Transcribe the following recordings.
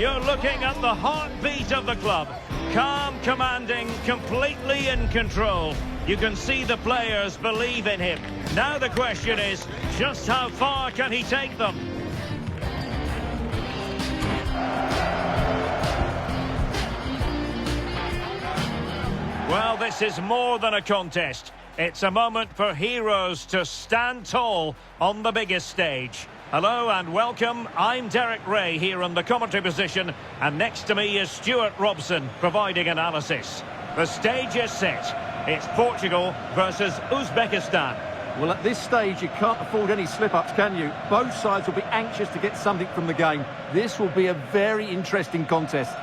You're looking at the heartbeat of the club. Calm, commanding, completely in control. You can see the players believe in him. Now the question is, just how far can he take them? Well, this is more than a contest. It's a moment for heroes to stand tall on the biggest stage. Hello and welcome. I'm Derek Ray here on the commentary position, and next to me is Stuart Robson providing analysis. The stage is set. It's Portugal versus Uzbekistan. Well, at this stage, you can't afford any slip-ups, can you? Both sides will be anxious to get something from the game. This will be a very interesting contest.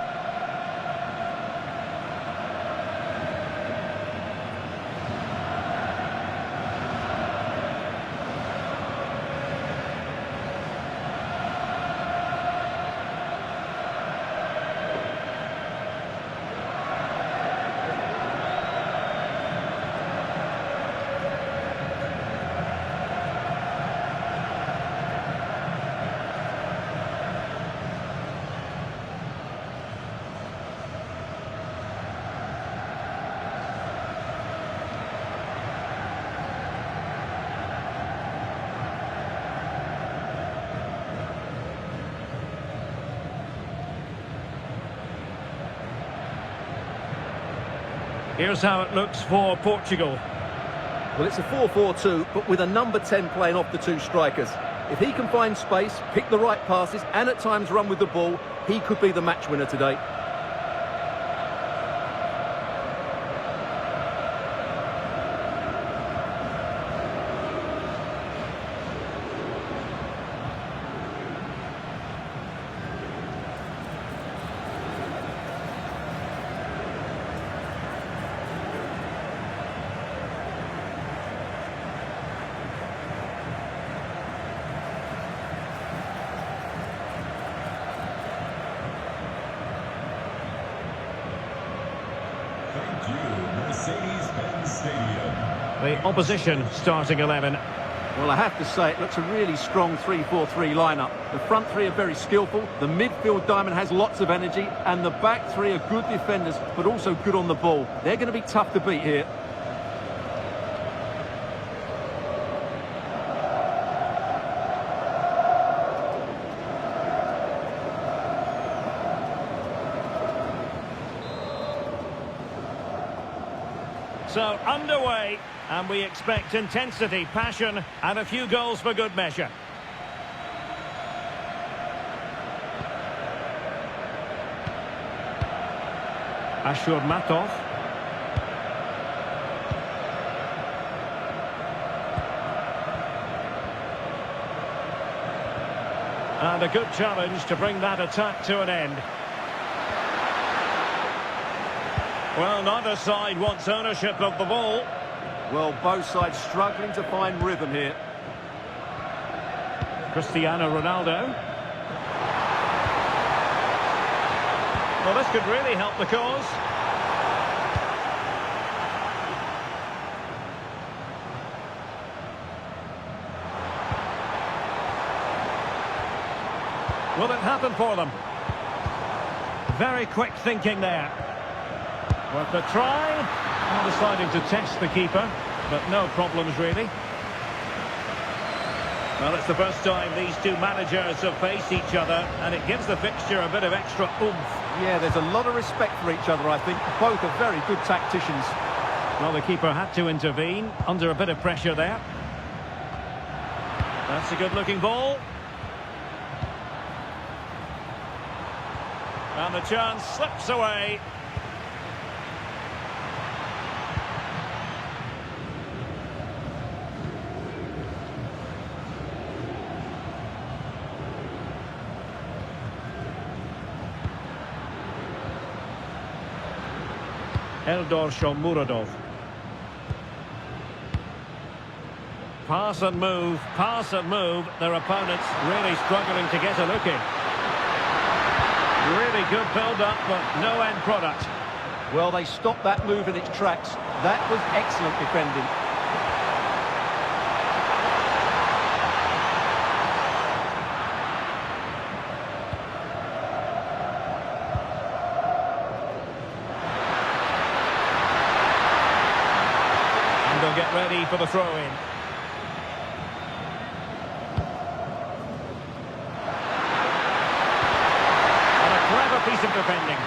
Here's how it looks for Portugal. Well, it's a 4-4-2, but with a number 10 playing off the two strikers. If he can find space, pick the right passes, and at times run with the ball, he could be the match winner today. The opposition starting 11. Well, I have to say, it looks a really strong 3-4-3 lineup. The front three are very skillful, the midfield diamond has lots of energy, and the back three are good defenders, but also good on the ball. They're going to be tough to beat here. So, underway, and we expect intensity, passion, and a few goals for good measure. Ashur Matov. And a good challenge to bring that attack to an end. Well, neither side wants ownership of the ball. Well, both sides struggling to find rhythm here. Cristiano Ronaldo. Well, this could really help the cause. Will it happen for them? Very quick thinking there. Worth a try, and deciding to test the keeper, but no problems really. Well, it's the first time these two managers have faced each other, and it gives the fixture a bit of extra oomph. Yeah, there's a lot of respect for each other, I think. Both are very good tacticians. Well, the keeper had to intervene, under a bit of pressure there. That's a good-looking ball. And the chance slips away. Eldor Shomurodov. Pass and move, pass and move. Their opponents really struggling to get a look in. Really good build-up, but no end product. Well, they stopped that move in its tracks. That was excellent defending. ready for the throw-in. And a clever piece of defending.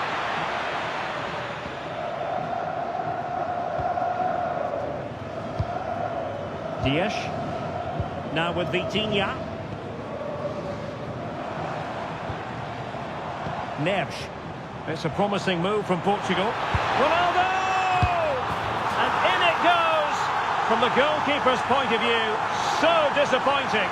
Dias. Now with Vitinha. Neves. It's a promising move from Portugal. Ronaldo! And in it goes! From the goalkeeper's point of view, so disappointing.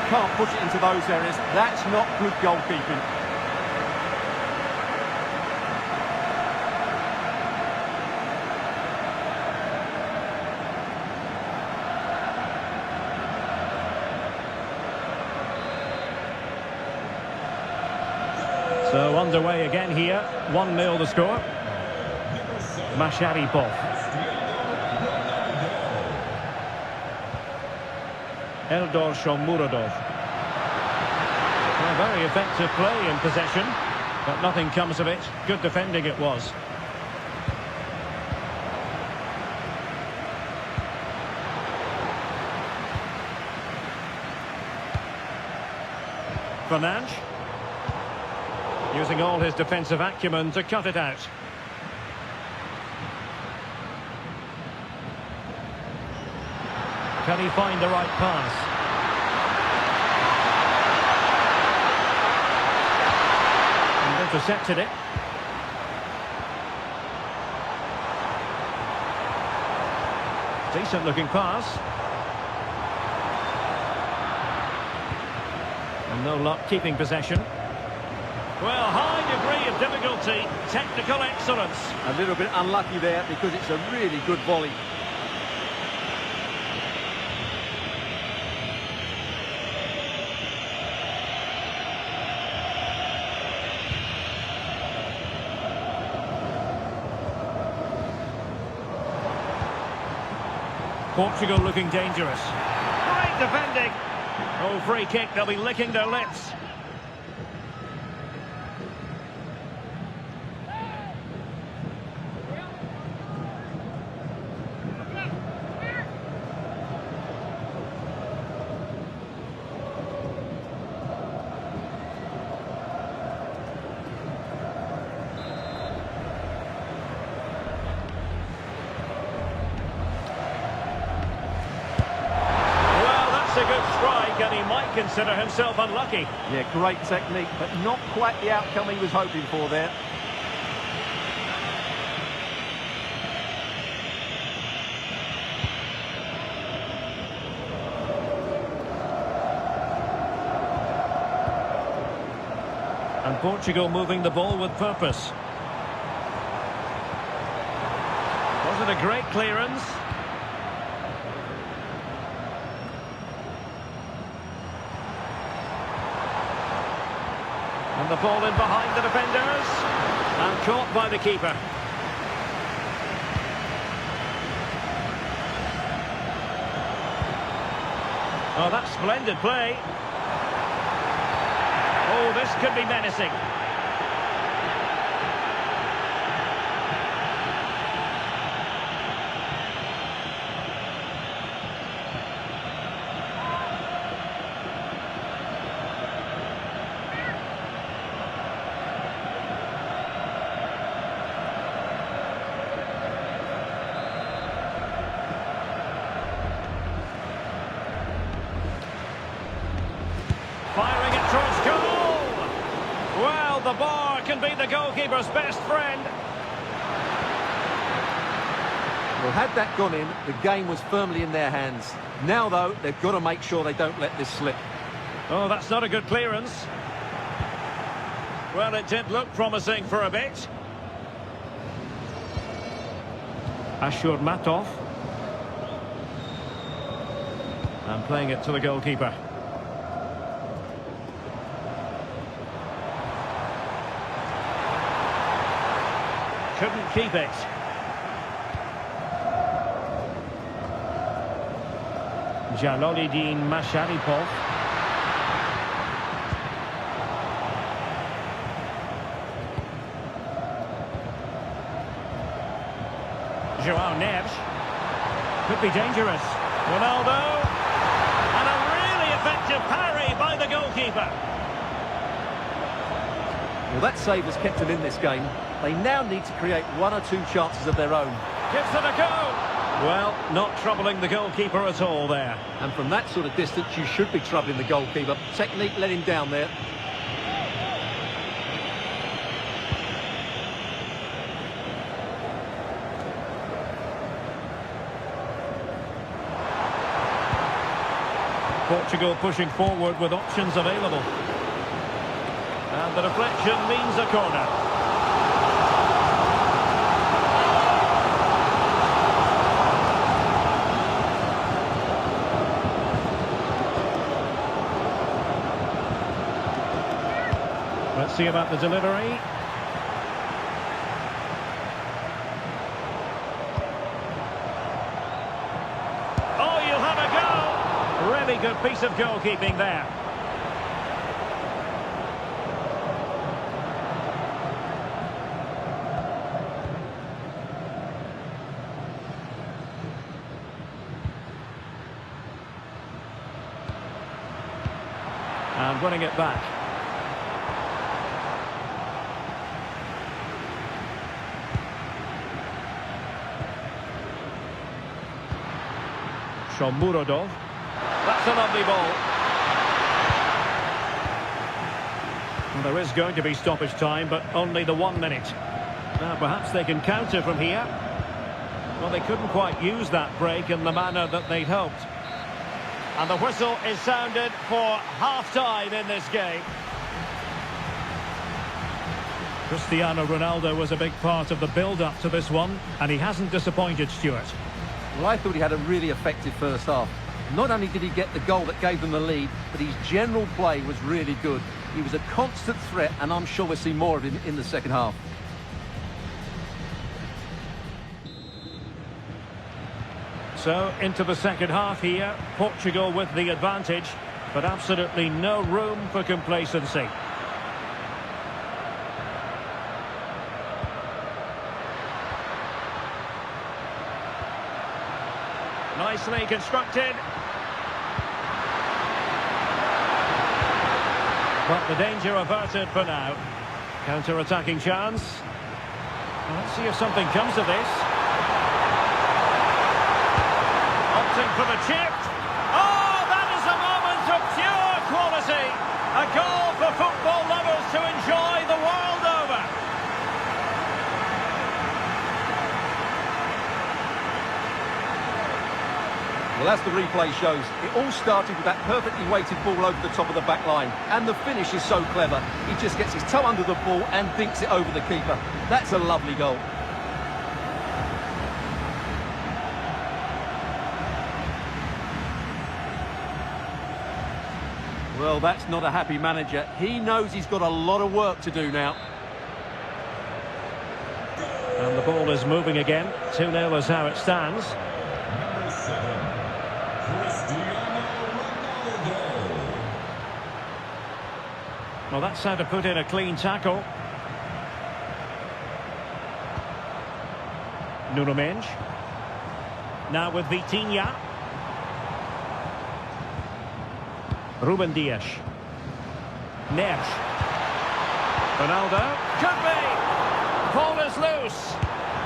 Can't push it into those areas. That's not good goalkeeping. So underway again here. 1-0 the score. Masharipov. Eldor Shomurodov. Well, very effective play in possession, but nothing comes of it. Good defending it was. Fernandes. Using all his defensive acumen to cut it out. Can he find the right pass? And intercepted it. Decent looking pass. And no luck keeping possession. Well, high degree of difficulty, technical excellence. A little bit unlucky there because it's a really good volley. Portugal looking dangerous. Great defending. Oh, free kick, they'll be licking their lips. A good strike, and he might consider himself unlucky. Yeah, great technique, but not quite the outcome he was hoping for there. And Portugal moving the ball with purpose. Was it a great clearance? And the ball in behind the defenders. And caught by the keeper. Oh, that's splendid play. Oh, this could be menacing. Firing it towards goal! Well, the bar can be the goalkeeper's best friend. Well, had that gone in, the game was firmly in their hands. Now, though, they've got to make sure they don't let this slip. Oh, that's not a good clearance. Well, it did look promising for a bit. Ashurmatov. And playing it to the goalkeeper. Couldn't keep it. Jalolidin Masharipov. Joao Neves. Could be dangerous. Ronaldo. And a really effective parry by the goalkeeper. Well, that save has kept them in this game. They now need to create one or two chances of their own. Gives it a go. Well, not troubling the goalkeeper at all there. And from that sort of distance, you should be troubling the goalkeeper. Technique let him down there. Portugal pushing forward with options available. And the deflection means a corner. Let's see about the delivery. Oh, you'll have a go! Really good piece of goalkeeping there. And running it back. Shomurodov. That's a lovely ball. Well, there is going to be stoppage time, but only the 1 minute. Now perhaps they can counter from here. Well, they couldn't quite use that break in the manner that they'd hoped. And the whistle is sounded for half-time in this game. Cristiano Ronaldo was a big part of the build-up to this one, and he hasn't disappointed, Stuart. Well, I thought he had a really effective first half. Not only did he get the goal that gave them the lead, but his general play was really good. He was a constant threat, and I'm sure we'll see more of him in the second half. So, into the second half here. Portugal with the advantage, but absolutely no room for complacency. Nicely constructed. But the danger averted for now. Counter-attacking chance. Well, let's see if something comes of this. Opting for the chip. Oh, that is a moment of pure quality. A goal for football lovers to enjoy the world over. Well, as the replay shows, it all started with that perfectly weighted ball over the top of the back line. And the finish is so clever. He just gets his toe under the ball and dinks it over the keeper. That's a lovely goal. Well, that's not a happy manager. He knows he's got a lot of work to do now. And the ball is moving again. 2-0 is how it stands. Well, that's how to put in a clean tackle. Nuno Mendes. Now with Vitinha. Ruben Dias. Neves. Ronaldo. Could be! Ball is loose.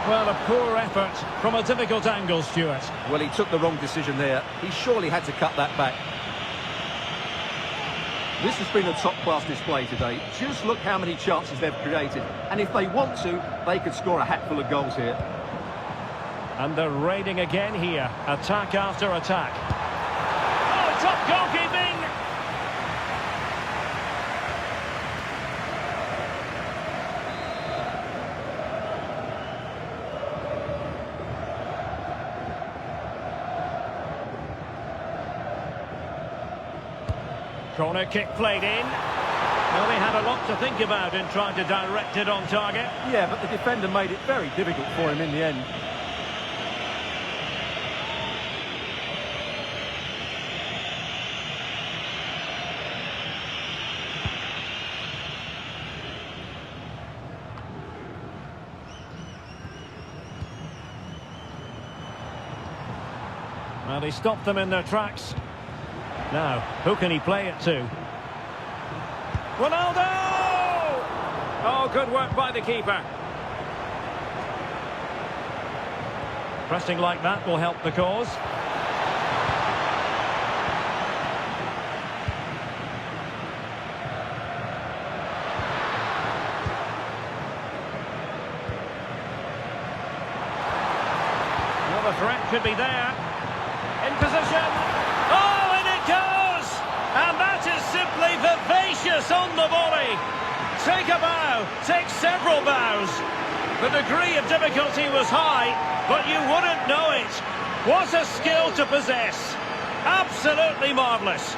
Well, a poor effort from a difficult angle, Stuart. Well, he took the wrong decision there. He surely had to cut that back. This has been a top-class display today. Just look how many chances they've created. And if they want to, they could score a hatful of goals here. And they're raiding again here. Attack after attack. Oh, top goalkeeping! Corner kick played in. Well, they had a lot to think about in trying to direct it on target. Yeah, but the defender made it very difficult for him in the end. Well, he stopped them in their tracks. Now, who can he play it to? Ronaldo! Oh, good work by the keeper. Pressing like that will help the cause. Well, the threat could be there. In position. Oh, and it goes! And that is simply vivacious on the volley. Take a bow, take several bows. The degree of difficulty was high, but you wouldn't know it. What a skill to possess. Absolutely marvellous.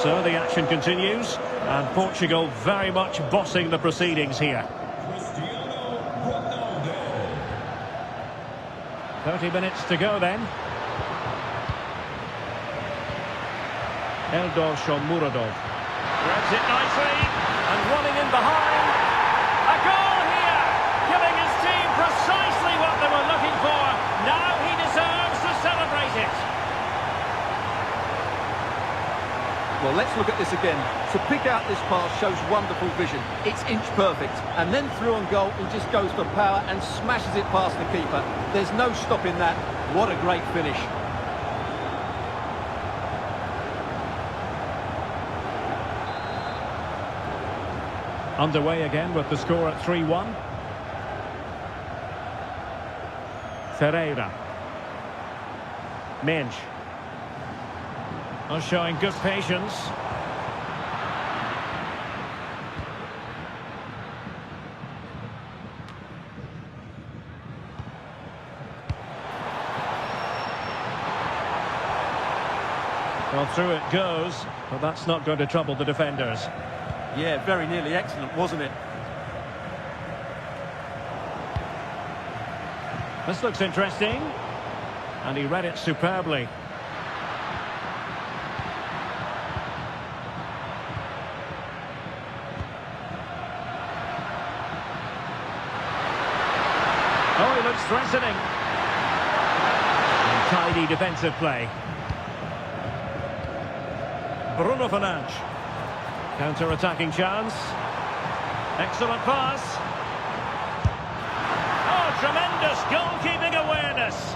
So the action continues, and Portugal very much bossing the proceedings here. 30 minutes to go then. Eldor Shomurodov grabs it nicely, and running in behind. A goal here, giving his team precisely what they were looking for. Now he deserves to celebrate it. Well, let's look at this again. To pick out this pass shows wonderful vision. It's inch perfect. And then through on goal, he just goes for power and smashes it past the keeper. There's no stopping that. What a great finish. Underway again with the score at 3-1. Ferreira. Mensch. Showing good patience. Well, through it goes, but that's not going to trouble the defenders. Yeah, very nearly excellent, wasn't it? This looks interesting. And he read it superbly. Oh, he looks threatening. And tidy defensive play. Bruno Fernandes. Counter-attacking chance. Excellent pass. Oh, tremendous goalkeeping awareness.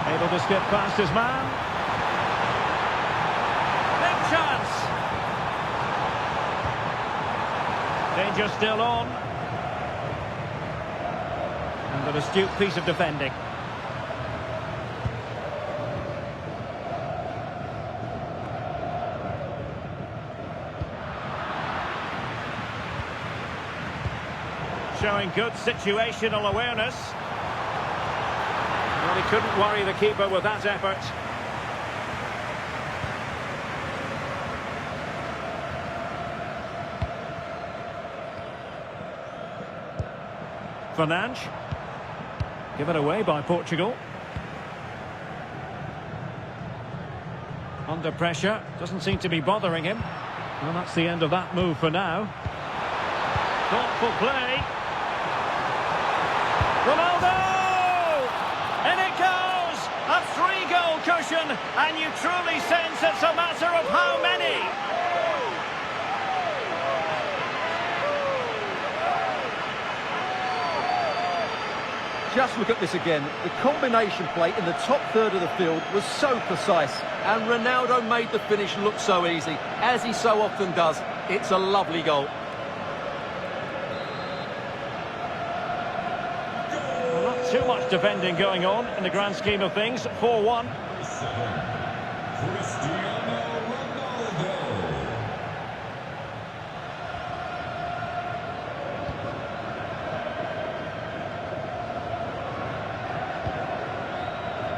Able to skip past his man. Danger still on. And an astute piece of defending. Showing good situational awareness. Well, he couldn't worry the keeper with that effort. Fernandes. Given away by Portugal. Under pressure. Doesn't seem to be bothering him. Well, that's the end of that move for now. Thoughtful play. Ronaldo! In it goes! A 3-goal cushion, and you truly sense it's a matter of how many. Just look at this again. The combination play in the top third of the field was so precise, and Ronaldo made the finish look so easy, as he so often does. It's a lovely goal. Well, not too much defending going on in the grand scheme of things. 4-1.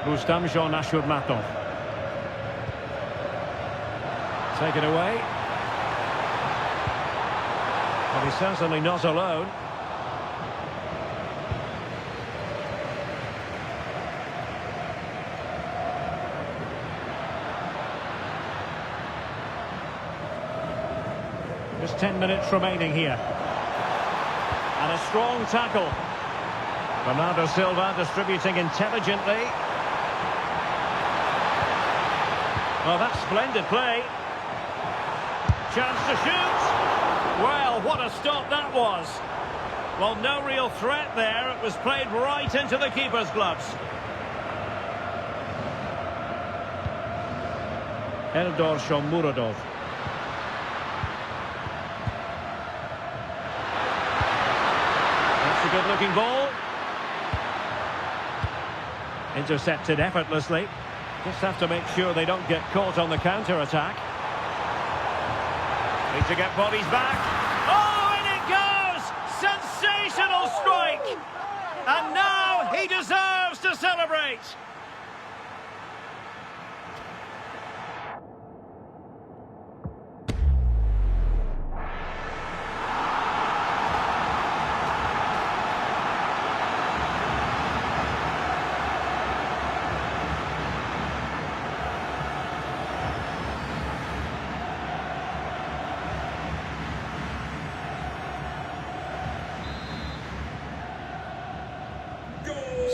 Rustamjon Ashurmatov. Take it away. But he's certainly not alone. Just 10 minutes remaining here. And a strong tackle. Bernardo Silva distributing intelligently. Well, that's splendid play. Chance to shoot. Well, what a stop that was. Well, no real threat there. It was played right into the keeper's gloves. Eldor Shomurodov. That's a good-looking ball. Intercepted effortlessly. Just have to make sure they don't get caught on the counter-attack. Need to get bodies back. Oh, and it goes! Sensational strike! And now he deserves to celebrate.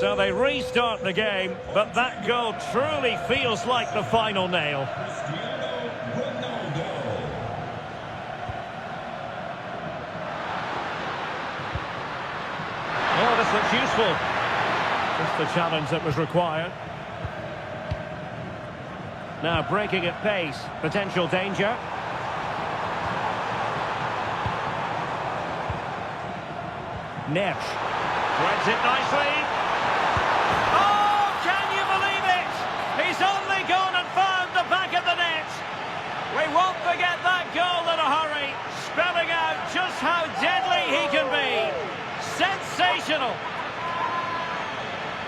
So they restart the game, but that goal truly feels like the final nail. Oh, this looks useful. Just the challenge that was required. Now breaking at pace, potential danger. Nesh threads it nicely. Only gone and found the back of the net. We won't forget that goal in a hurry, spelling out just how deadly he can be. Sensational.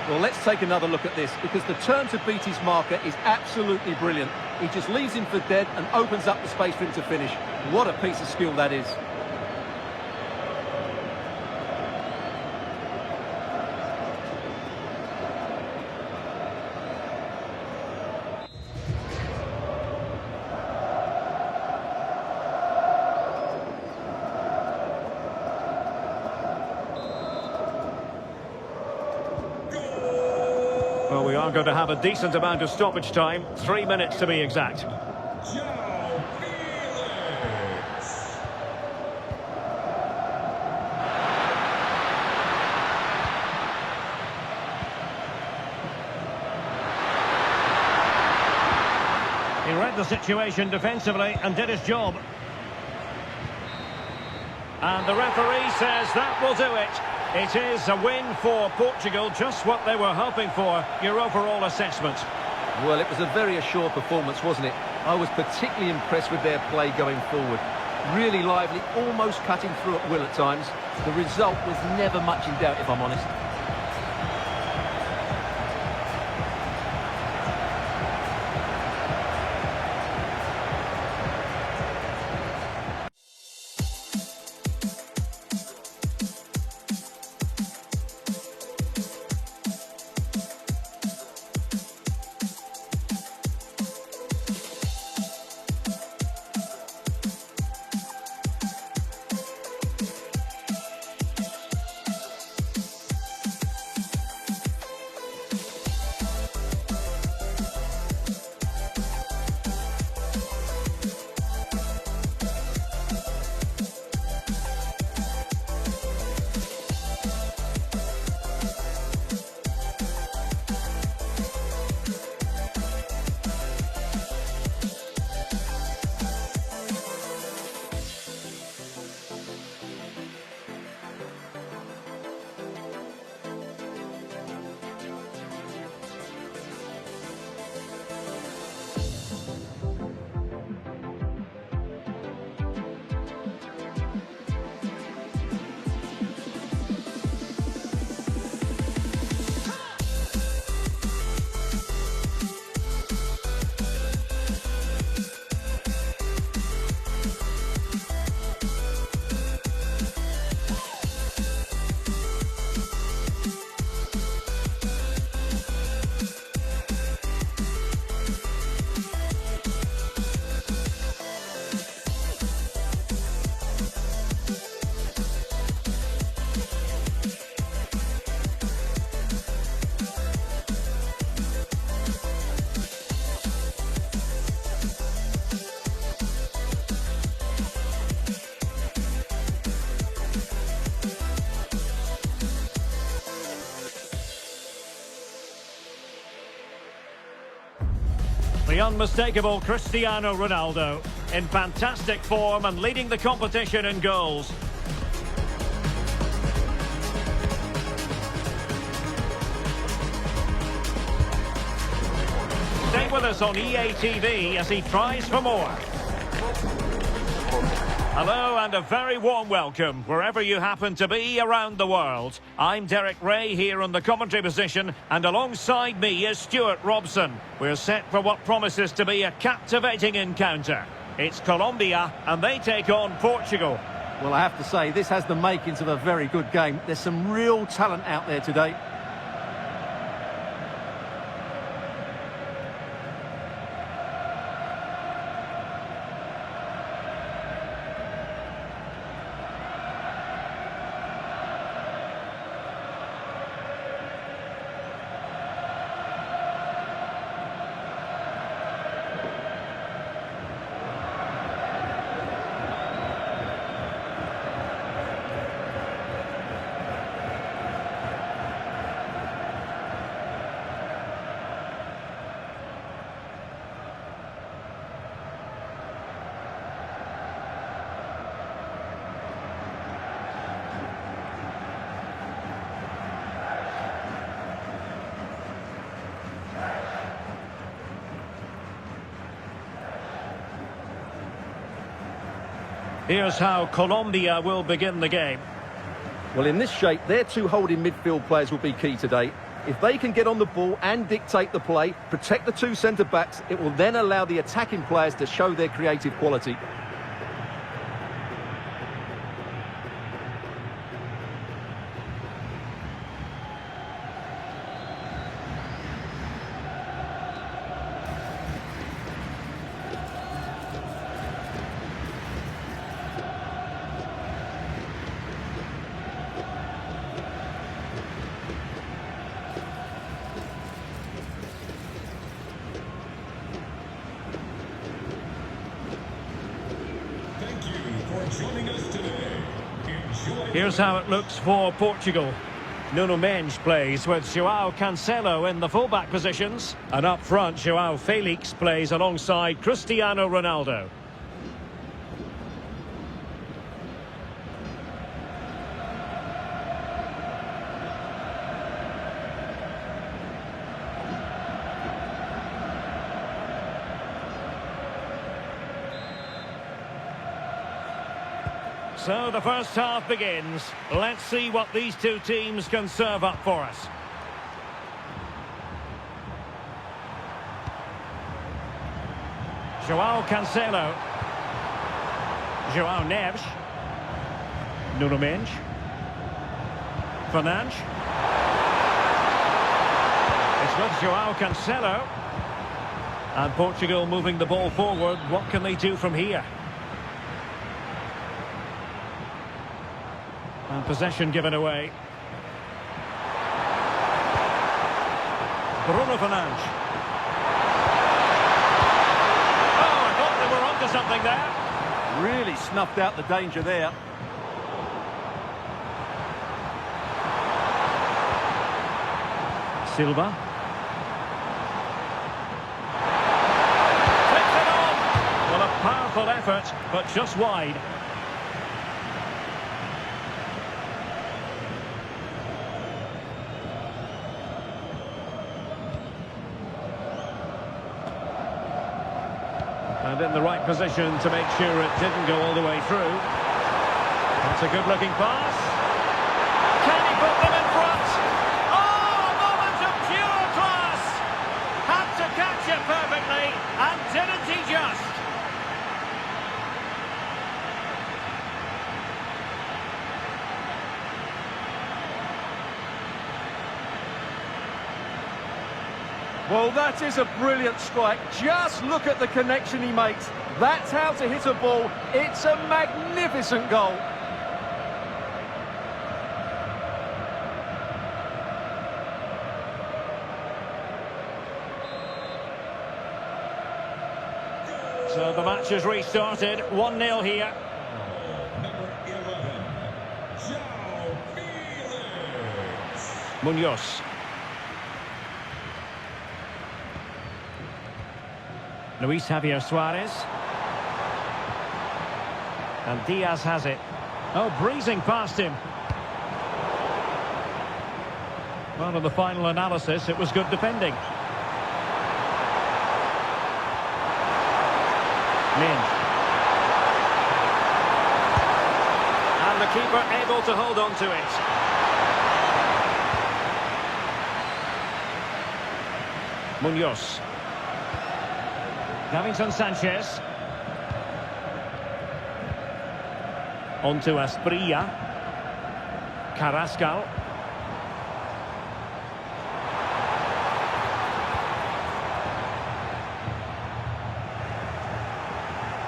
Well, let's take another look at this, because the turn to beat his marker is absolutely brilliant. He just leaves him for dead and opens up the space for him to finish. What a piece of skill that is. Well, we are going to have a decent amount of stoppage time, 3 minutes to be exact. He read the situation defensively and did his job. And the referee says that will do it. It is a win for Portugal, just what they were hoping for. Your overall assessment? Well, it was a very assured performance, wasn't it? I was particularly impressed with their play going forward. Really lively, almost cutting through at will at times. The result was never much in doubt, if I'm honest. The unmistakable Cristiano Ronaldo, in fantastic form and leading the competition in goals. Stay with us on EA TV as he tries for more. Hello and a very warm welcome wherever you happen to be around the world. I'm Derek Ray here on the commentary position, and alongside me is Stuart Robson. We're set for what promises to be a captivating encounter. It's Colombia and they take on Portugal. Well, I have to say, this has the makings of a very good game. There's some real talent out there today. Here's how Colombia will begin the game. Well, in this shape, their two holding midfield players will be key today. If they can get on the ball and dictate the play, protect the two centre-backs, it will then allow the attacking players to show their creative quality. Joining us today. Here's how it looks for Portugal. Nuno Mendes plays with João Cancelo in the fullback positions. And up front, João Felix plays alongside Cristiano Ronaldo. So the first half begins. Let's see what these two teams can serve up for us. João Cancelo. João Neves. Nuno Mendes. Fernandes. It's with João Cancelo. And Portugal moving the ball forward. What can they do from here? And possession given away. Bruno Fernandes. Oh, I thought they were onto something there. Really snuffed out the danger there. Silva. Takes it on. Well, a powerful effort, but just wide. And in the right position to make sure it didn't go all the way through. That's a good-looking pass. Can he put them in front? Oh, a moment of pure class! Had to catch it perfectly, and didn't he just? Well, that is a brilliant strike. Just look at the connection he makes. That's how to hit a ball. It's a magnificent goal. So the match has restarted. 1-0 here. Number 11, João Felix. Munoz. Luis Javier Suarez. And Diaz has it. Oh, breezing past him. Well, in the final analysis, it was good defending. Lynch. And the keeper able to hold on to it. Munoz. Davinson Sanchez. On to Asprilla. Carrascal.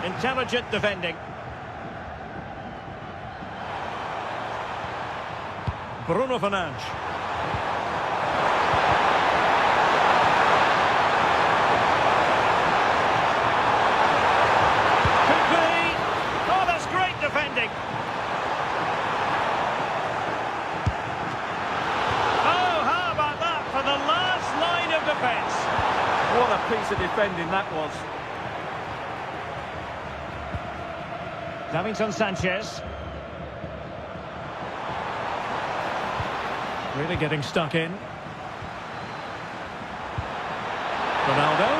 Intelligent defending. Bruno Fernandes. Could be. Oh, that's great defending. Oh, how about that for the last line of defence? What a piece of defending that was. Davinson Sanchez. Really getting stuck in. Ronaldo.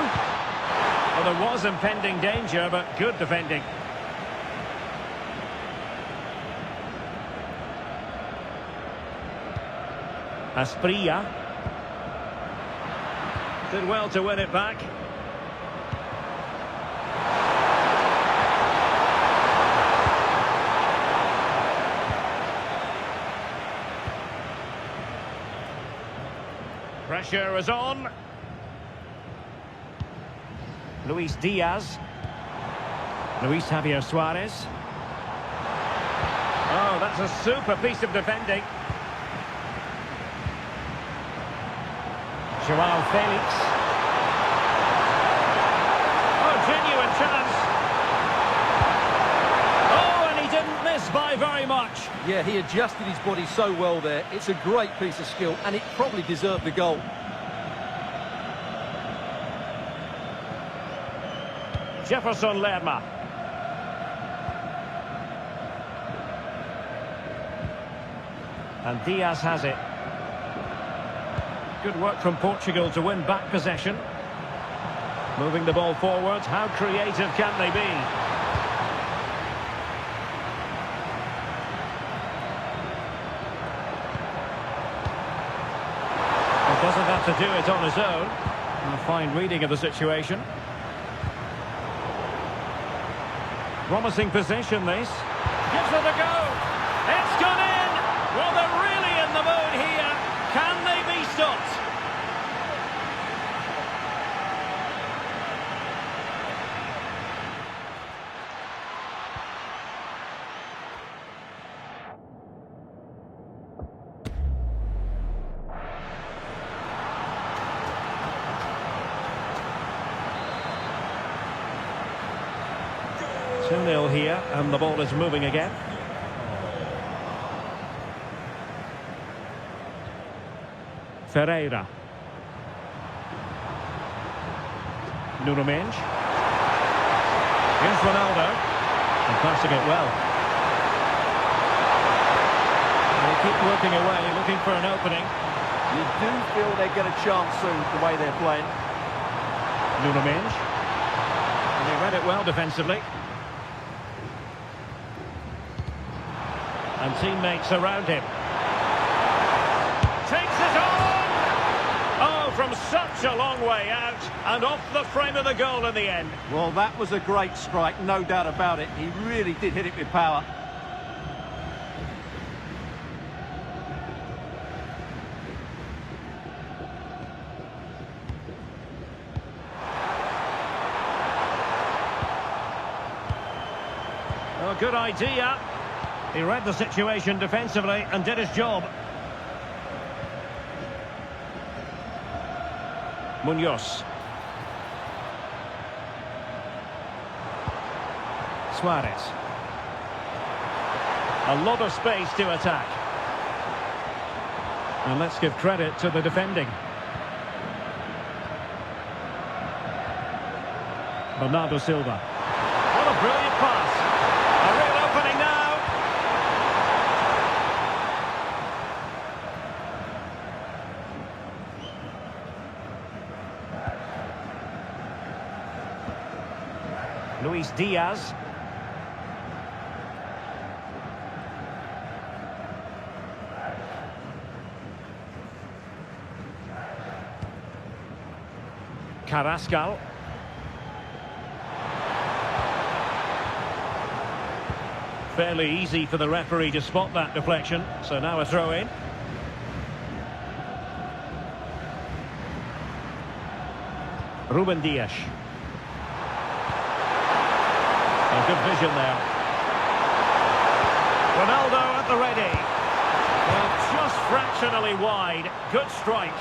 Well, there was impending danger, but good defending. Asprilla. Did well to win it back. Pressure is on. Luis Diaz. Luis Javier Suarez. Oh, that's a super piece of defending. Joao Felix. Oh, genuine chance. Oh, and he didn't miss by very much. Yeah, he adjusted his body so well there. It's a great piece of skill, and it probably deserved the goal. Jefferson Lerma. And Diaz has it. Good work from Portugal to win back possession. Moving the ball forward. How creative can they be? He doesn't have to do it on his own. A fine reading of the situation. Promising position, this. Gives it a go. It's gone in. Well, they're really in the mood here. Can they be stopped? Two-nil here, and the ball is moving again. Ferreira. Nuno Mendes. Here's Ronaldo. And passing it well. They keep working away, looking for an opening. You do feel they get a chance soon, the way they're playing. Nuno Mendes. And he read it well defensively. And teammates around him. Takes it on! Oh, from such a long way out, and off the frame of the goal in the end. Well, that was a great strike, no doubt about it. He really did hit it with power. Oh, good idea. He read the situation defensively and did his job. Munoz. Suarez. A lot of space to attack. And let's give credit to the defending. Bernardo Silva. What a brilliant pass. A real opening now. Luis Diaz. Carrascal. Fairly easy for the referee to spot that deflection, so now a throw in. Ruben Dias. A good vision there. Ronaldo at the ready. Well, just fractionally wide. Good strike.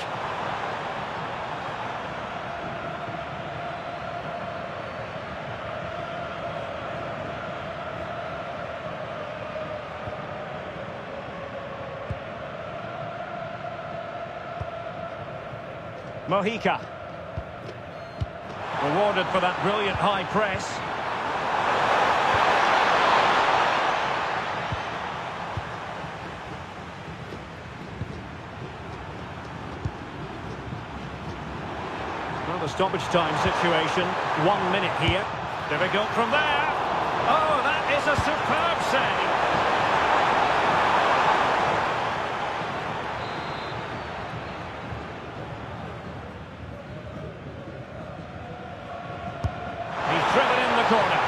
Mojica. Rewarded for that brilliant high press. Well, the stoppage time situation. 1 minute here. Difficult from there. Oh, that is a superb save. Corner.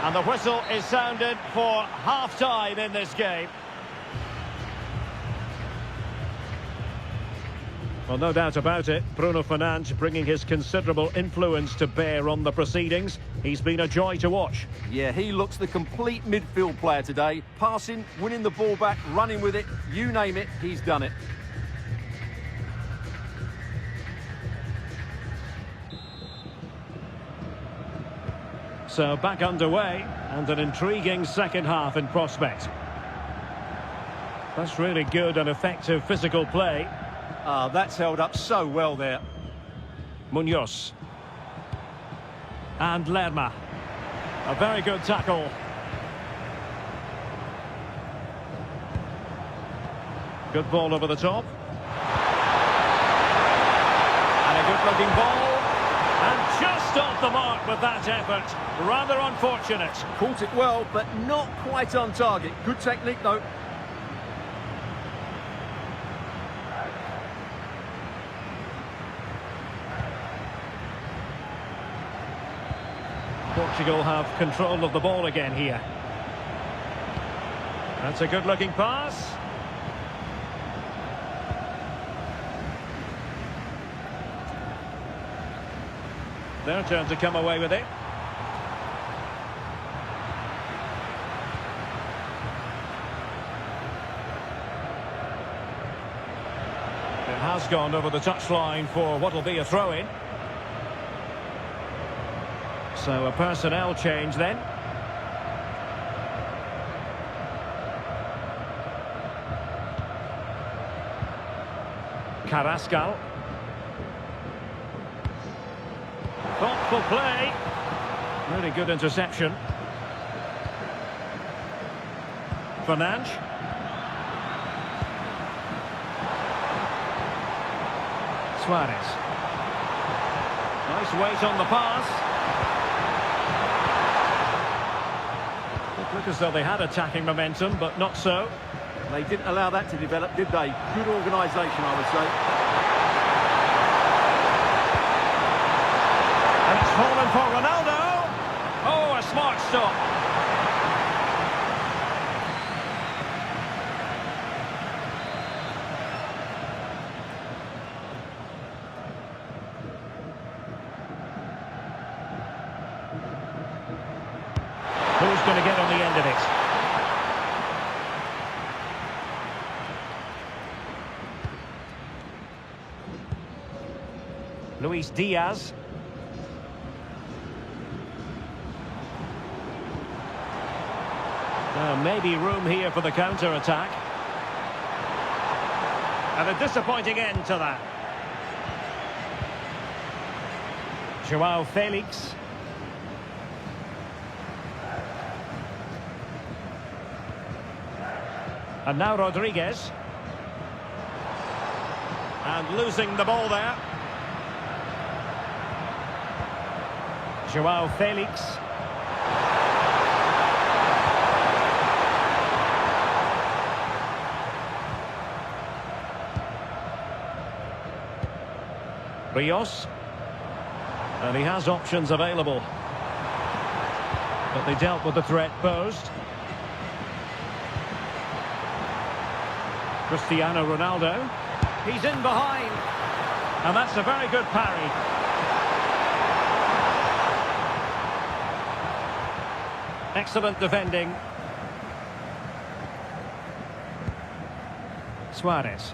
And the whistle is sounded for half-time in this game. Well, no doubt about it, Bruno Fernandes bringing his considerable influence to bear on the proceedings. He's been a joy to watch. Yeah, he looks the complete midfield player today. Passing, winning the ball back, running with it, you name it, he's done it. So back underway, and an intriguing second half in prospect. That's really good and effective physical play. That's held up so well there. Munoz. And Lerma. A very good tackle. Good ball over the top. And a good-looking ball. And just off the mark with that effort. Rather unfortunate. Caught it well, but not quite on target. Good technique, though. Portugal have control of the ball again here. That's a good-looking pass. Their turn to come away with it. It has gone over the touchline for what will be a throw-in. So a personnel change then. Carrascal. Thoughtful play. Really good interception. Fernandes. Suarez. Nice weight on the pass. It looked as though they had attacking momentum, but not so. They didn't allow that to develop, did they? Good organisation, I would say. And it's fallen for Ronaldo. Oh, a smart stop. Who's going to get on the end of it? Luis Diaz. Maybe room here for the counter-attack. And a disappointing end to that. Joao Felix. And now Rodriguez. And losing the ball there. Joao Felix. Rios. And he has options available. But they dealt with the threat posed. Cristiano Ronaldo. He's in behind. And that's a very good parry. Excellent defending. Suarez.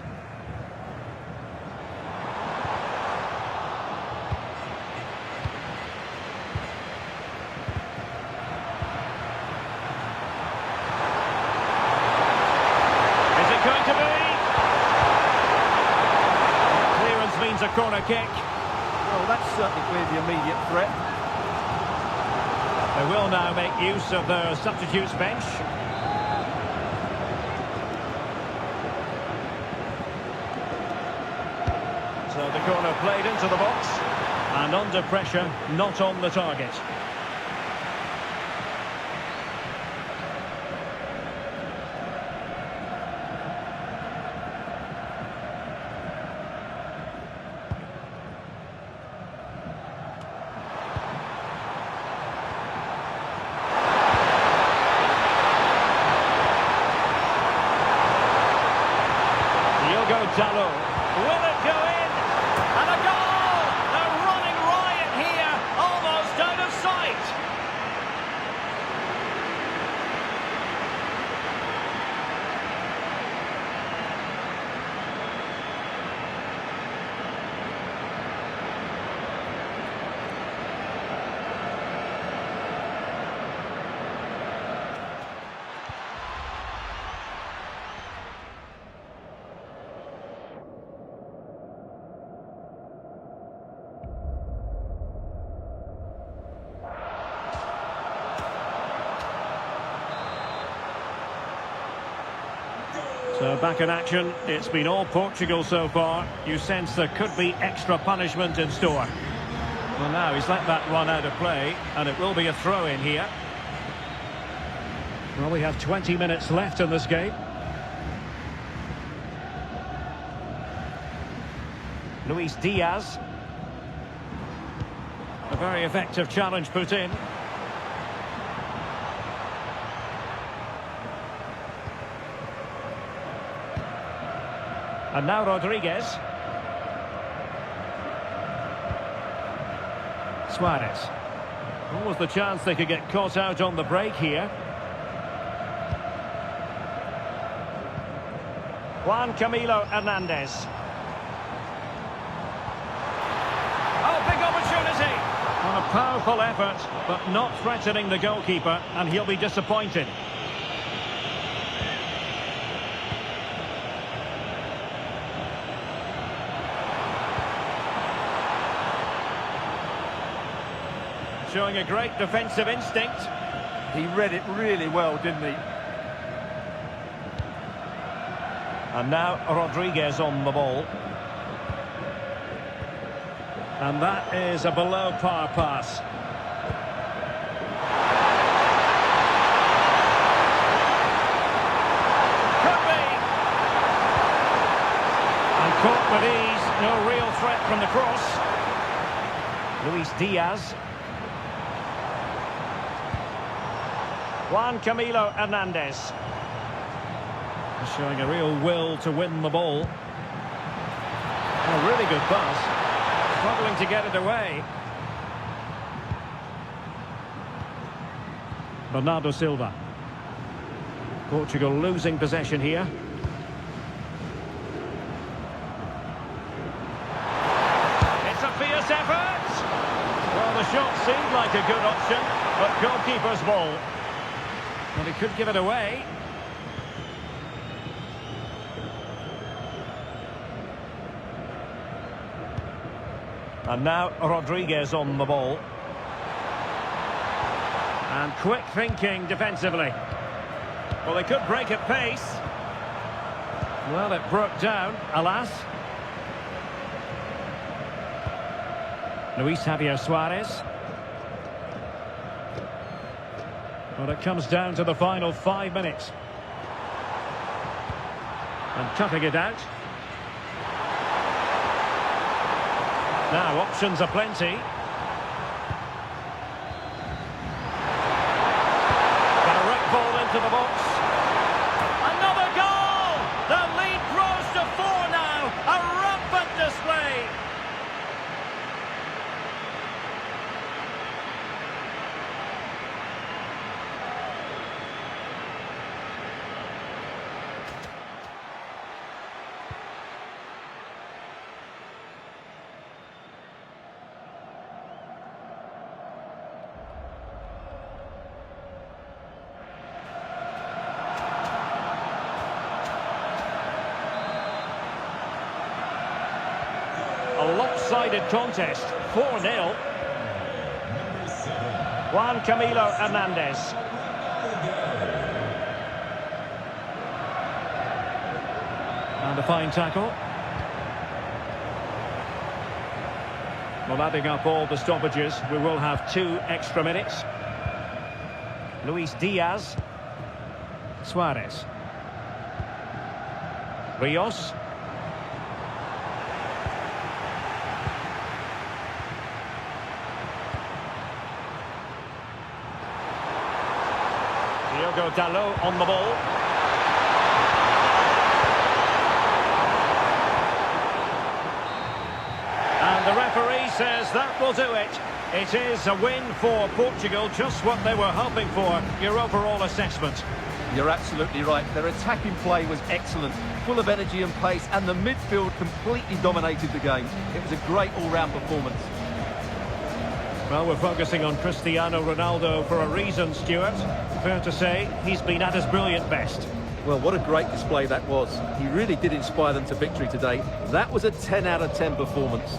A corner kick. Well, that's certainly cleared the immediate threat. They will now make use of their substitutes bench. So the corner played into the box. And under pressure, not on the target. Dalot. Will it go in? And a goal! A running riot here, almost out of sight. So back in action, it's been all Portugal so far. You sense there could be extra punishment in store. Well, now he's let that run out of play, and it will be a throw-in here. Well, we have 20 minutes left in this game. Luis Diaz. A very effective challenge put in. And now Rodriguez. Suarez. What was the chance they could get caught out on the break here? Juan Camilo Hernandez. Oh, big opportunity! On a powerful effort, but not threatening the goalkeeper, and he'll be disappointed. Showing a great defensive instinct. He read it really well, didn't he? And now Rodriguez on the ball. And that is a below par pass. Could be. And caught with ease. No real threat from the cross. Luis Diaz. Juan Camilo Hernandez. Showing a real will to win the ball. A really good pass. Struggling to get it away. Bernardo Silva. Portugal losing possession here. It's a fierce effort. Well, the shot seemed like a good option, but goalkeeper's ball. And he could give it away. And now Rodriguez on the ball. And quick thinking defensively. Well, they could break at pace. Well, it broke down, alas. Luis Javier Suarez. Well, it comes down to the final 5 minutes. And cutting it out. Now, options are plenty. Direct ball into the box. Another goal! The lead grows to 4 now. A rampant display. A lopsided contest, 4-0. Juan Camilo Hernandez. And a fine tackle. Well, adding up all the stoppages, we will have 2 extra minutes. Luis Diaz. Suarez. Rios. Diogo Dalot on the ball. And the referee says that will do it. It is a win for Portugal, just what they were hoping for. Your overall assessment? You're absolutely right. Their attacking play was excellent, full of energy and pace, and the midfield completely dominated the game. It was a great all-round performance. Well, we're focusing on Cristiano Ronaldo for a reason, Stuart. Fair to say, he's been at his brilliant best. Well, what a great display that was. He really did inspire them to victory today. That was a 10 out of 10 performance.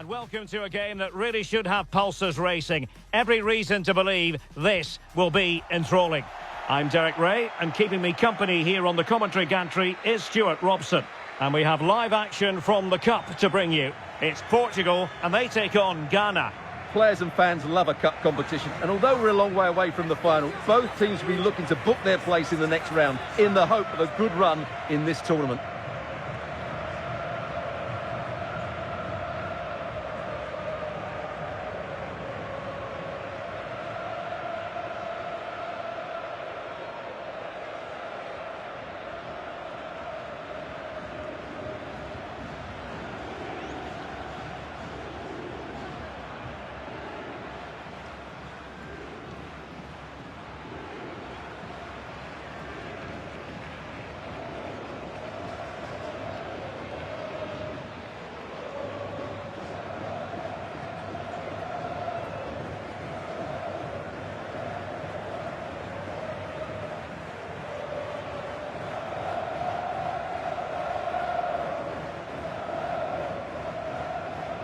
welcome to a game that really should have pulses racing. Every reason to believe this will be enthralling. I'm Derek Ray, and keeping me company here on the commentary gantry is Stuart Robson. And we have live action from the Cup to bring you. It's Portugal, and they take on Ghana. Players and fans love a cup competition, and although we're a long way away from the final, both teams will be looking to book their place in the next round in the hope of a good run in this tournament.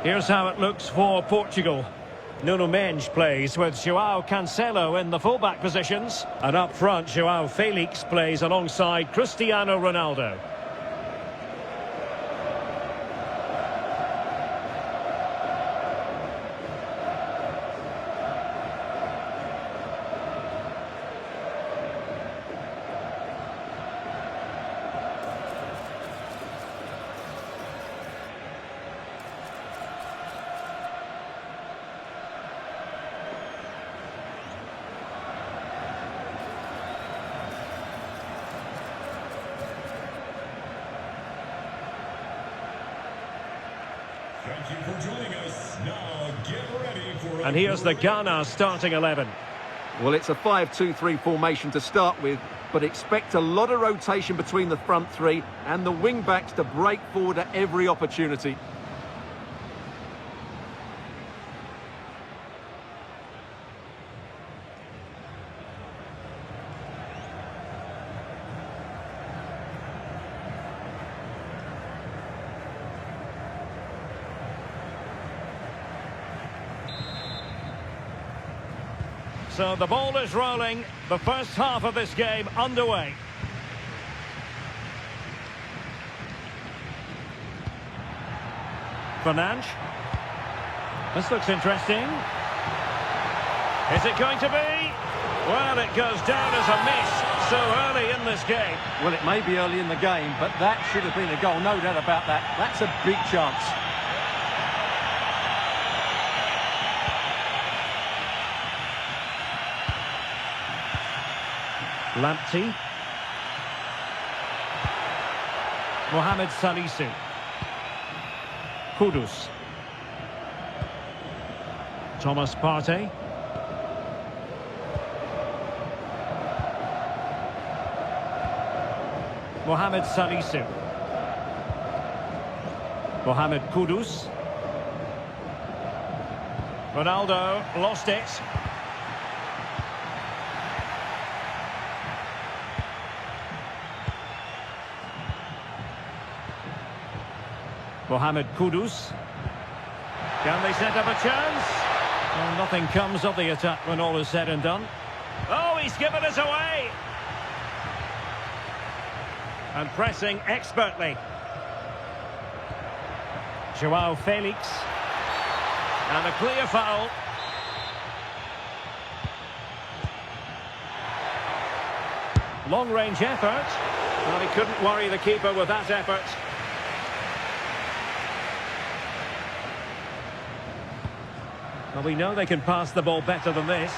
Here's how it looks for Portugal. Nuno Mendes plays with João Cancelo in the fullback positions. And up front, João Felix plays alongside Cristiano Ronaldo. Thank you for joining us. Now get ready for... And here's the Ghana starting 11. Well, it's a 5-2-3 formation to start with, but expect a lot of rotation between the front three and the wing-backs to break forward at every opportunity. So the ball is rolling, the first half of this game underway. Fernandes. This looks interesting. Is it going to be? Well, it goes down as a miss so early in this game. Well, it may be early in the game, but that should have been a goal, no doubt about that. That's a big chance. Lamptey. Mohamed Salisu. Kudus. Thomas Partey. Mohamed Salisu. Mohamed Kudus. Ronaldo lost it. Mohamed Kudus. Can they set up a chance? Well, nothing comes of the attack when all is said and done. Oh, he's given us away! And pressing expertly. João Felix. And a clear foul. Long-range effort. Well, he couldn't worry the keeper with that effort. Well, we know they can pass the ball better than this.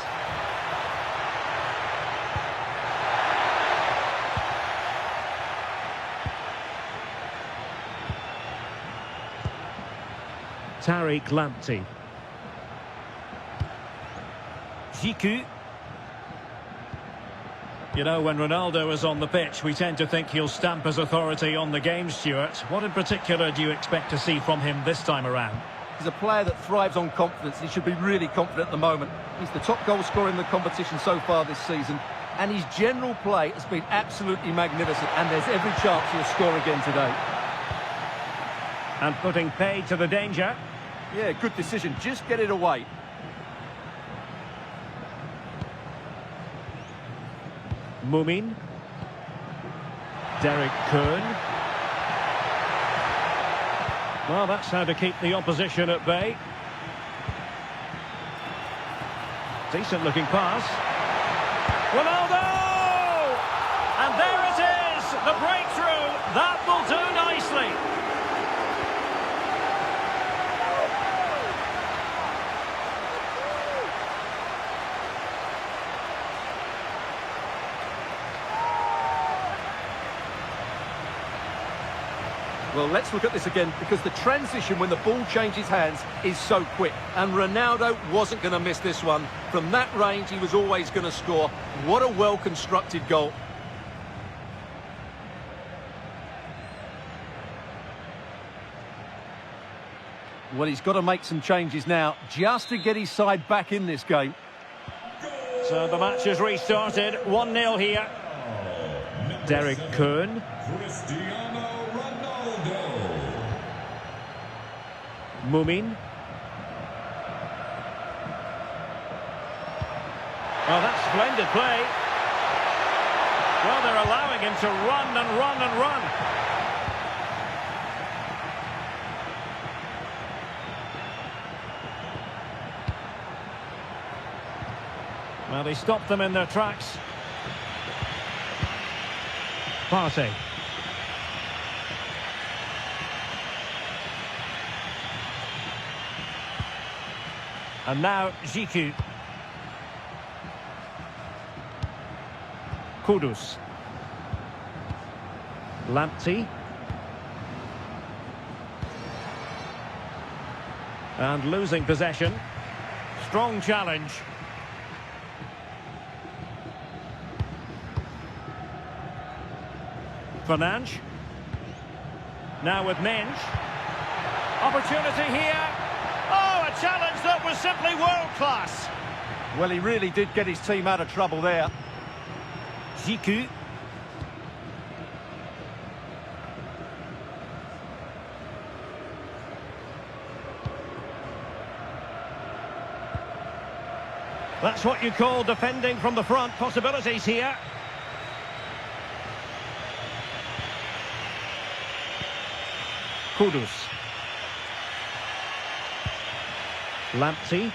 Tariq Lamptey. Jiku. You know, when Ronaldo is on the pitch, we tend to think he'll stamp his authority on the game, Stuart. What in particular do you expect to see from him this time around? He's a player that thrives on confidence. He should be really confident at the moment. He's the top goal scorer in the competition so far this season, and his general play has been absolutely magnificent, and there's every chance he'll score again today. And putting paid to the danger. Yeah, good decision. Just get it away. Mumin. Derek Kern. Well, that's how to keep the opposition at bay. Decent looking pass. Ronaldo! And there it is, the breakthrough. That will do nicely. Well, let's look at this again, because the transition when the ball changes hands is so quick. And Ronaldo wasn't going to miss this one. From that range, he was always going to score. What a well-constructed goal. Well, he's got to make some changes now, just to get his side back in this game. So the match has restarted. 1-0 here. Derek Kern. Mumin. Well, that's splendid play. Well, they're allowing him to run and run and run. Well, they stopped them in their tracks. Partey. And now Ziku. Kudus. Lamptey. And losing possession. Strong challenge. Fernandes. Now with Mensch. Opportunity here. Oh, a challenge that was simply world-class. Well, he really did get his team out of trouble there. Ziku. That's what you call defending from the front. Possibilities here. Kudus. Lamptey.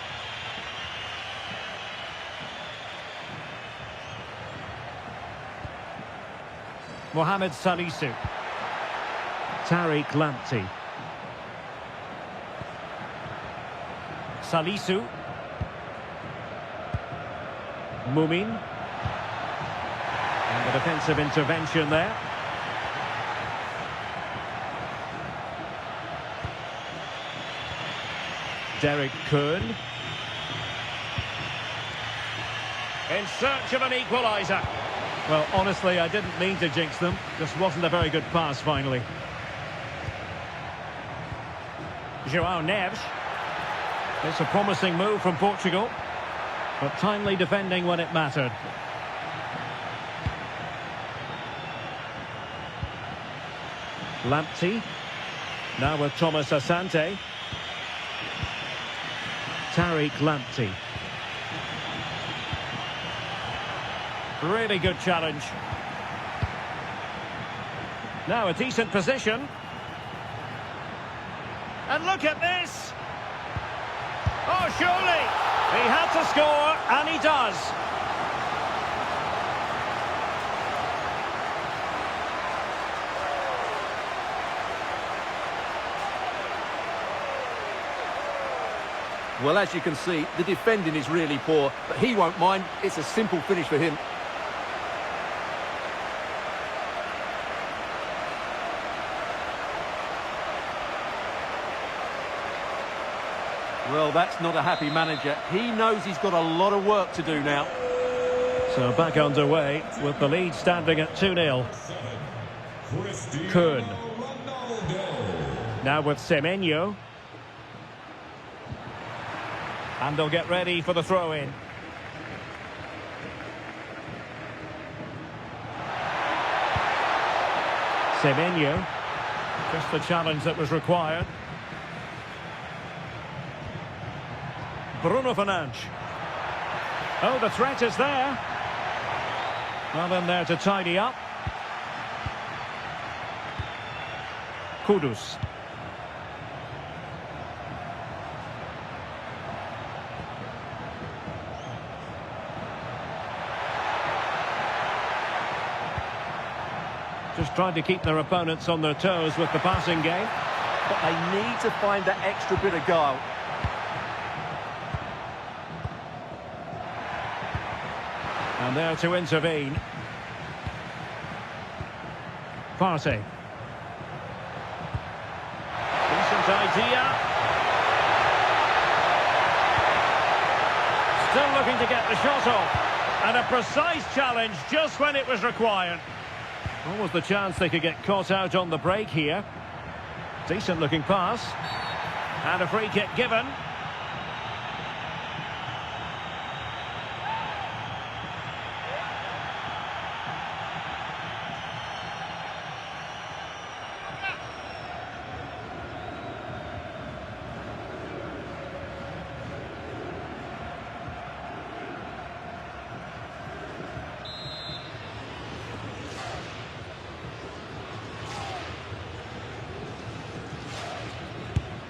Mohamed Salisu. Tariq Lamptey. Salisu. Mumin. And the defensive intervention there. Derek Kern. In search of an equaliser. Well, honestly, I didn't mean to jinx them. Just wasn't a very good pass, finally. João Neves. It's a promising move from Portugal, but timely defending when it mattered. Lamptey. Now with Thomas Asante. Tariq Lamptey. Really good challenge. Now a decent position. And look at this. Oh, surely. He had to score, and he does. Well, as you can see, the defending is really poor, but he won't mind. It's a simple finish for him. Well, that's not a happy manager. He knows he's got a lot of work to do now. So back underway with the lead standing at 2-0. Kern. Now with Semenyo. And they'll get ready for the throw-in. Semenyo. Just the challenge that was required. Bruno Fernandes. Oh, the threat is there. Well in there to tidy up. Kudus. Just trying to keep their opponents on their toes with the passing game. But they need to find that extra bit of guile. And there to intervene. Partey. Decent idea. Still looking to get the shot off. And a precise challenge just when it was required. What was the chance they could get caught out on the break here? Decent looking pass. And a free kick given.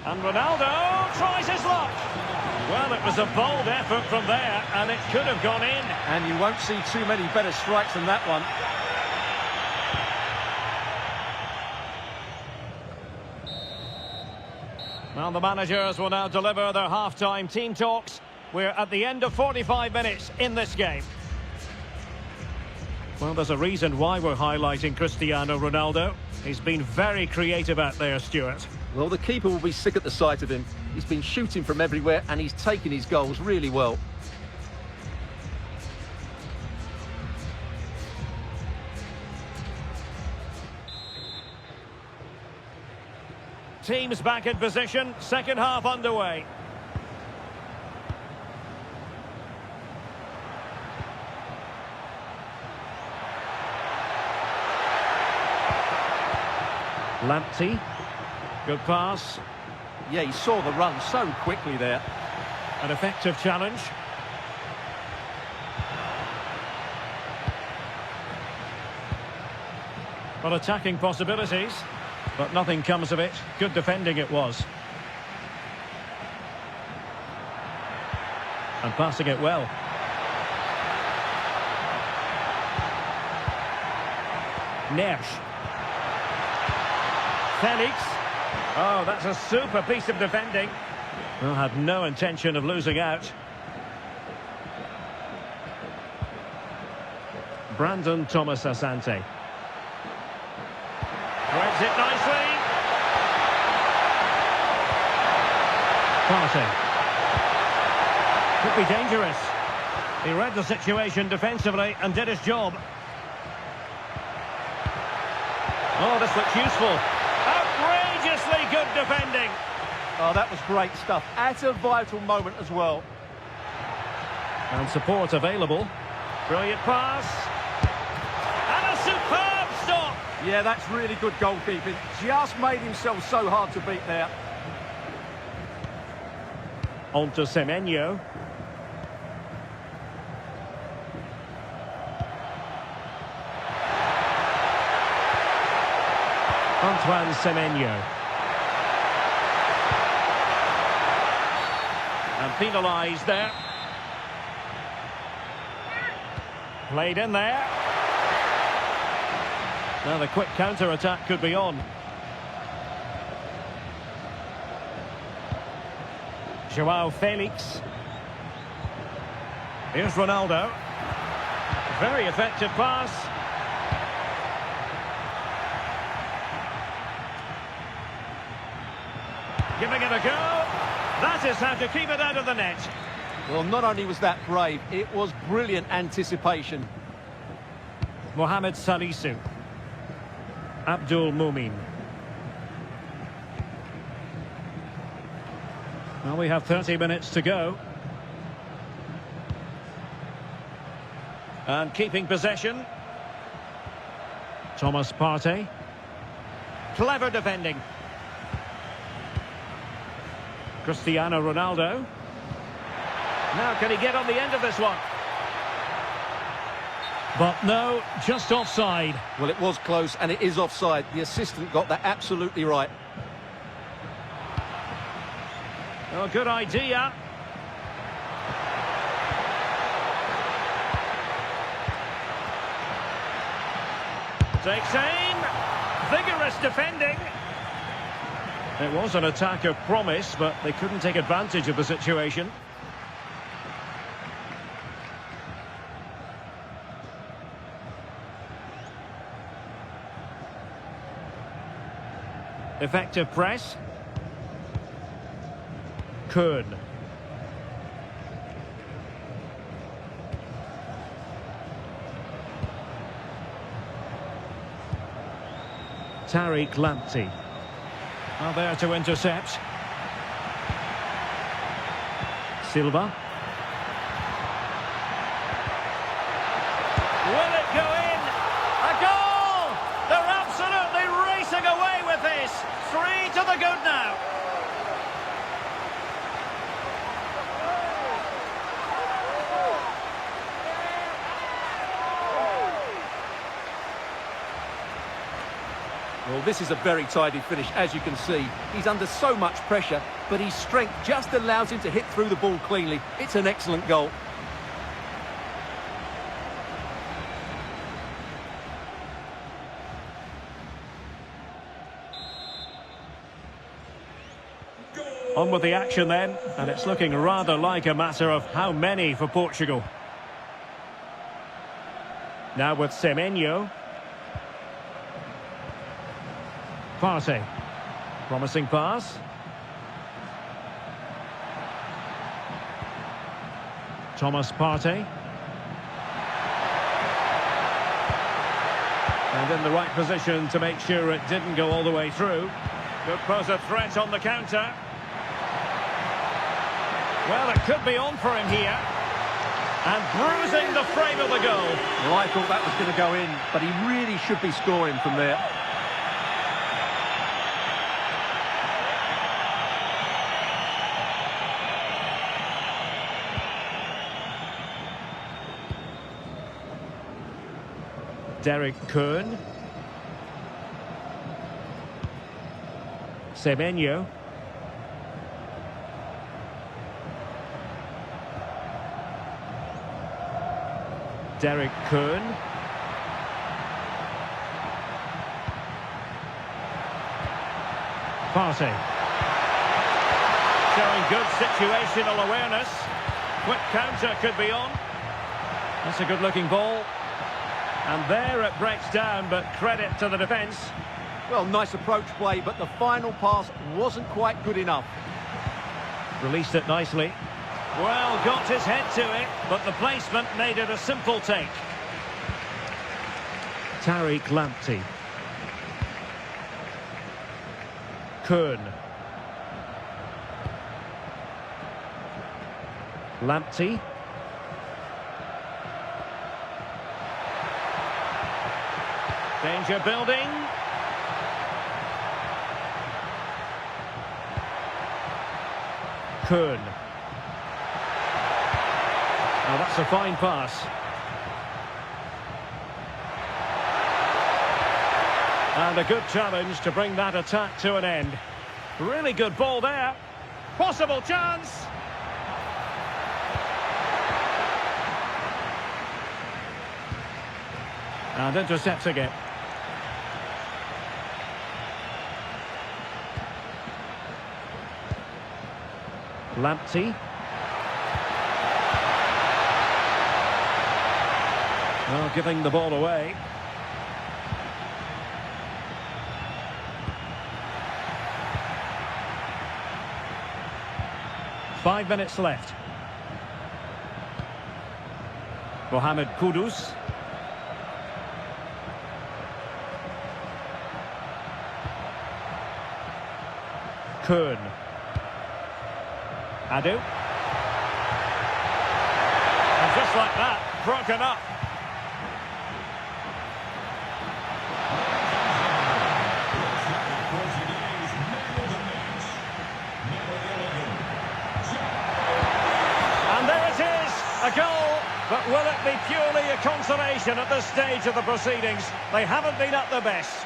And Ronaldo tries his luck. Well, it was a bold effort from there, and it could have gone in. And you won't see too many better strikes than that one. Well, the managers will now deliver their half-time team talks. We're at the end of 45 minutes in this game. Well, there's a reason why we're highlighting Cristiano Ronaldo. He's been very creative out there, Stuart. Well, the keeper will be sick at the sight of him. He's been shooting from everywhere and he's taken his goals really well. Teams back in position, second half underway. Lamptey. Good pass. Yeah, he saw the run so quickly there. An effective challenge. Well, attacking possibilities, but nothing comes of it. Good defending it was. And passing it well. Neres. Felix. Oh, that's a super piece of defending. Well, had no intention of losing out. Brandon Thomas Asante. Threads it nicely. Partey. Could be dangerous. He read the situation defensively and did his job. Oh, this looks useful. Outrageously good defending. Oh, that was great stuff. At a vital moment as well. And support available. Brilliant pass. And a superb stop. Yeah, that's really good goalkeeping. Just made himself so hard to beat there. On to Semenyo. Antoine Semenyo. And penalised there. Played in there. Now the quick counter-attack could be on. Joao Felix. Here's Ronaldo. Very effective pass. Giving it a go. That is how to keep it out of the net. Well, not only was that brave, it was brilliant anticipation. Mohamed Salisu. Abdul Mumin. Well, we have 30 minutes to go. And keeping possession. Thomas Partey. Clever defending. Cristiano Ronaldo. Now, can he get on the end of this one? But no, just offside. Well, it was close, and it is offside. The assistant got that absolutely right. Oh, good idea. Takes aim. Vigorous defending. It was an attack of promise, but they couldn't take advantage of the situation. Effective press. Kuhn. Tariq Lamptey. Are there to intercept. Silva. Will it go in? A goal! They're absolutely racing away with this. 3 to the good now. Well, this is a very tidy finish, as you can see. He's under so much pressure, but his strength just allows him to hit through the ball cleanly. It's an excellent goal. On with the action then, and it's looking rather like a matter of how many for Portugal. Now with Semenyo. Partey. Promising pass. Thomas Partey. And in the right position to make sure it didn't go all the way through. Could pose a threat on the counter. Well, it could be on for him here. And bruising the frame of the goal. Well, I thought that was going to go in, but he really should be scoring from there. Derek Kuhn. Semenyo. Derek Kuhn. Partey. Showing good situational awareness. Quick counter could be on. That's a good-looking ball. And there it breaks down, but credit to the defence. Well, nice approach play, but the final pass wasn't quite good enough. Released it nicely. Well, got his head to it, but the placement made it a simple take. Tariq Lamptey. Kuhn. Lamptey. Danger building. Kuhn. Now that's a fine pass. And a good challenge to bring that attack to an end. Really good ball there. Possible chance. And intercepting it. Lamptey. Well, giving the ball away. Five minutes left. Mohamed Kudus. Kuhn. Adu. And just like that, broken up. And there it A goal, but will it be purely a consolation at this stage of the proceedings? They haven't been at their best.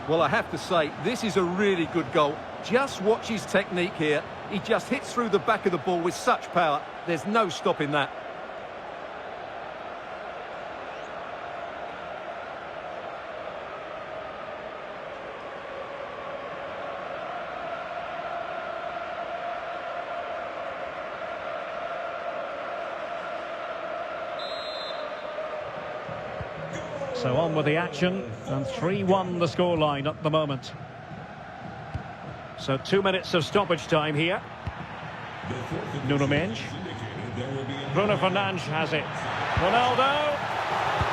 Well, I have to say, this is a really good goal. Just watch his technique here. He just hits through the back of the ball with such power. There's no stopping that. So on with the action, and 3-1 the scoreline at the moment. So 2 minutes of stoppage time here. Nuno Mendes. Bruno Fernandes has it. Ronaldo.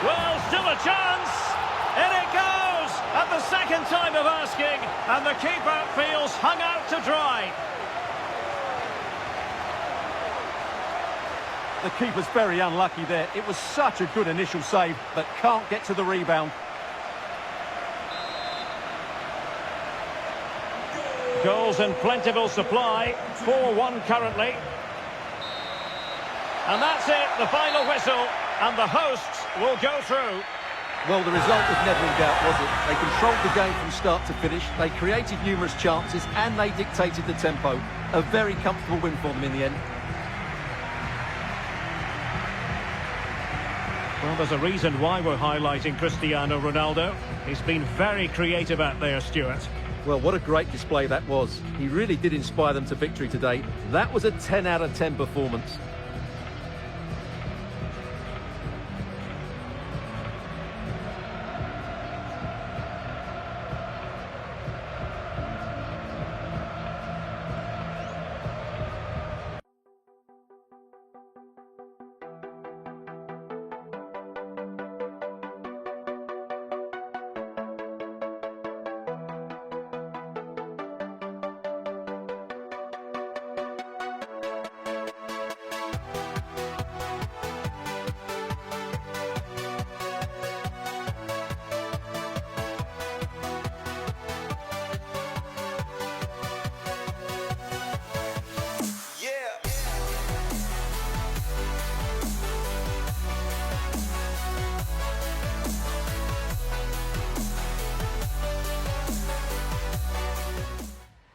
Well, still a chance. In it goes at the second time of asking, and the keeper feels hung out to dry. The keeper's very unlucky there. It was such a good initial save, but can't get to the rebound. Goals in plentiful supply. 4-1 currently. And that's it, the final whistle. And the hosts will go through. Well, the result was never in doubt, was it? They controlled the game from start to finish. They created numerous chances and they dictated the tempo. A very comfortable win for them in the end. Well, there's a reason why we're highlighting Cristiano Ronaldo. He's been very creative out there, Stuart. Well, what a great display that was. He really did inspire them to victory today. That was a 10 out of 10 performance.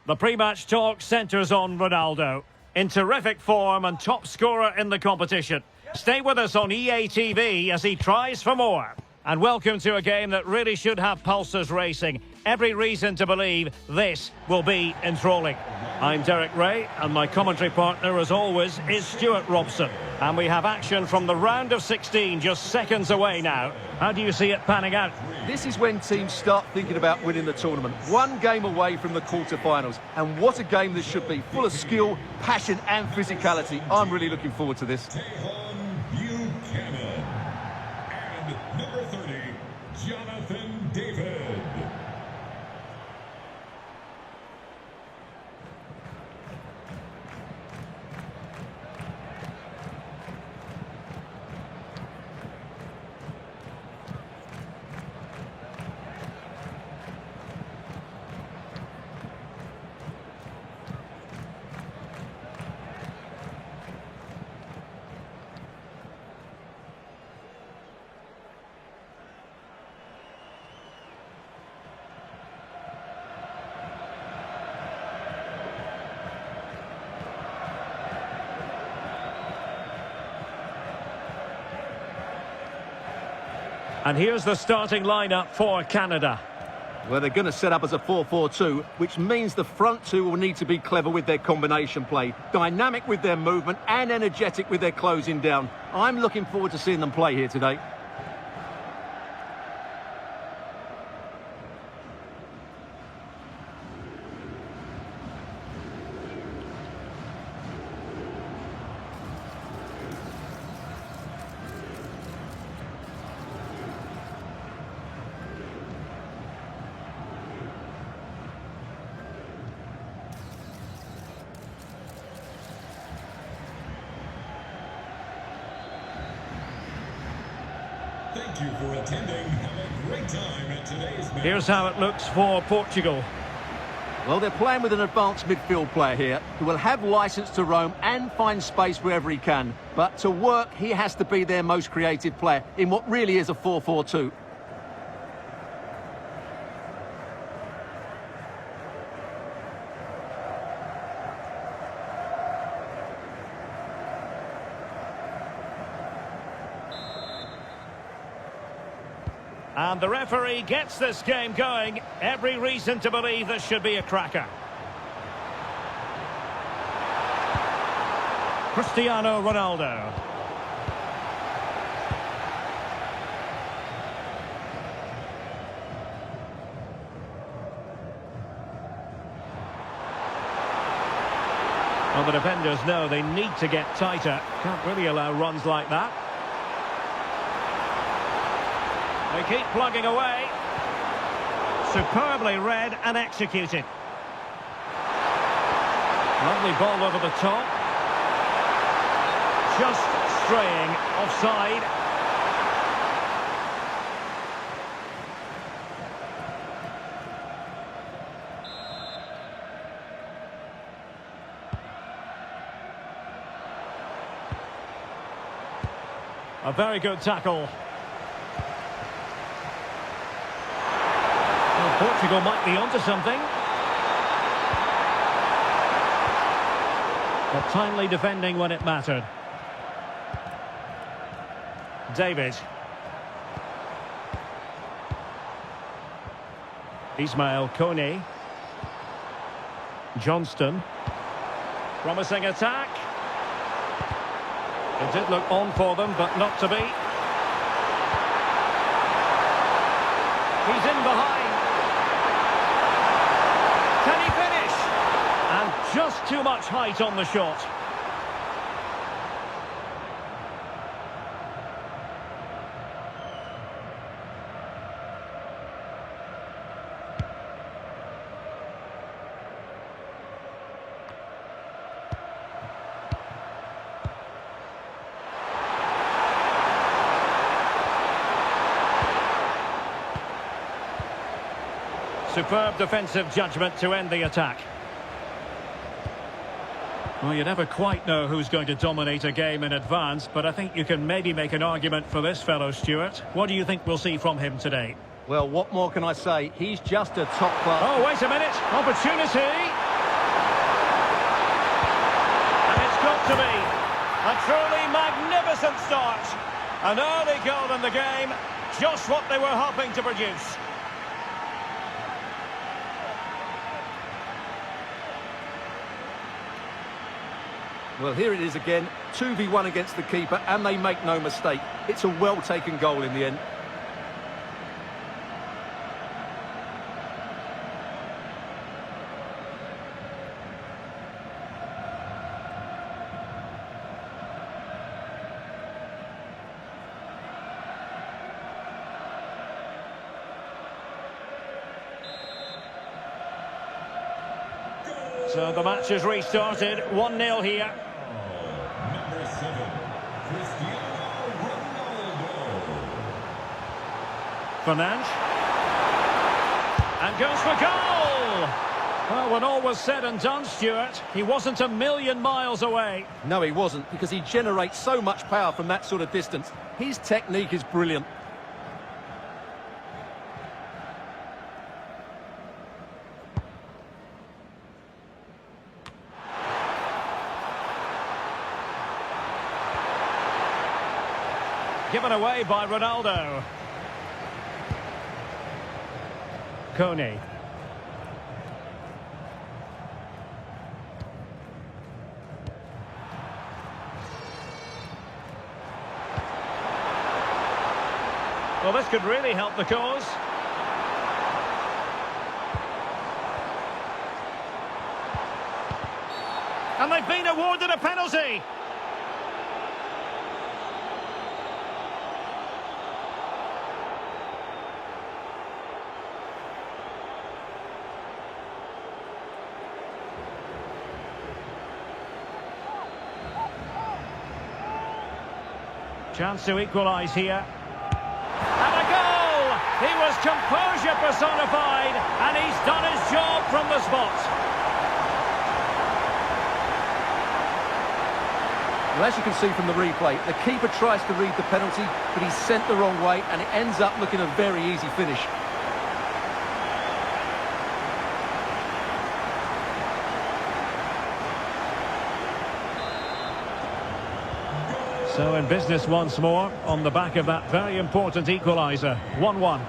The pre-match talk centres on Ronaldo. In terrific form and top scorer in the competition. Stay with us on EA TV as he tries for more. And welcome to a game that really should have pulses racing. Every reason to believe this will be enthralling. I'm Derek Ray, and my commentary partner, as always, is Stuart Robson. And we have action from the round of 16 just seconds away now. How do you see it panning out? This is when teams start thinking about winning the tournament. One game away from the quarter-finals. And what a game this should be. Full of skill, passion and physicality. I'm really looking forward to this. And number 30, Jonathan David. And here's the starting lineup for Canada. Well, they're going to set up as a 4-4-2, which means the front two will need to be clever with their combination play, dynamic with their movement and energetic with their closing down. I'm looking forward to seeing them play here today. Thank you for attending. Have a great time at today's match. Here's how it looks for Portugal. Well, they're playing with an advanced midfield player here who will have licence to roam and find space wherever he can. But to work, he has to be their most creative player in what really is a 4-4-2. And the referee gets this game going. Every reason to believe this should be a cracker. Cristiano Ronaldo. Well, the defenders know they need to get tighter. Can't really allow runs like that. They keep plugging away. Superbly read and executed. Lovely ball over the top. Just straying offside. A very good tackle. Portugal might be onto something. But timely defending when it mattered. David. Ismail Kone. Johnston. Promising attack. It did look on for them, but not to be. He's in behind. Can he finish? And just too much height on the shot. Superb defensive judgment to end the attack. Well, you never quite know who's going to dominate a game in advance, but I think you can maybe make an argument for this fellow, Stuart. What do you think we'll see from him today? Well, what more can I say? He's just a top class. Oh, wait a minute. Opportunity. And it's got to be a truly magnificent start. An early goal in the game. Just what they were hoping to produce. Well, here it is again, 2v1 against the keeper, and they make no mistake. It's a well-taken goal in the end. So the match has restarted, 1-0 here. Number 7, Cristiano Ronaldo. Fernandes. And goes for goal! Well, when all was said and done, Stuart, he wasn't a million miles away. No, he wasn't, because he generates so much power from that sort of distance. His technique is brilliant. Given away by Ronaldo. Kone. Well, this could really help the cause. And they've been awarded a penalty. Chance to equalise here. was composure personified, and he's done his job from the spot. Well, as you can see from the replay, the keeper tries to read the penalty, but he's sent the wrong way, and it ends up looking a very easy finish. So in business once more, on the back of that very important equaliser. 1-1.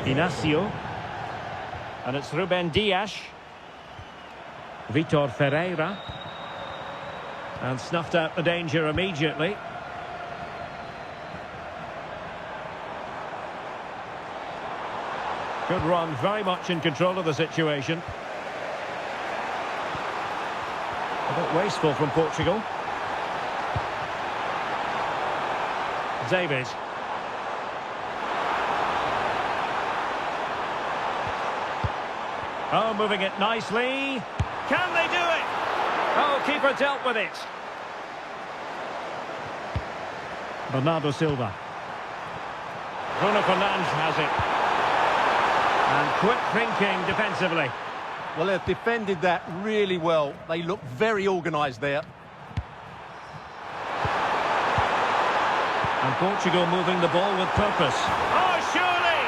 Inacio. And it's Ruben Dias. Vitor Ferreira. And snuffed out the danger immediately. Good run, very much in control of the situation. A bit wasteful from Portugal. David. Oh, moving it nicely. Can they do it? Oh, keeper dealt with it. Bernardo Silva. Bruno Fernandes has it. And quick thinking defensively. Well, they've defended that really well. They look very organised there. And Portugal moving the ball with purpose. Oh, surely!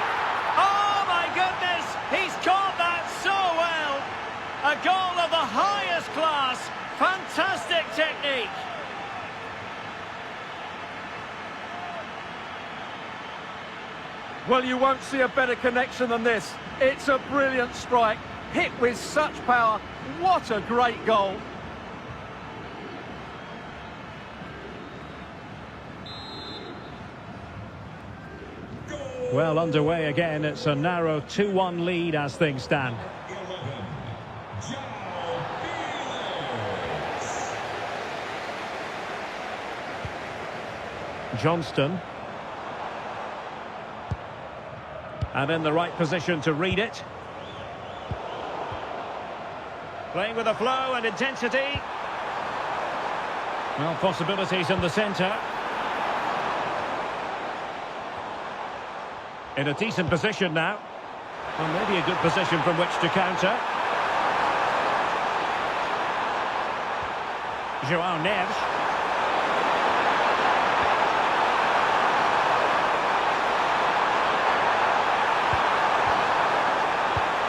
Oh, my goodness! He's caught that so well! A goal of the highest class. Fantastic technique. Well, you won't see a better connection than this. It's a brilliant strike. Hit with such power. What a great goal. Well, underway again. It's a narrow 2-1 lead as things stand. 11. Johnston. And in the right position to read it. Playing with a flow and intensity. Well, possibilities in the centre. In a decent position now. Well, maybe a good position from which to counter. João Neves.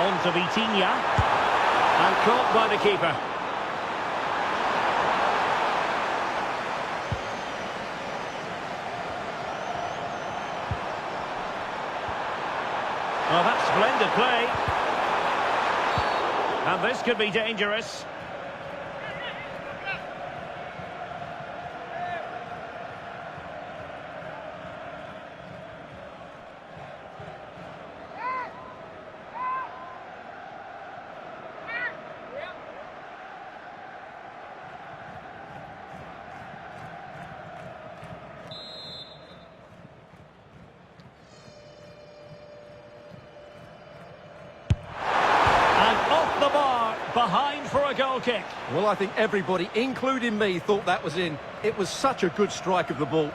On to Vitinha. And caught by the keeper. Well, that's splendid play. And this could be dangerous. Behind for a goal kick. Well, I think everybody, including me, thought that was in. It was such a good strike of the ball.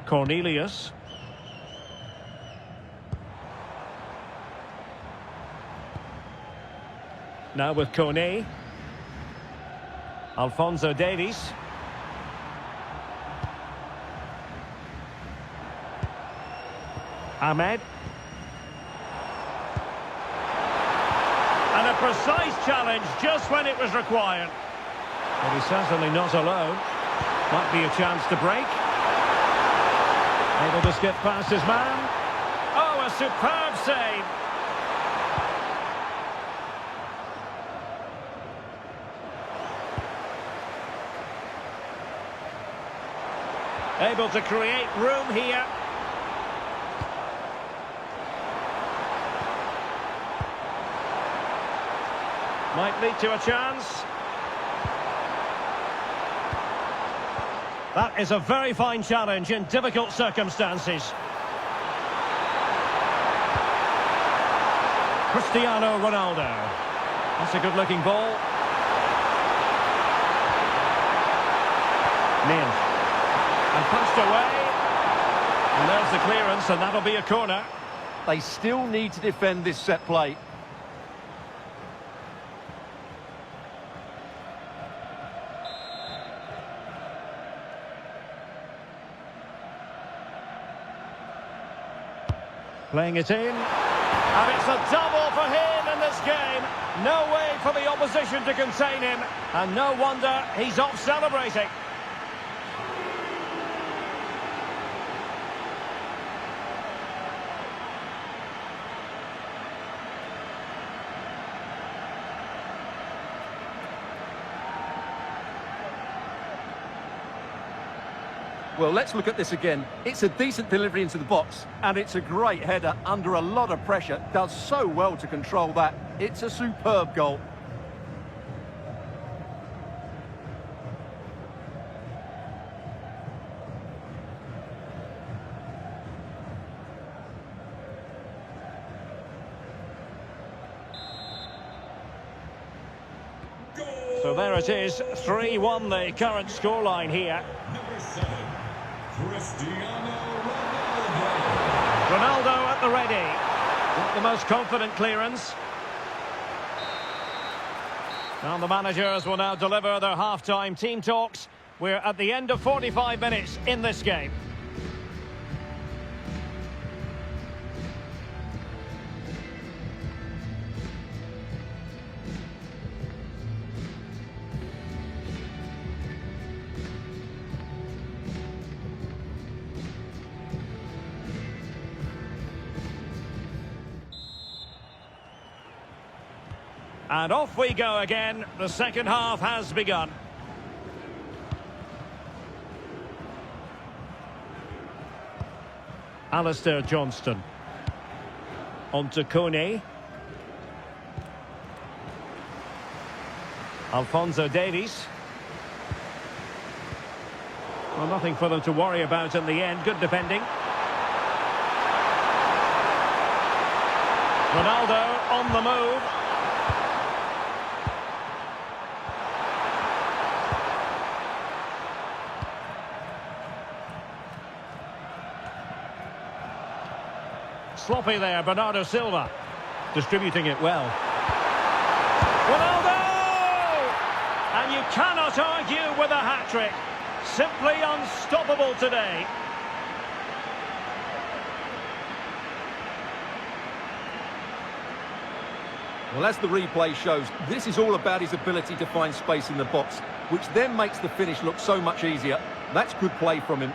Cornelius. Now with Kone. Alphonso Davies. Ahmed. And a precise challenge just when it was required. But he's certainly not alone. Might be a chance to break. Able to skip past his man. Oh, a superb save. Able to create room here. Might lead to a chance. That is a very fine challenge in difficult circumstances. Cristiano Ronaldo. That's a good-looking ball. Min. And punched away. And there's the clearance, and that'll be a corner. They still need to defend this set play. Playing it in. And it's a double for him in this game. No way for the opposition to contain him. And no wonder he's off celebrating. Well, let's look at this again. It's a decent delivery into the box, and it's a great header under a lot of pressure. Does so well to control that. It's a superb goal. So there it is, 3-1 the current scoreline here. Number 7, Cristiano Ronaldo. Ronaldo at the ready. Not the most confident clearance. And the managers will now deliver their half-time team talks. We're at the end of 45 minutes in this game. And off we go again. The second half has begun. Alistair Johnston. On to Kone. Alphonso Davies. Well, nothing for them to worry about in the end. Good defending. Ronaldo on the move. Sloppy there, Bernardo Silva. Distributing it well. Ronaldo! And you cannot argue with a hat-trick. Simply unstoppable today. Well, as the replay shows, this is all about his ability to find space in the box, which then makes the finish look so much easier. That's good play from him.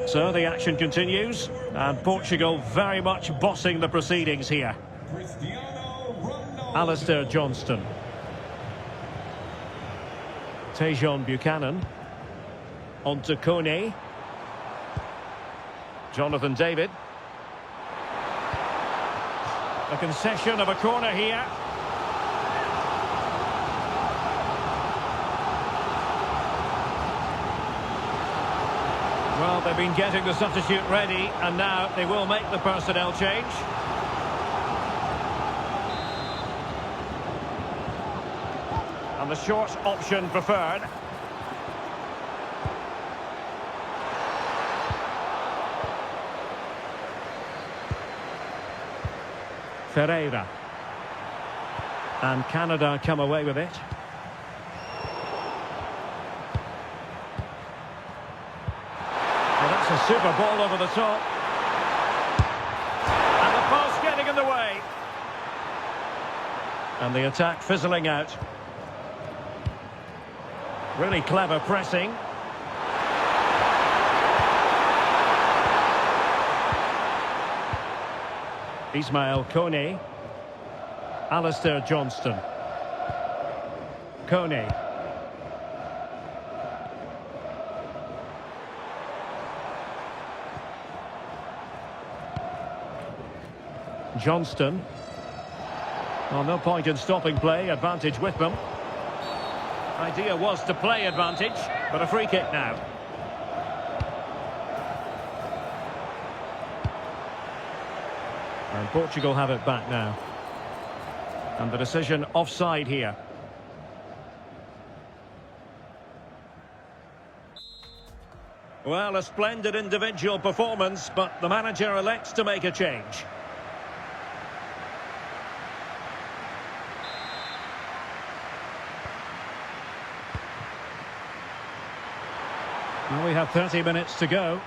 So the action continues, and Portugal very much bossing the proceedings here. Cristiano Ronaldo. Alistair Johnston. Tejon Buchanan. On to Kone. Jonathan David. A concession of a corner here. Well, they've been getting the substitute ready, and now they will make the personnel change. And the short option preferred. Ferreira. And Canada come away with it. Well, that's a super ball over the top. And the post getting in the way. And the attack fizzling out. Really clever pressing. Ismail Kone. Alistair Johnston. Kone. Johnston. Well, no point in stopping play, advantage with them. Idea was to play advantage, but a free kick now. And Portugal have it back now. And the decision offside here. Well, a splendid individual performance, but the manager elects to make a change. Well, we have 30 minutes to go.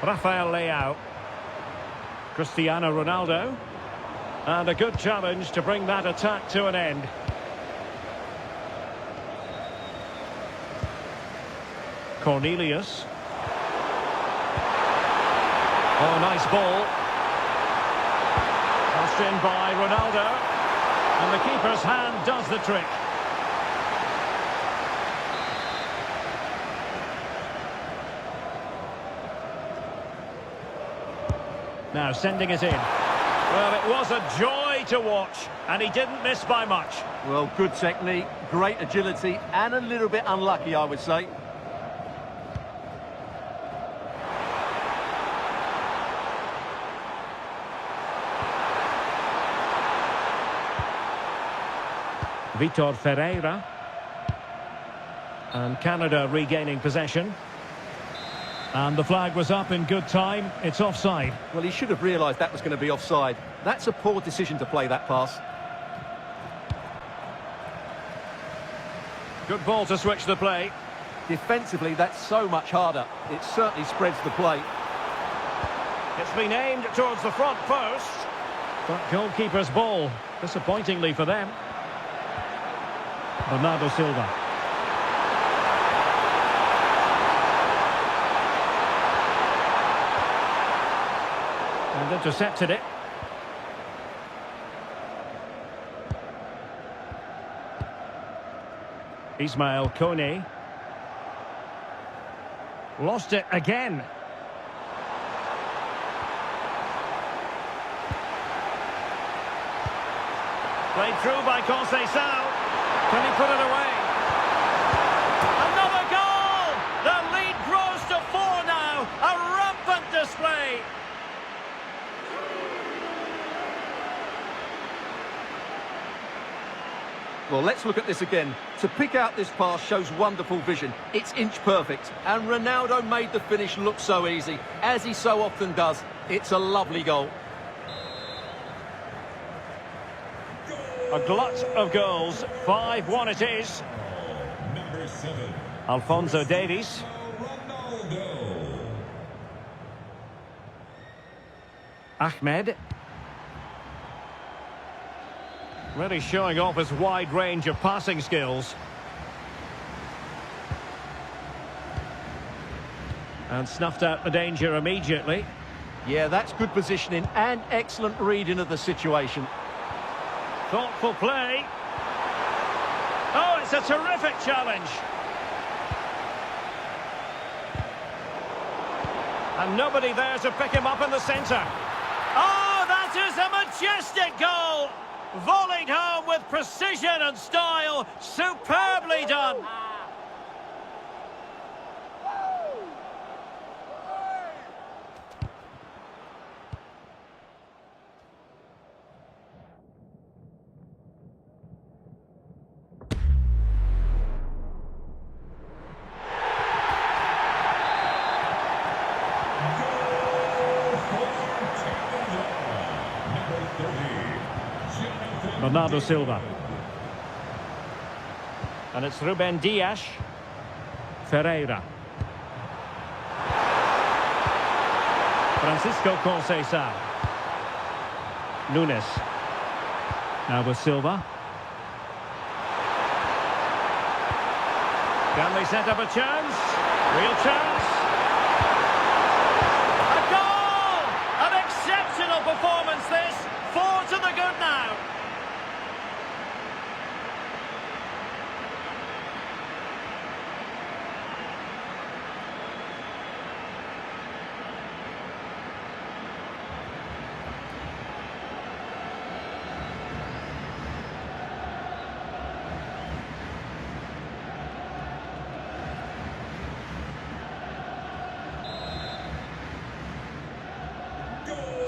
Rafael Leao. Cristiano Ronaldo. And a good challenge to bring that attack to an end. Cornelius. Oh, nice ball. Passed in by Ronaldo. And the keeper's hand does the trick. Now sending it in. Well, it was a joy to watch, and he didn't miss by much. Well, good technique, great agility, and a little bit unlucky, I would say. Vitor Ferreira. And Canada regaining possession. And the flag was up in good time. It's offside. Well, he should have realised that was going to be offside. That's a poor decision to play that pass. Good ball to switch the play. Defensively, that's so much harder. It certainly spreads the play. It's been aimed towards the front post. But goalkeeper's ball, disappointingly for them. Bernardo Silva. And intercepted it. Ismail Kone. Lost it again. Played through by Conceição. Can he put it away? Another goal! The lead grows to 4 now. A rampant display. Well, let's look at this again. To pick out this pass shows wonderful vision. It's inch perfect. And Ronaldo made the finish look so easy, as he so often does. It's a lovely goal. A glut of goals. 5-1 it is. Number 7. Alphonso Davies. Ronaldo. Ahmed. Really showing off his wide range of passing skills. And snuffed out the danger immediately. Yeah, that's good positioning and excellent reading of the situation. Thoughtful play. Oh, it's a terrific challenge. And nobody there to pick him up in the centre. Oh, that is a majestic goal! Volleyed home with precision and style. Superbly done. Bernardo Silva. And it's Ruben Dias. Ferreira. Francisco Conceição. Nunes. Now with Silva. Can they set up a chance? Real chance. A goal! An exceptional performance this. 4 to the good now.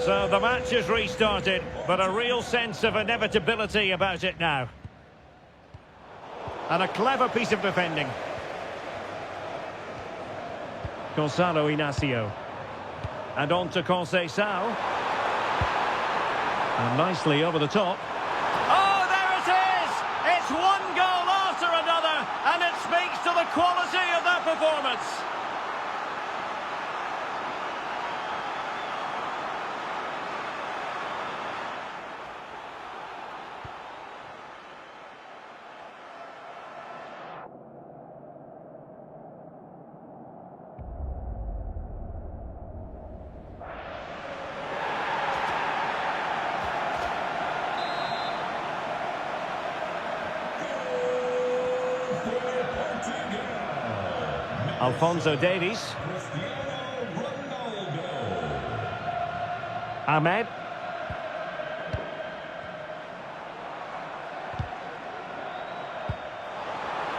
So the match is restarted, but a real sense of inevitability about it now. And a clever piece of defending. Gonzalo Inacio. And on to Conceição. And nicely over the top. Oh, there it is! It's one goal after another, and it speaks to the quality of that performance. Alphonso Davies. Ahmed.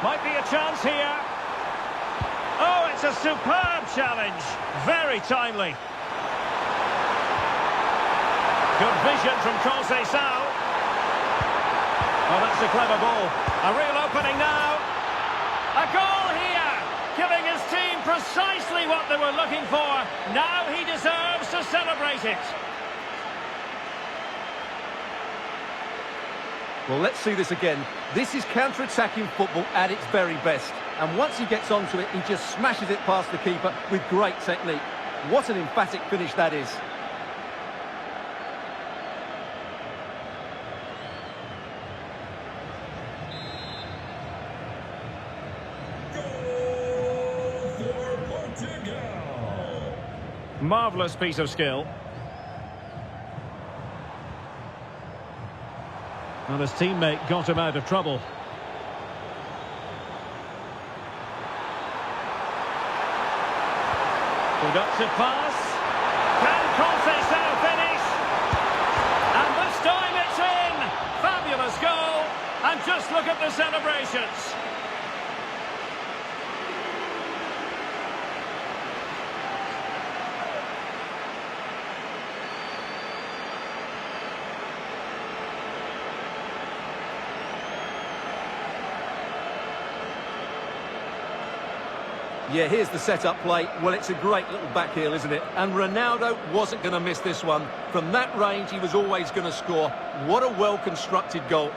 Might be a chance here. Oh, it's a superb challenge. Very timely. Good vision from Conceição. Oh, that's a clever ball. A real opening now. A goal here, giving his team precisely what they were looking for. Now he deserves to celebrate it. Well, let's see this again. This is counter-attacking football at its very best. And once he gets onto it, he just smashes it past the keeper with great technique. What an emphatic finish that is. Marvellous piece of skill. Well, his teammate got him out of trouble. Productive pass. Can Conceição finish? And this time it's in. Fabulous goal. And just look at the celebrations. Yeah, here's the set-up play. Well, it's a great little back heel, isn't it? And Ronaldo wasn't going to miss this one. From that range, he was always going to score. What a well-constructed goal.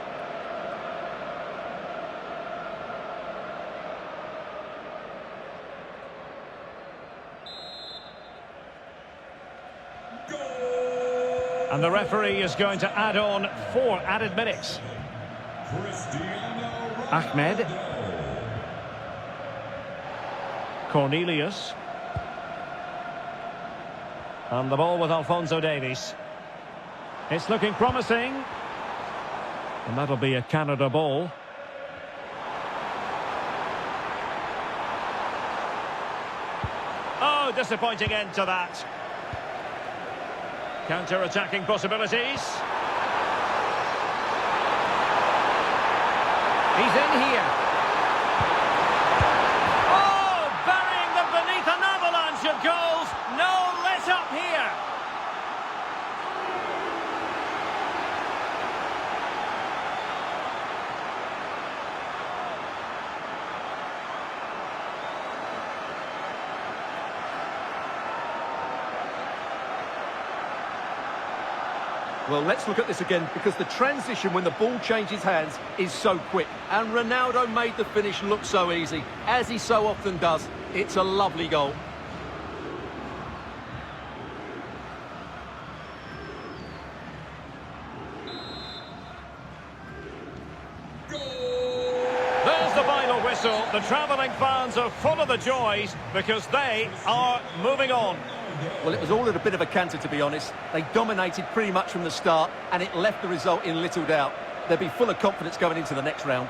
And the referee is going to add on 4 added minutes. Ahmed. Cornelius. And the ball with Alphonso Davies. It's looking promising. And that'll be a Canada ball. Oh, disappointing end to that. Counter-attacking possibilities. He's in here. Oh, burying them beneath an avalanche of goals. No let up here. Well, let's look at this again, because the transition when the ball changes hands is so quick. And Ronaldo made the finish look so easy, as he so often does. It's a lovely goal. There's the final whistle. The travelling fans are full of the joys because they are moving on. Well, it was all at a bit of a canter, to be honest. They dominated pretty much from the start, and it left the result in little doubt. They'll be full of confidence going into the next round.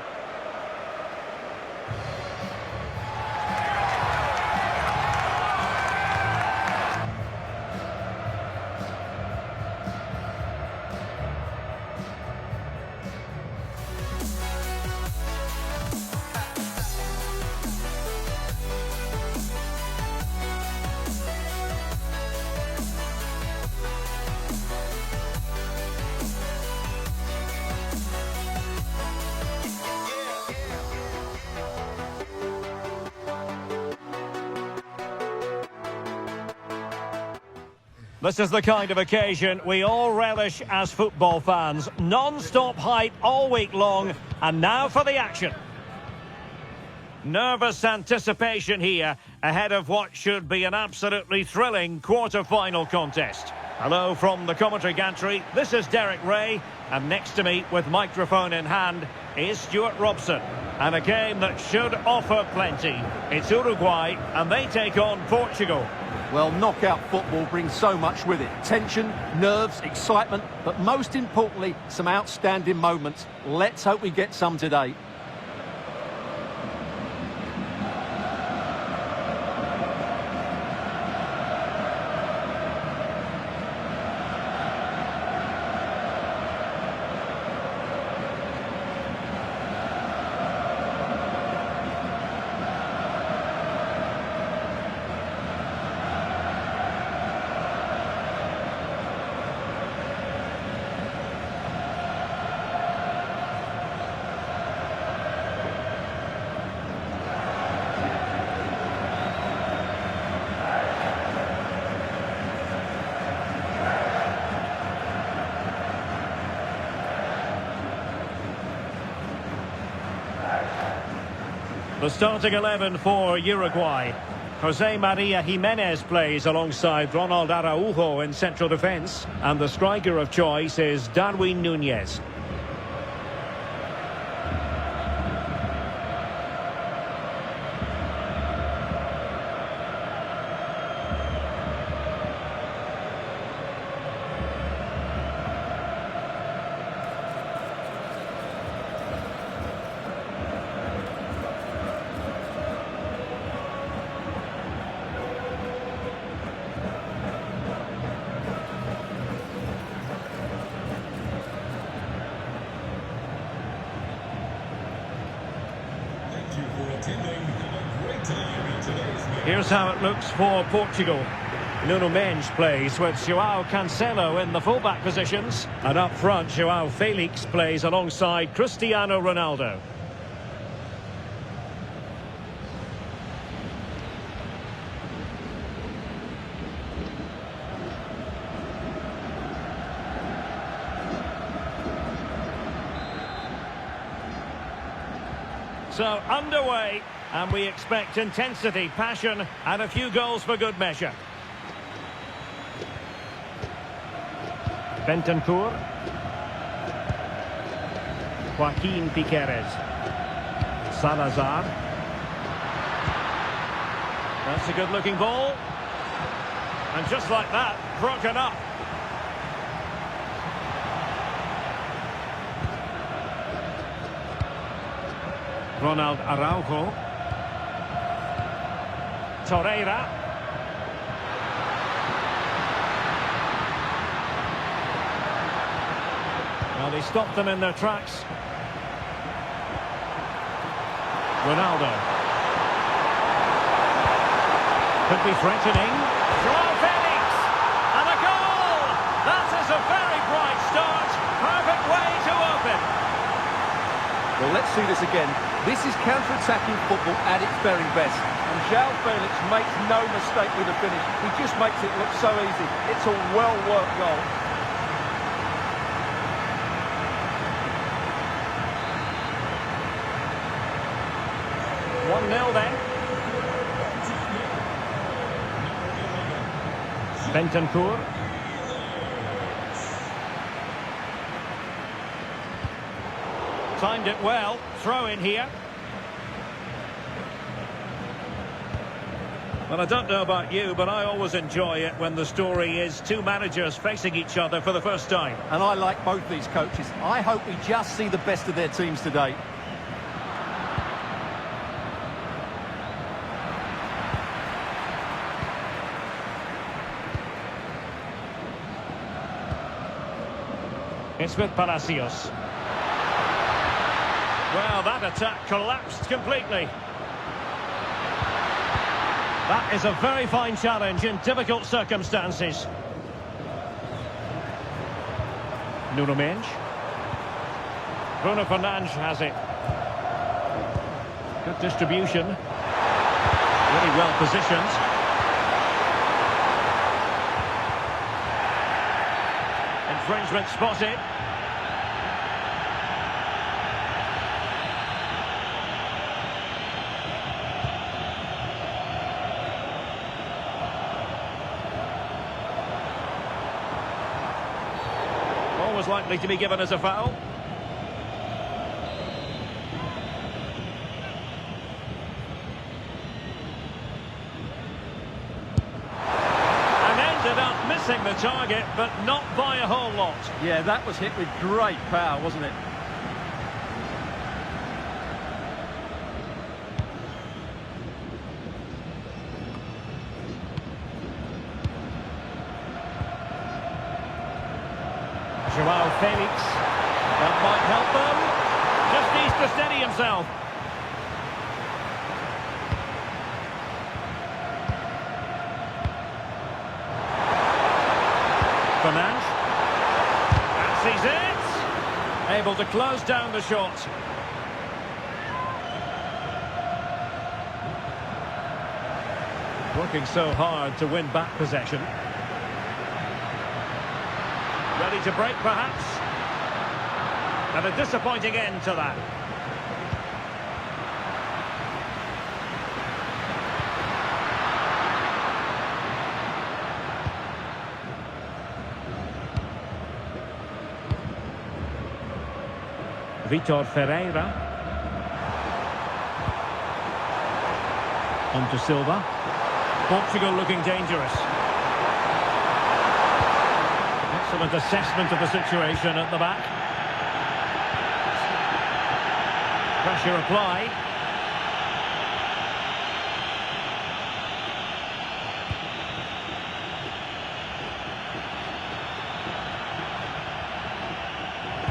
This is the kind of occasion we all relish as football fans. Non-stop hype all week long, and now for the action. Nervous anticipation here ahead of what should be an absolutely thrilling quarter-final contest. Hello from the commentary gantry, this is Derek Ray, and next to me with microphone in hand is Stuart Robson. And a game that should offer plenty. It's Uruguay, and they take on Portugal. Well, knockout football brings so much with it. Tension, nerves, excitement, but most importantly, some outstanding moments. Let's hope we get some today. The starting 11 for Uruguay. Jose Maria Jimenez plays alongside Ronald Araujo in central defence. And the striker of choice is Darwin Núñez. Here's how it looks for Portugal. Nuno Mendes plays with João Cancelo in the fullback positions. And up front, João Felix plays alongside Cristiano Ronaldo. So, underway. And we expect intensity, passion, and a few goals for good measure. Bentancur. Joaquin Piqueres. Salazar. That's a good-looking ball. And just like that, broken up. Ronald Araujo. Torreira. Well, they stopped them in their tracks. Ronaldo. Could be threatening. João Felix! And a goal! That is a very bright start. Perfect way to open. Well, let's see this again. This is counter-attacking football at its very best. And João Felix makes no mistake with the finish. He just makes it look so easy. It's a well-worked goal. One 0 then. Bentancur. Timed it well. Throw in here. Well, I don't know about you, but I always enjoy it when the story is two managers facing each other for the first time. And I like both these coaches. I hope we just see the best of their teams today. It's with Palacios. Well, that attack collapsed completely. That is a very fine challenge in difficult circumstances. Nuno Mendes. Bruno Fernandes has it. Good distribution. Really well positioned. infringement spotted. Was likely to be given as a foul. And ended up missing the target, but not by a whole lot. Yeah, that was hit with great power, wasn't it? Joao Felix. That might help them. Just needs to steady himself. Fernandes. That sees it. Able to close down the shot. Working so hard to win back possession. Ready to break, perhaps. And a disappointing end to that. Vitor Ferreira. On to Silva. Portugal looking dangerous. Excellent assessment of the situation at the back. Pressure applied.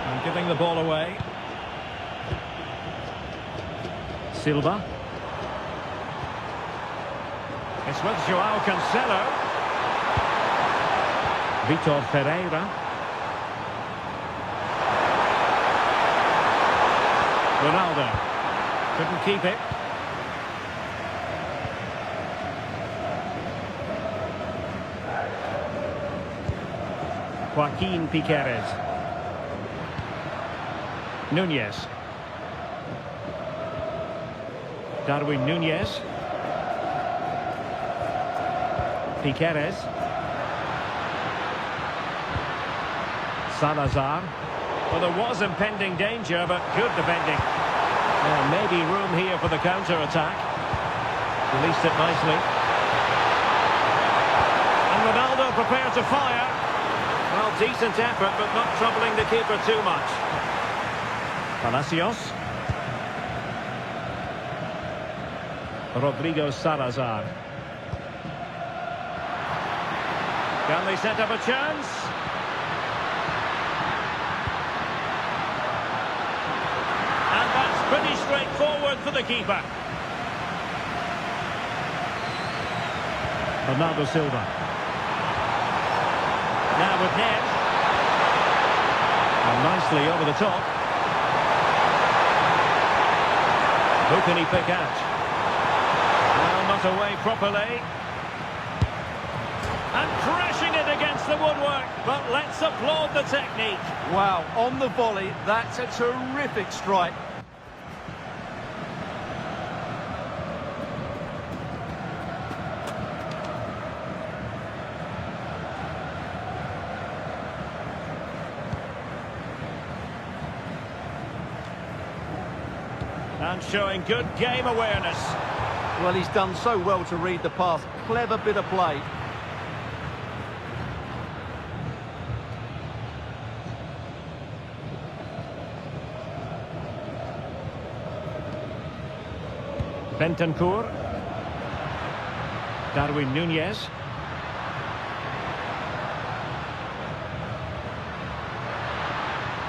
And giving the ball away. Silva. It's with Joao Cancelo. Vitor Ferreira. Ronaldo. Couldn't keep it. Joaquin Piqueres. Nunez. Darwin Nunez. Piqueres. Salazar. Well, there was impending danger, but good defending. Maybe room here for the counter-attack. Released it nicely. And Ronaldo prepared to fire. Well, decent effort, but not troubling the keeper too much. Palacios. Rodrigo Salazar. Can they set up a chance? And that's pretty straightforward for the keeper. Bernardo Silva. Now with net. And nicely over the top. Who can he pick out? Well, not away properly. And crashing it against the woodwork. But let's applaud the technique. Wow, on the volley, that's a terrific strike. And showing good game awareness. Well, he's done so well to read the pass. Clever bit of play. Bentancur. Darwin Nunez.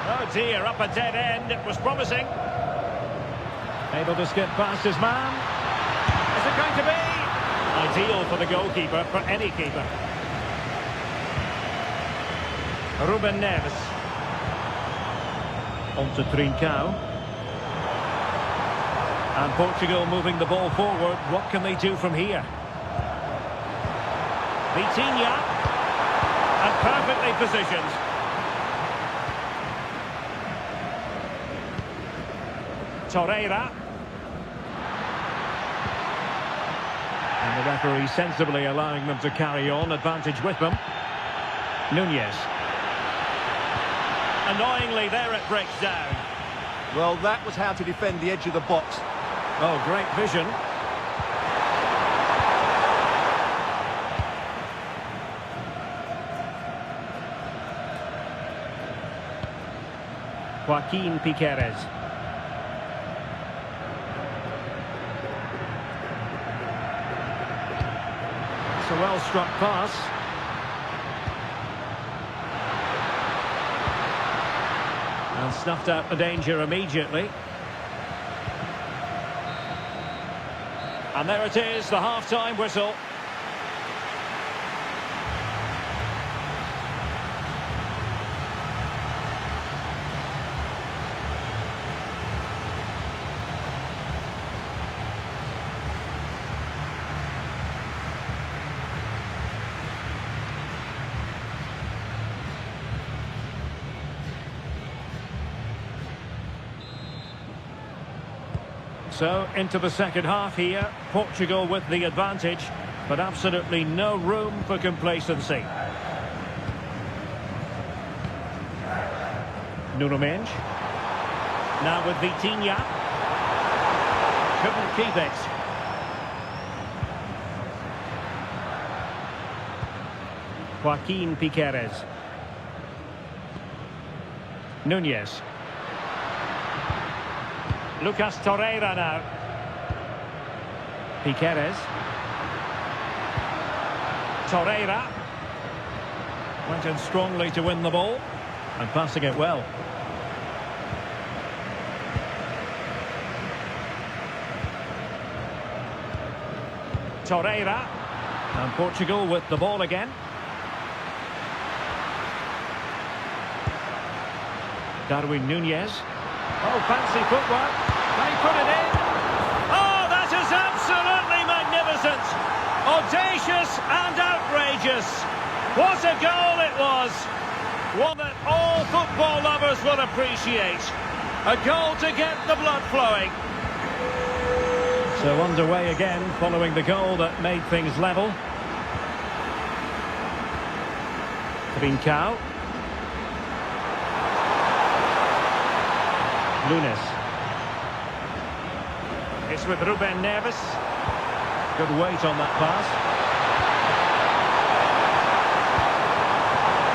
Oh dear, up a dead end. It was promising. Able to skip past his man. Is it going to be? Ideal for the goalkeeper, for any keeper. Ruben Neves. On to Trincao. And Portugal moving the ball forward. What can they do from here? Vitinha. And perfectly positioned. Torreira. And the referee sensibly allowing them to carry on, advantage with them. Nunez. Annoyingly, there it breaks down. Well, that was how to defend the edge of the box. Oh, great vision. Joaquin Piqueres. It's a well-struck pass. And snuffed out the danger immediately. And there it is, the half-time whistle. So, into the second half here, Portugal with the advantage, but absolutely no room for complacency. Nuno Mendes. Now with Vitinha. Couldn't keep it. Joaquin Piqueres. Nunez. Lucas Torreira now. Piqueres. Torreira. Went in strongly to win the ball. And passing it well. Torreira. And Portugal with the ball again. Darwin Nunez. Oh, fancy footwork. Can he put it in? Oh, that is absolutely magnificent. Audacious and outrageous. What a goal it was. One that all football lovers will appreciate. A goal to get the blood flowing. So underway again following the goal that made things level. Trincao. Lunes. It's with Ruben Neves. Good weight on that pass.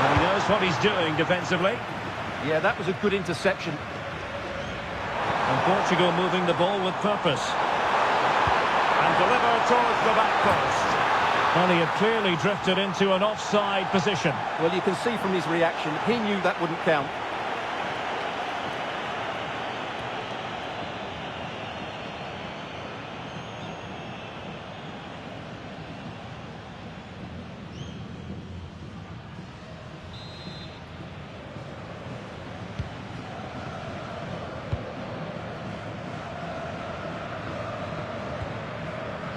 And he knows what he's doing defensively. Yeah, that was a good interception. And Portugal moving the ball with purpose. And deliver towards the back post. And he had clearly drifted into an offside position. Well, you can see from his reaction, he knew that wouldn't count.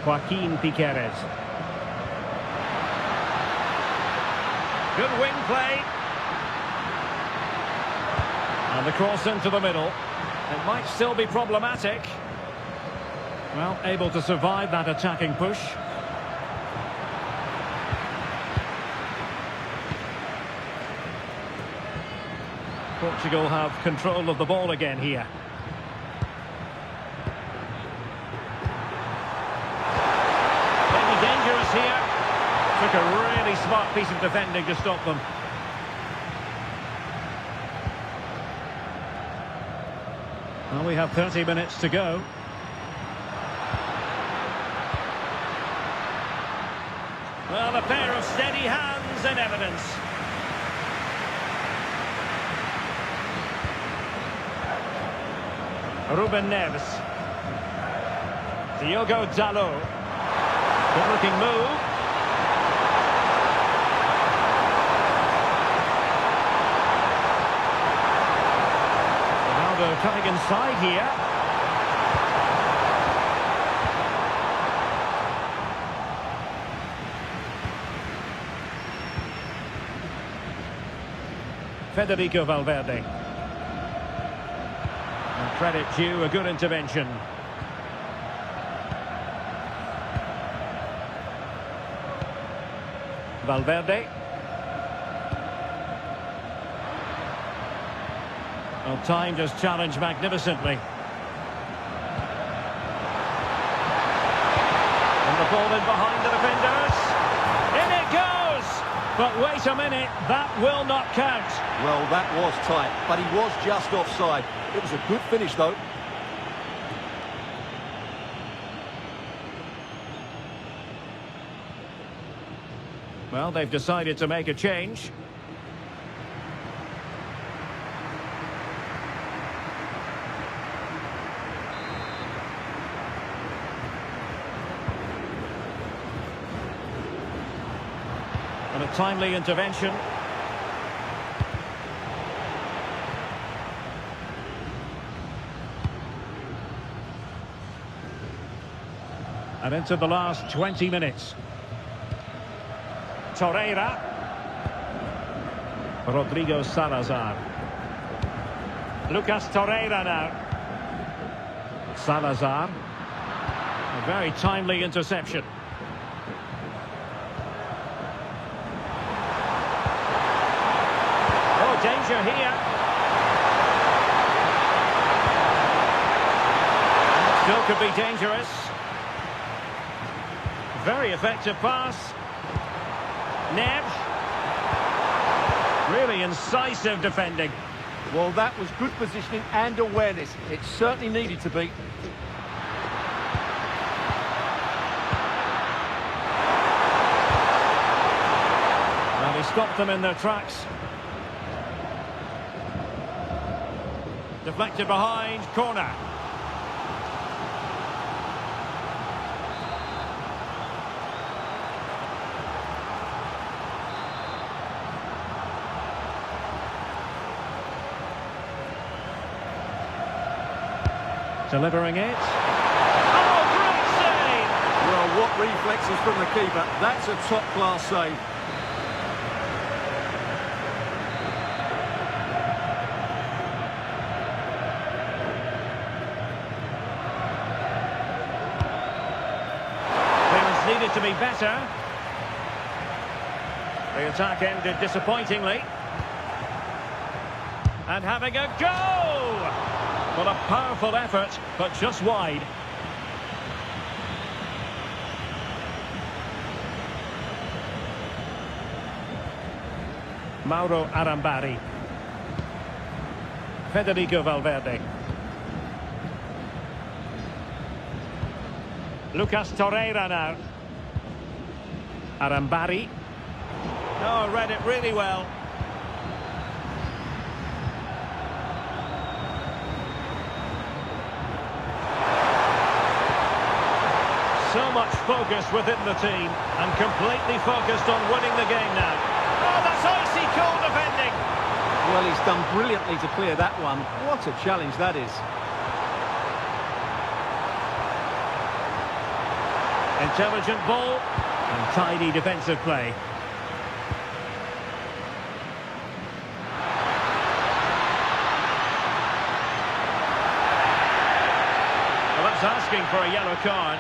Joaquin Piqueres. Good wing play. And the cross into the middle. It might still be problematic. Well, able to survive that attacking push. Portugal have control of the ball again here. Dangerous here. Took a really smart piece of defending to stop them. Well, we have 30 minutes to go. Well, a pair of steady hands in evidence. Ruben Neves. Diogo Dalot. Good-looking move. Ronaldo cutting inside here. Federico Valverde. And credit due, a good intervention. Valverde. Well, timed his challenge magnificently. And the ball in behind the defenders. In it goes! But wait a minute, that will not count. Well, that was tight, but he was just offside. It was a good finish, though. Well, they've decided to make a change. And a timely intervention. And into the last 20 minutes. Torreira. Rodrigo Salazar. Lucas Torreira now. Salazar. A very timely interception. Oh, danger here. Still could be dangerous. Very effective pass. Neves. Really incisive defending. Well, that was good positioning and awareness. It certainly needed to be. Well, he stopped them in their tracks. Deflected behind, corner. Delivering it. Oh, great save! Well, what reflexes from the keeper. That's a top-class save. Clearance needed to be better. The attack ended disappointingly. And having a go! Well, a powerful effort, but just wide. Mauro Arambari. Federico Valverde. Lucas Torreira now. Arambari. Oh, read it really well. So much focus within the team and completely focused on winning the game now. Oh, that's icy cold defending. Well, he's done brilliantly to clear that one. What a challenge that is. Intelligent ball and tidy defensive play. Well, that's asking for a yellow card.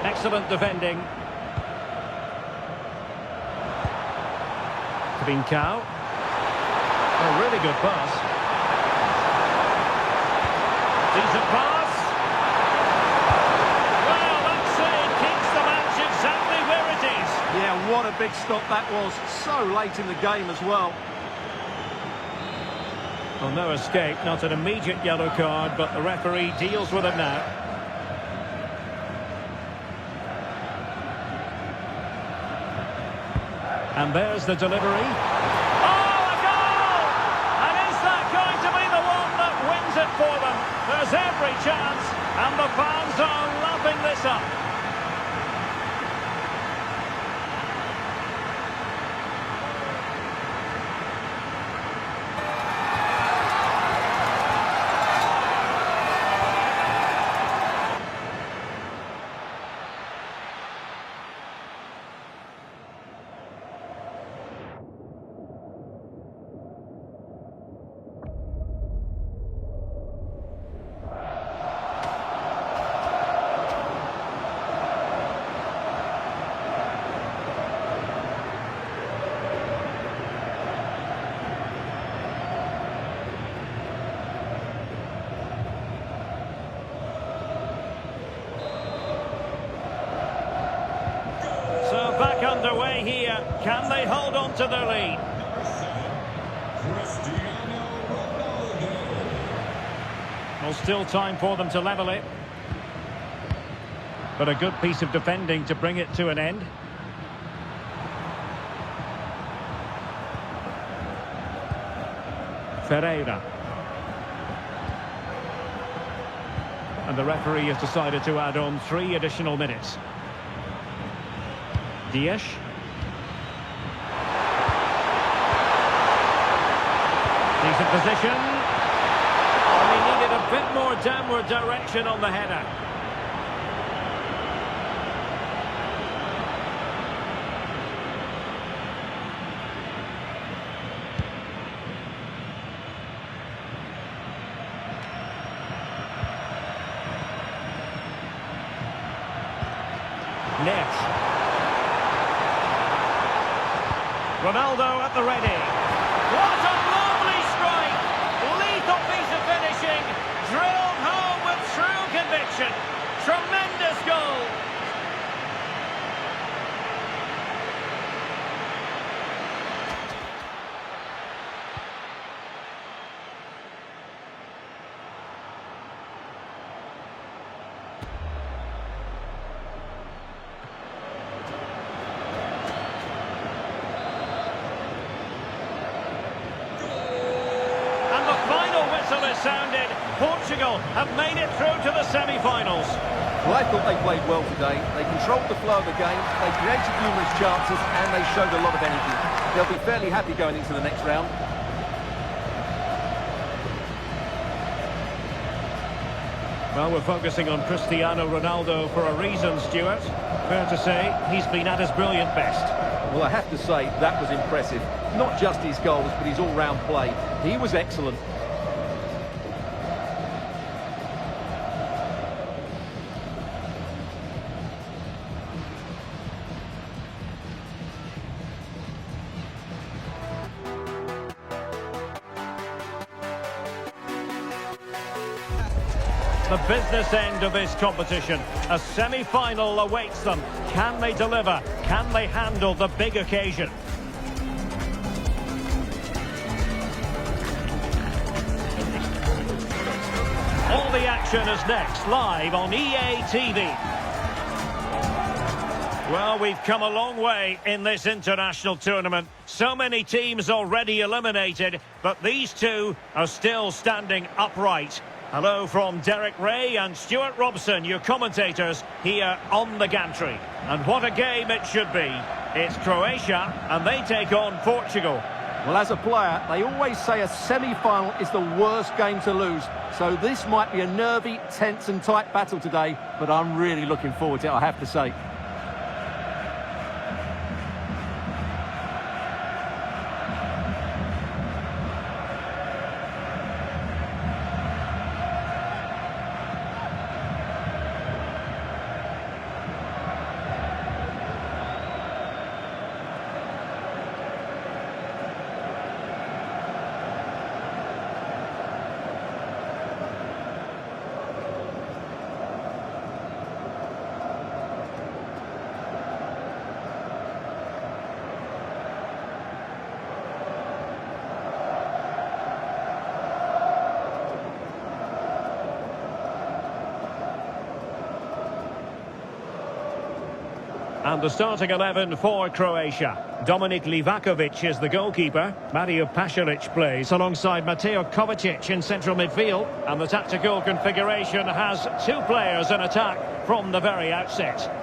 Excellent defending. Trincao. A really good pass. Decent pass. Well, that's it. Keeps the match exactly where it is. Yeah, what a big stop that was. So late in the game as well. Well, no escape. Not an immediate yellow card, but the referee deals with it now. And there's the delivery. Oh, a goal! And is that going to be the one that wins it for them? There's every chance, and the fans are lapping this up. underway here. Can they hold on to their lead? Well, still time for them to level it. But a good piece of defending to bring it to an end. Ferreira. And the referee has decided to add on 3 additional minutes. Dias. Decent position. And he needed a bit more downward direction on the header. Net. Ronaldo at the ready. What a lovely strike! Lethal piece of finishing. Drilled home with true conviction. Tremendous goal. Sounded. Portugal have made it through to the semi-finals. Well, I thought they played well today. They controlled the flow of the game, they created numerous chances, and they showed a lot of energy. They'll be fairly happy going into the next round. Well, we're focusing on Cristiano Ronaldo for a reason, Stuart. Fair to say, he's been at his brilliant best. Well, I have to say, that was impressive. Not just his goals, but his all-round play. He was excellent. The business end of this competition. A semi-final awaits them. Can they deliver? Can they handle the big occasion? All the action is next, live on EA TV. Well, we've come a long way in this international tournament. So many teams already eliminated, but these two are still standing upright. Hello from Derek Ray and Stuart Robson, your commentators here on the gantry. And what a game it should be. It's Croatia and they take on Portugal. Well, as a player, they always say a semi-final is the worst game to lose. So this might be a nervy, tense and tight battle today, but I'm really looking forward to it, I have to say. And the starting 11 for Croatia. Dominik Livakovic is the goalkeeper. Mario Pasalic plays alongside Mateo Kovacic in central midfield. And the tactical configuration has 2 players in attack from the very outset.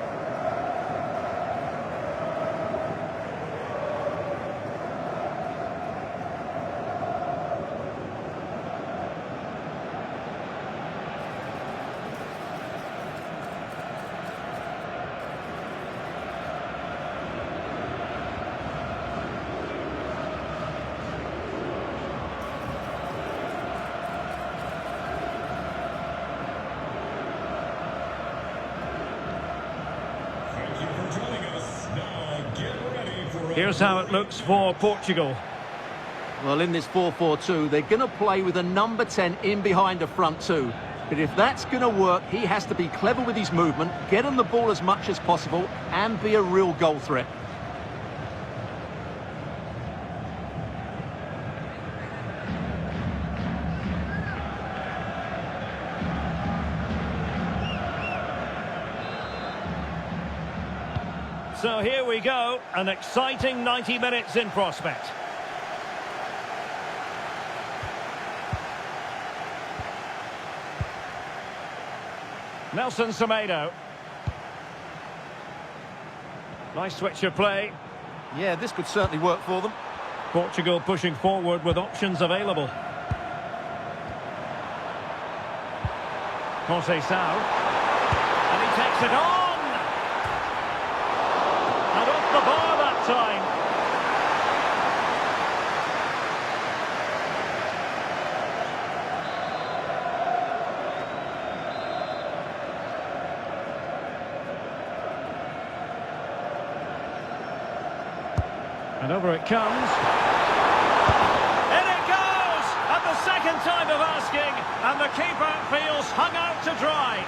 Here's how it looks for Portugal. Well, in this 4-4-2, they're going to play with a number 10 in behind the front 2. But if that's going to work, he has to be clever with his movement, get on the ball as much as possible, and be a real goal threat. So here we go, an exciting 90 minutes in prospect. Nelson Semedo. Nice switch of play. Yeah, this could certainly work for them. Portugal pushing forward with options available. Conceição. And he takes it on! And off the bar that time. And over it comes. In it goes! At the second time of asking, and the keeper feels hung out to dry.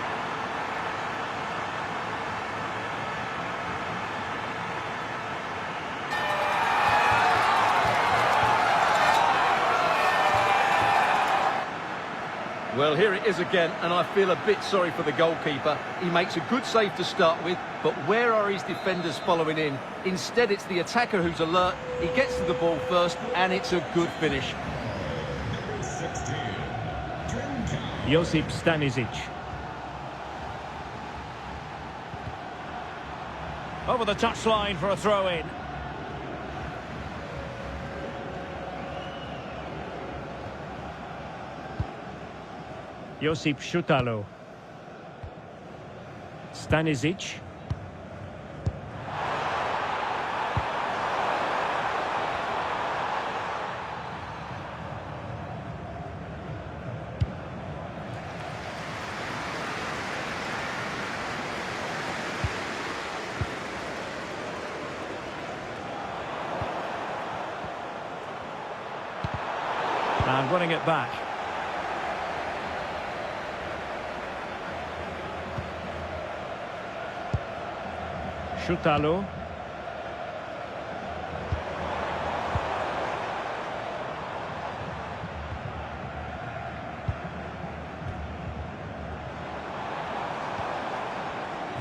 Well, here it is again, and I feel a bit sorry for the goalkeeper. He makes a good save to start with, but where are his defenders following in? Instead, it's the attacker who's alert. He gets to the ball first, and it's a good finish. Number 16, Drinkow. Josip Stanisic. Over the touchline for a throw-in. Josip Šutalo. Stanisic. And winning it back. Šutalo.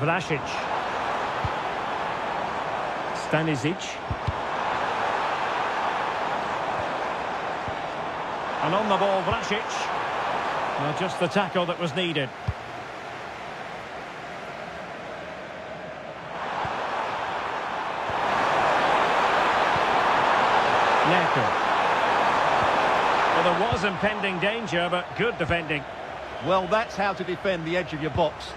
Vlasic. Stanisic. And on the ball, Vlasic. Well, just the tackle that was needed. Well, there was impending danger, but good defending. Well, that's how to defend the edge of your box.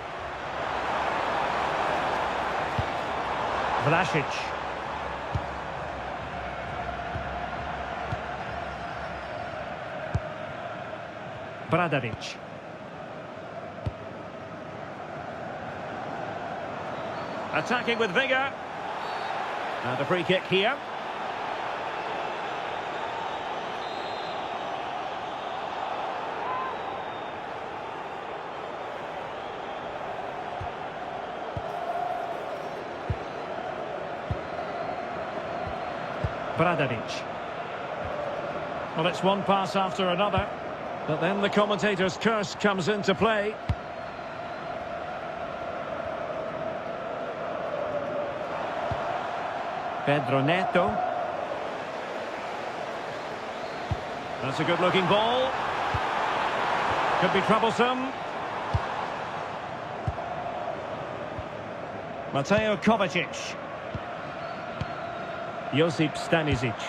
Vlasic. Bradaric. Attacking with vigour. And a free kick here. Bradaric. Well, it's one pass after another, but then the commentator's curse comes into play. Pedro Neto. That's a good-looking ball. Could be troublesome. Mateo Kovacic. Josip Stanisic.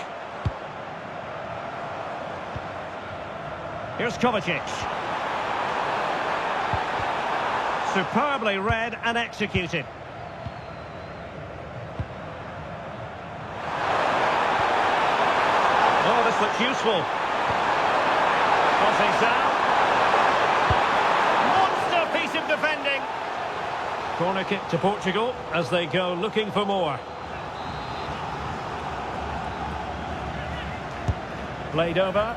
Here's Kovacic. Superbly read and executed. Oh, this looks useful. Conceição. Monster piece of defending. Corner kick to Portugal as they go looking for more. Played over.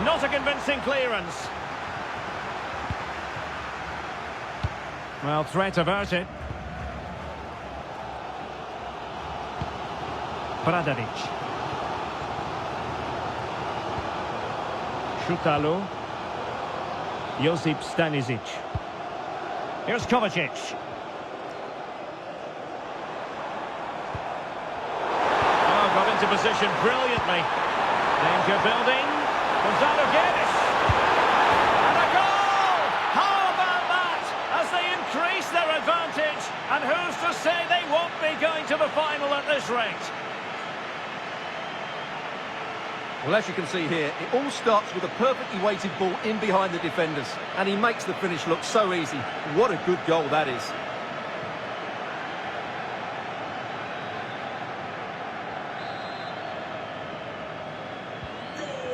Not a convincing clearance. Well, threat averted. Bradaric. Šutalo. Josip Stanisic. Here's Kovacic. into position brilliantly. Danger building. Gonzalo Guedes. And a goal! How about that? As they increase their advantage. And who's to say they won't be going to the final at this rate? Well, as you can see here, it all starts with a perfectly weighted ball in behind the defenders. And he makes the finish look so easy. What a good goal that is.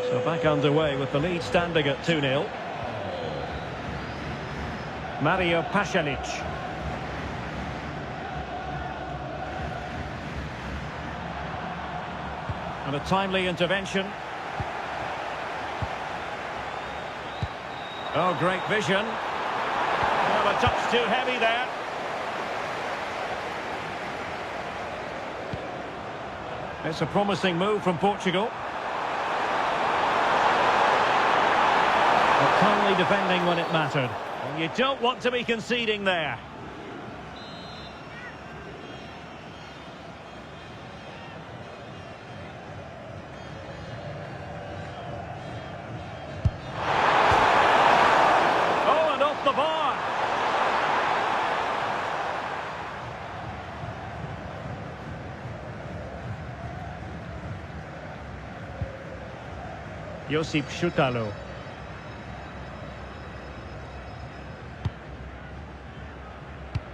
So back underway with the lead standing at 2-0. Mario Pasalic. And a timely intervention. Oh, great vision. Well, a touch too heavy there. It's a promising move from Portugal. But timely defending when it mattered. And you don't want to be conceding there. The bar. Josip Šutalo.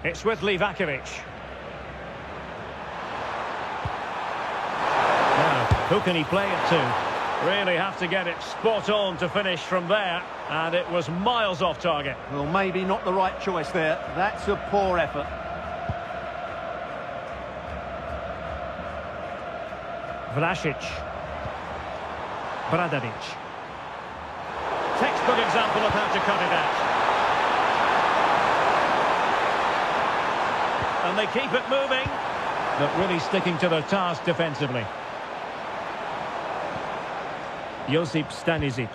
It's with Livakovic. Now, who can he play it to? Really have to get it spot on to finish from there, and it was miles off target. Well, maybe not the right choice there. That's a poor effort. Vlasic. Bradaric. Textbook example of how to cut it out. And they keep it moving, but really sticking to their task defensively. Josip Stanisic.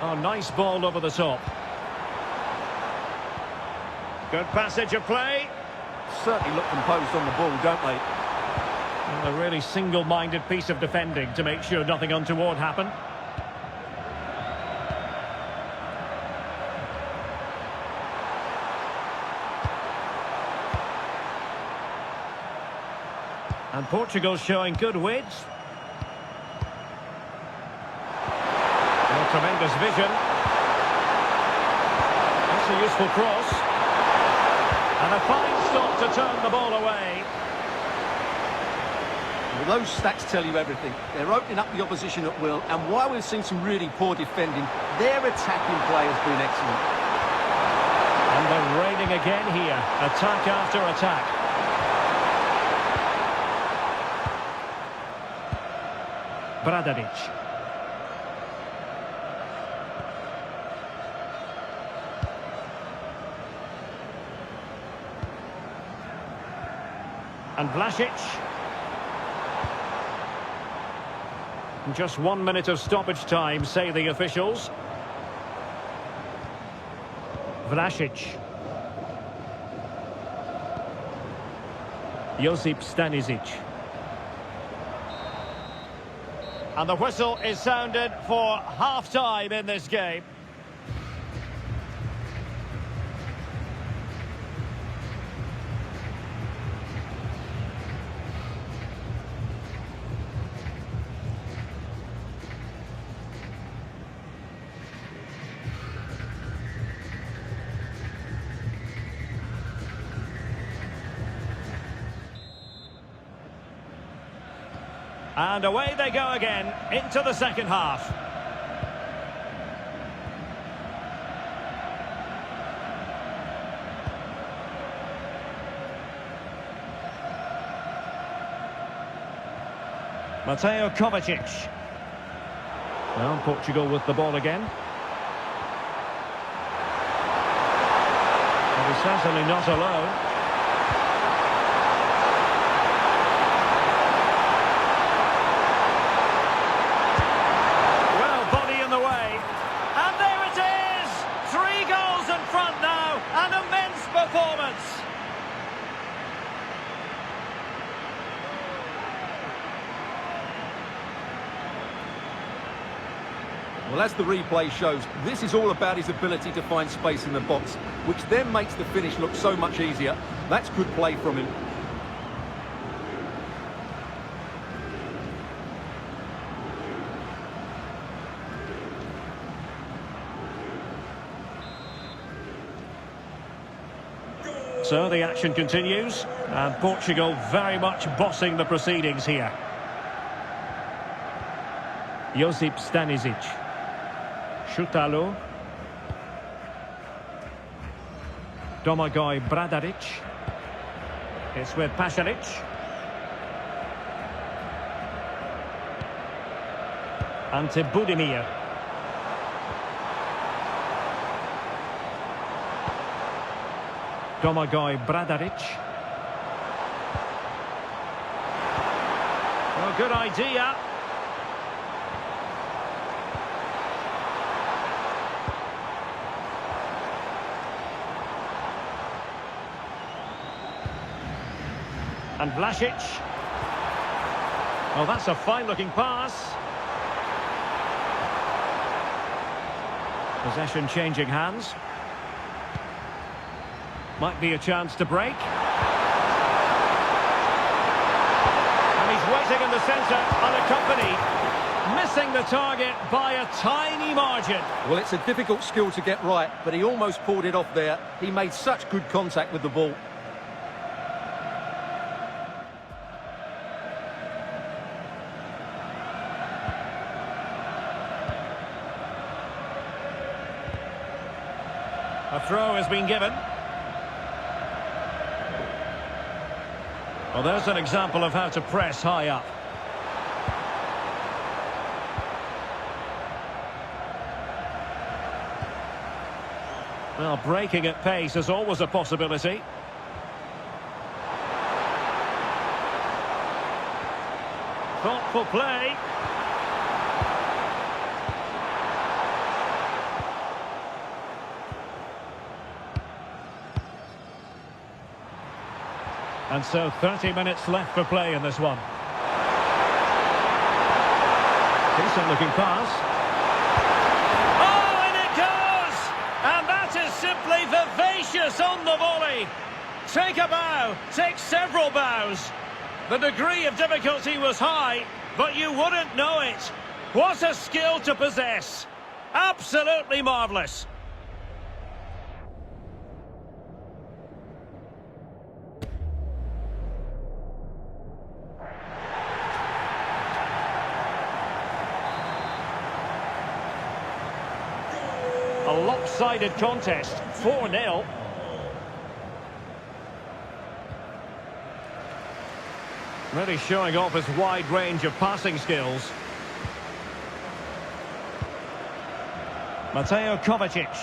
Oh, nice ball over the top. Good passage of play. Certainly look composed on the ball, don't they? And a really single-minded piece of defending to make sure nothing untoward happened. And Portugal showing good width. Oh, tremendous vision. That's a useful cross. And a fine stop to turn the ball away. Well, those stats tell you everything. They're opening up the opposition at will. And while we've seen some really poor defending, their attacking play has been excellent. And they're raining again here. Attack after attack. Bradaric. And Vlasic. Just 1 minute of stoppage time, say the officials. Vlasic. Josip Stanisic. And the whistle is sounded for half-time in this game. And away they go again into the second half. Mateo Kovacic. Now Portugal with the ball again. And he's certainly not alone. Well, as the replay shows, this is all about his ability to find space in the box, which then makes the finish look so much easier. That's good play from him. So the action continues, and Portugal very much bossing the proceedings here. Josip Stanisic. Šutalo. Domagoj Bradaric. It's with Pasalic. Ante Budimir. Domagoj Bradaric. Well, good idea. And Vlasic. Oh, that's a fine-looking pass. Possession changing hands. Might be a chance to break. And he's waiting in the centre, unaccompanied. Missing the target by a tiny margin. Well, it's a difficult skill to get right, but he almost pulled it off there. He made such good contact with the ball. A throw has been given. Well, there's an example of how to press high up. Well, breaking at pace is always a possibility. Thoughtful play. And so 30 minutes left for play in this one. Decent looking pass. Oh, and it goes! And that is simply vivacious on the volley. Take a bow, take several bows. The degree of difficulty was high, but you wouldn't know it. What a skill to possess. Absolutely marvellous. A lopsided contest, 4-0. Really showing off his wide range of passing skills. Mateo Kovacic.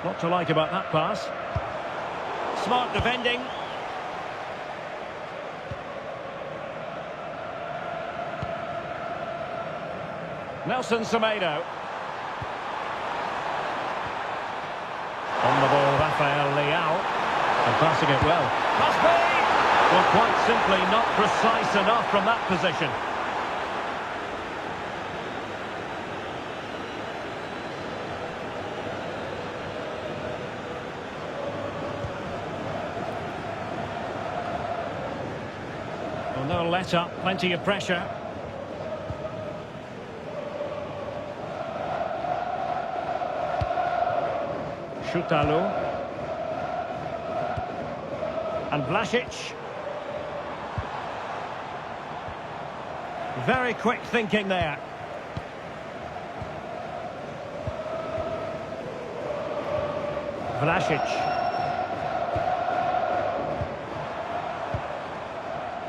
What to like about that pass. Smart defending. Nelson Semedo. On the ball, Rafael Leao. And passing it well. Must be! Well, quite simply not precise enough from that position. Well, no let up, plenty of pressure. Šutalo. And Vlasic. Very quick thinking there. Vlasic.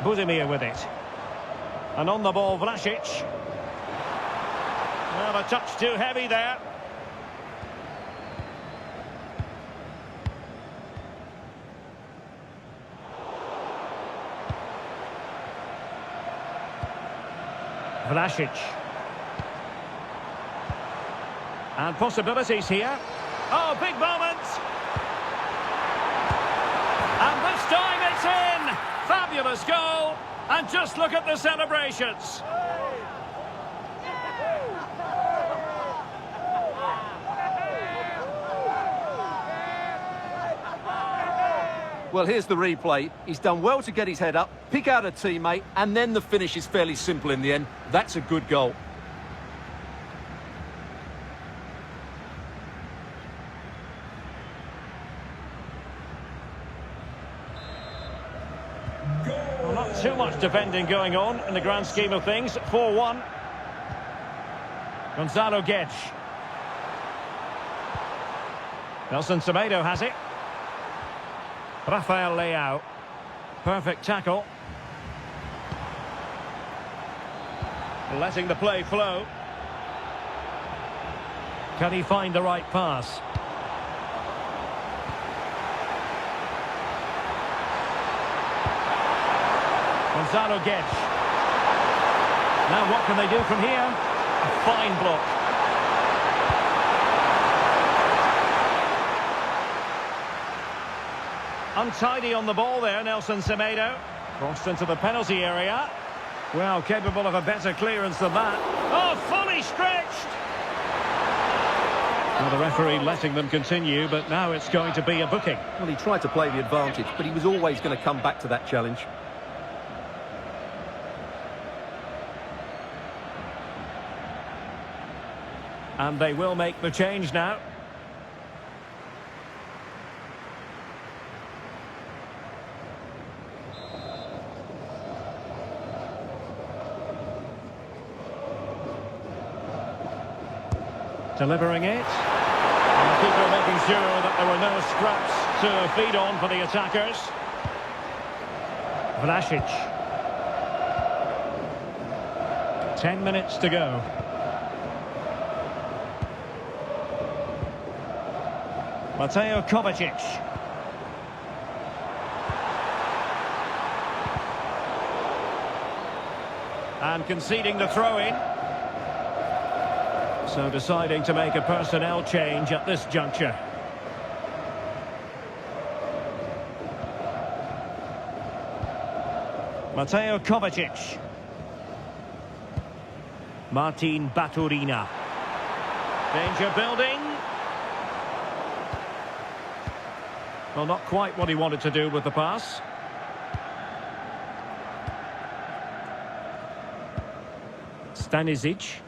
Budimir with it. And on the ball, Vlasic. Well, a touch too heavy there. Vlasic. And possibilities here. Oh, big moment! And this time it's in! Fabulous goal! And just look at the celebrations! Well, here's the replay. He's done well to get his head up, pick out a teammate, and then the finish is fairly simple in the end. That's a good goal. Well, not too much defending going on in the grand scheme of things. 4-1. Gonzalo Guedes. Nelson Semedo has it. Rafael Leao. Perfect tackle. Letting the play flow. Can he find the right pass? Gonzalo Guedes. Now what can they do from here? A fine block. Untidy on the ball there, Nelson Semedo. Crossed into the penalty area. Well, capable of a better clearance than that. Oh, fully stretched! Well, the referee letting them continue, but now it's going to be a booking. Well, he tried to play the advantage, but he was always going to come back to that challenge. And they will make the change now. Delivering it. And the keeper making sure that there were no scraps to feed on for the attackers. Vlasic. 10 minutes to go. Mateo Kovacic. And conceding the throw-in. So deciding to make a personnel change at this juncture. Mateo Kovacic. Martin Baturina. Danger building. Well, not quite what he wanted to do with the pass. Stanisic.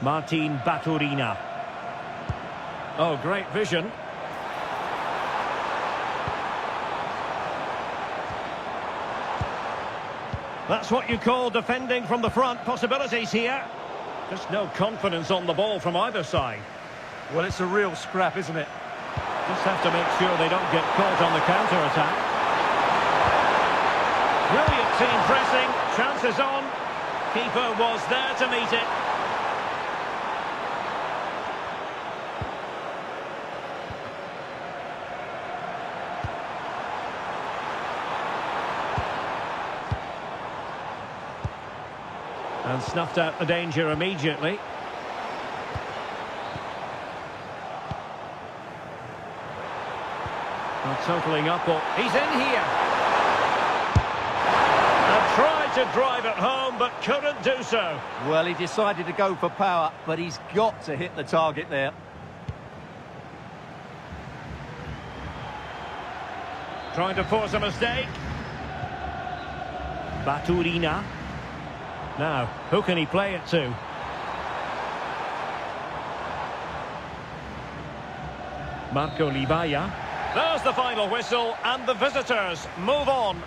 Martin Baturina. Oh, great vision. That's what you call defending from the front. Possibilities here. Just no confidence on the ball from either side. Well, it's a real scrap, isn't it? Just have to make sure they don't get caught on the counter-attack. Brilliant team pressing. Chances on. Keeper was there to meet it. And snuffed out the danger immediately. Not totaling up, or he's in here. And tried to drive it home, but couldn't do so. Well, he decided to go for power, but he's got to hit the target there. Trying to force a mistake. Baturina. Now, who can he play it to? Marco Libaya. There's the final whistle, and the visitors move on.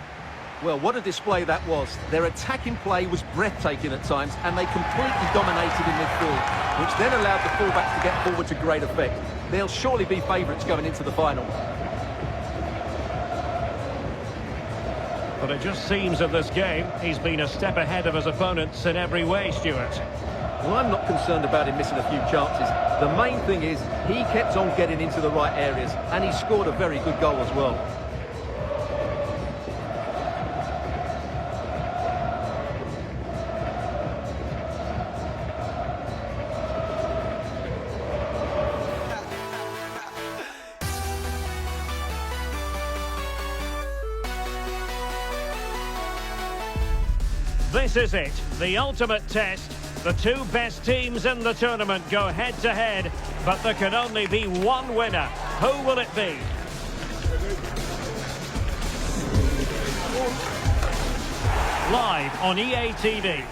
Well, what a display that was. Their attacking play was breathtaking at times, and they completely dominated in midfield, which then allowed the fullbacks to get forward to great effect. They'll surely be favourites going into the final. But it just seems in this game, he's been a step ahead of his opponents in every way, Stuart. Well, I'm not concerned about him missing a few chances. The main thing is he kept on getting into the right areas, and he scored a very good goal as well. This is it, the ultimate test. The two best teams in the tournament go head-to-head, but there can only be one winner. Who will it be? Live on EA TV.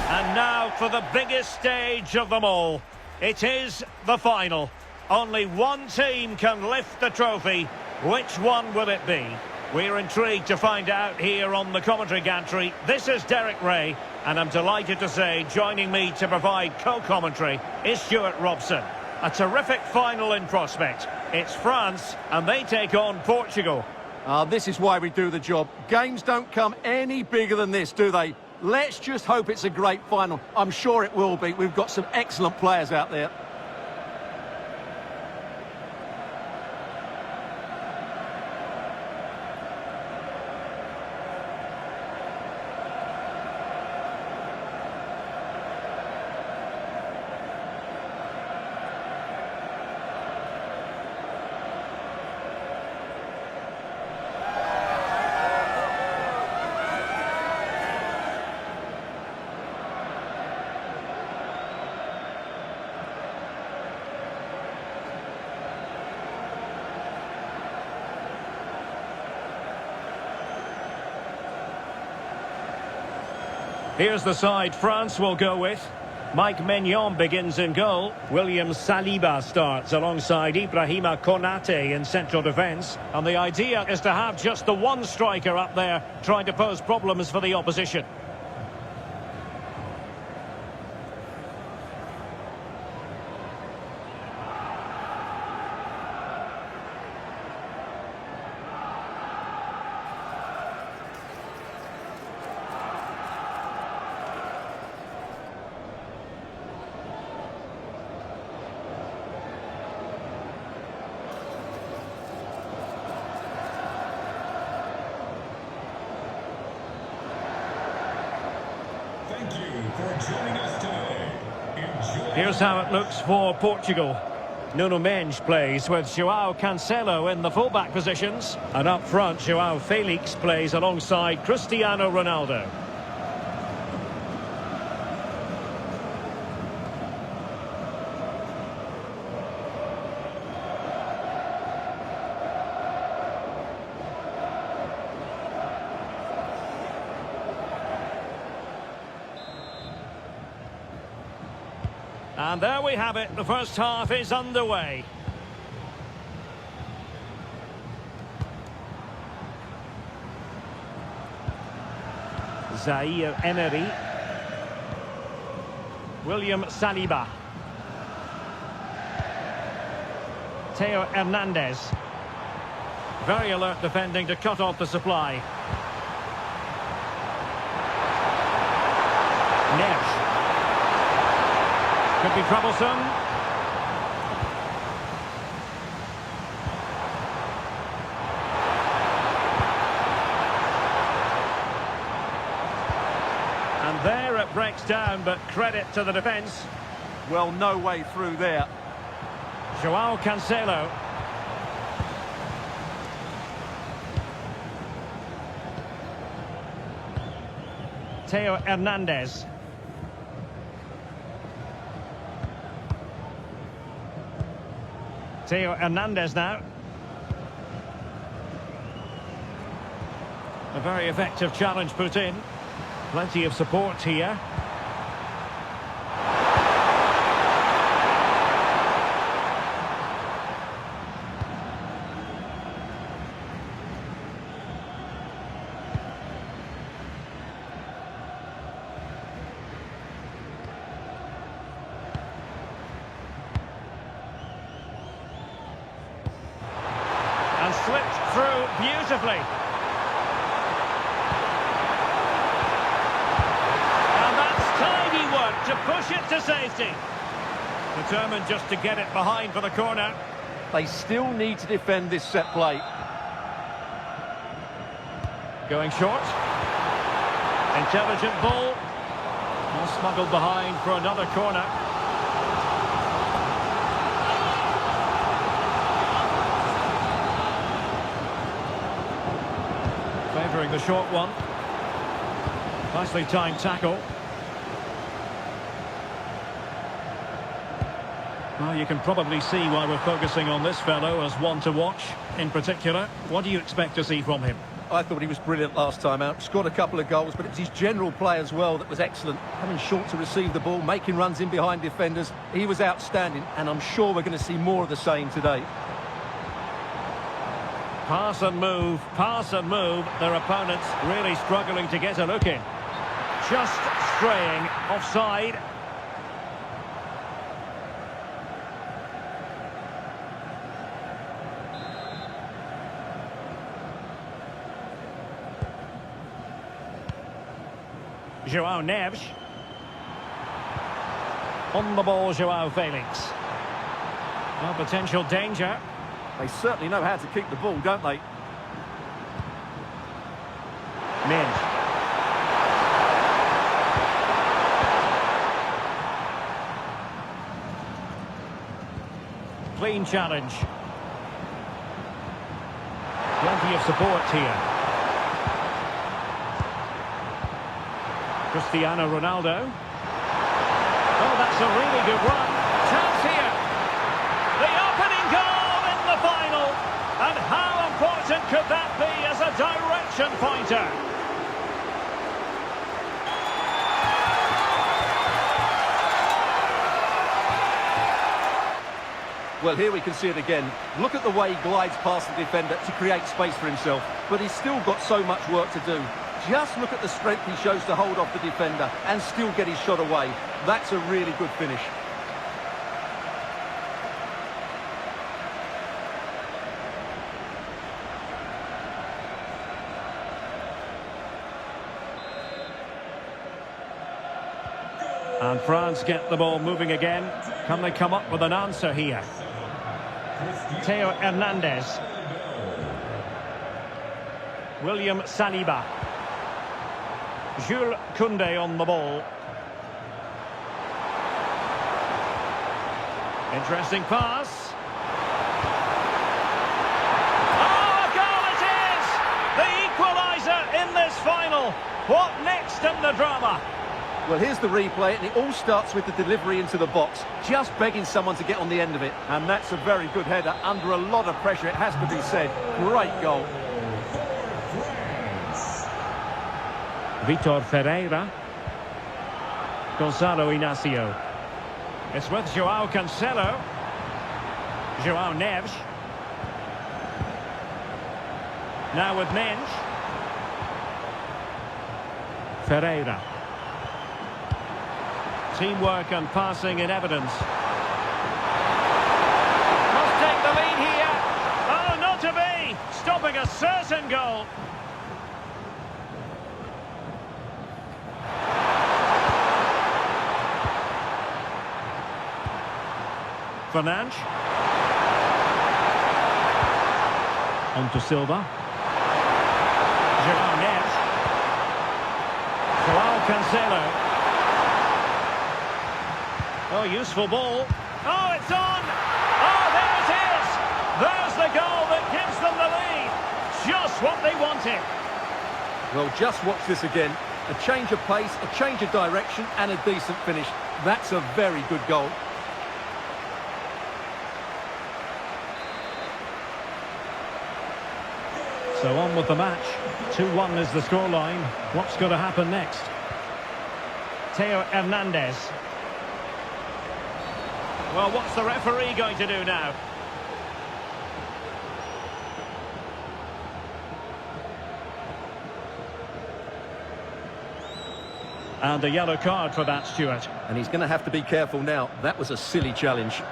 And now for the biggest stage of them all. It is the final. Only one team can lift the trophy. Which one will it be? We're intrigued to find out here on the commentary gantry. This is Derek Ray, and I'm delighted to say joining me to provide co-commentary is Stuart Robson. A terrific final in prospect. It's France, and they take on Portugal. This is why we do the job. Games don't come any bigger than this, do they? Let's just hope it's a great final. I'm sure it will be. We've got some excellent players out there. Here's the side France will go with. Mike Maignan begins in goal. William Saliba starts alongside Ibrahima Konate in central defence. And the idea is to have just the one striker up there trying to pose problems for the opposition. Thank you for joining us today. Enjoy. Here's how it looks for Portugal. Nuno Mendes plays with João Cancelo in the fullback positions. And up front, João Felix plays alongside Cristiano Ronaldo. And there we have it. The first half is underway. Zaire Emery. William Saliba. Theo Hernandez. Very alert defending to cut off the supply. Neves. Could be troublesome. And there it breaks down, but credit to the defence. Well, no way through there. João Cancelo. Theo Hernandez. Theo Hernandez now. A very effective challenge put in. Plenty of support here. And slipped through beautifully. And that's tidy work to push it to safety. Determined just to get it behind for the corner. They still need to defend this set play. Going short. Intelligent ball. All smuggled behind for another corner. Favouring the short one. Nicely timed tackle. Well, you can probably see why we're focusing on this fellow as one to watch. In particular, what do you expect to see from him? I thought he was brilliant last time out. Scored a couple of goals, but it was his general play as well that was excellent. Coming short to receive the ball, making runs in behind defenders. He was outstanding, and I'm sure we're going to see more of the same today. Pass and move, pass and move. Their opponents really struggling to get a look in. Just straying offside. João Neves. On the ball, João Felix. No potential danger. They certainly know how to keep the ball, don't they? Minge. Clean challenge. Plenty of support here. Cristiano Ronaldo. Oh, that's a really good run. Chance here. The opening goal in the final. And how important could that be as a direction pointer? Well, here we can see it again. Look at the way he glides past the defender to create space for himself. But he's still got so much work to do. Just look at the strength he shows to hold off the defender and still get his shot away. That's a really good finish. And France get the ball moving again. Can they come up with an answer here? Theo Hernandez. William Saliba. Jules Koundé on the ball. Interesting pass. Oh, a goal it is! The equaliser in this final. What next in the drama? Well, here's the replay, and it all starts with the delivery into the box. Just begging someone to get on the end of it. And that's a very good header under a lot of pressure, it has to be said. Great goal. Vitor Ferreira. Gonzalo Inacio. It's with João Cancelo. João Neves. Now with Minge. Ferreira. Teamwork and passing in evidence. Must take the lead here. Oh, not to be. Stopping a certain goal. Fernandes. On to Silva. João Neves. João Cancelo. Oh, useful ball. Oh, it's on! Oh, there it is! There's the goal that gives them the lead. Just what they wanted. Well, just watch this again. A change of pace, a change of direction, and a decent finish. That's a very good goal. So on with the match. 2-1 is the scoreline. What's going to happen next? Theo Hernandez. Well, what's the referee going to do now? And a yellow card for that, Stuart. And he's going to have to be careful now. That was a silly challenge.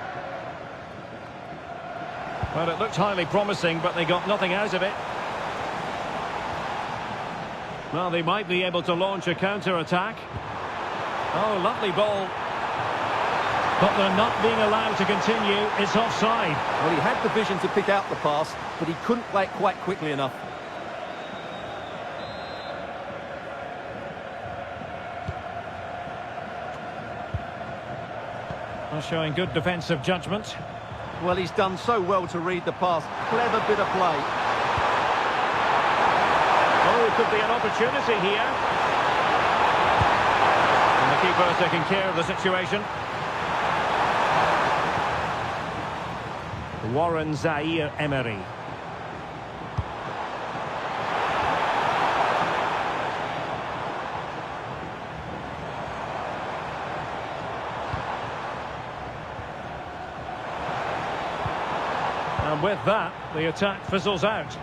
Well, it looked highly promising, but they got nothing out of it. Well, they might be able to launch a counter-attack. Oh, lovely ball. But they're not being allowed to continue. It's offside. Well, he had the vision to pick out the pass, but he couldn't play it quite quickly enough. Well, showing good defensive judgment. Well, he's done so well to read the pass. Clever bit of play. Oh, could be an opportunity here. And the keeper taking care of the situation. Warren Zaire-Emery. And with that, the attack fizzles out.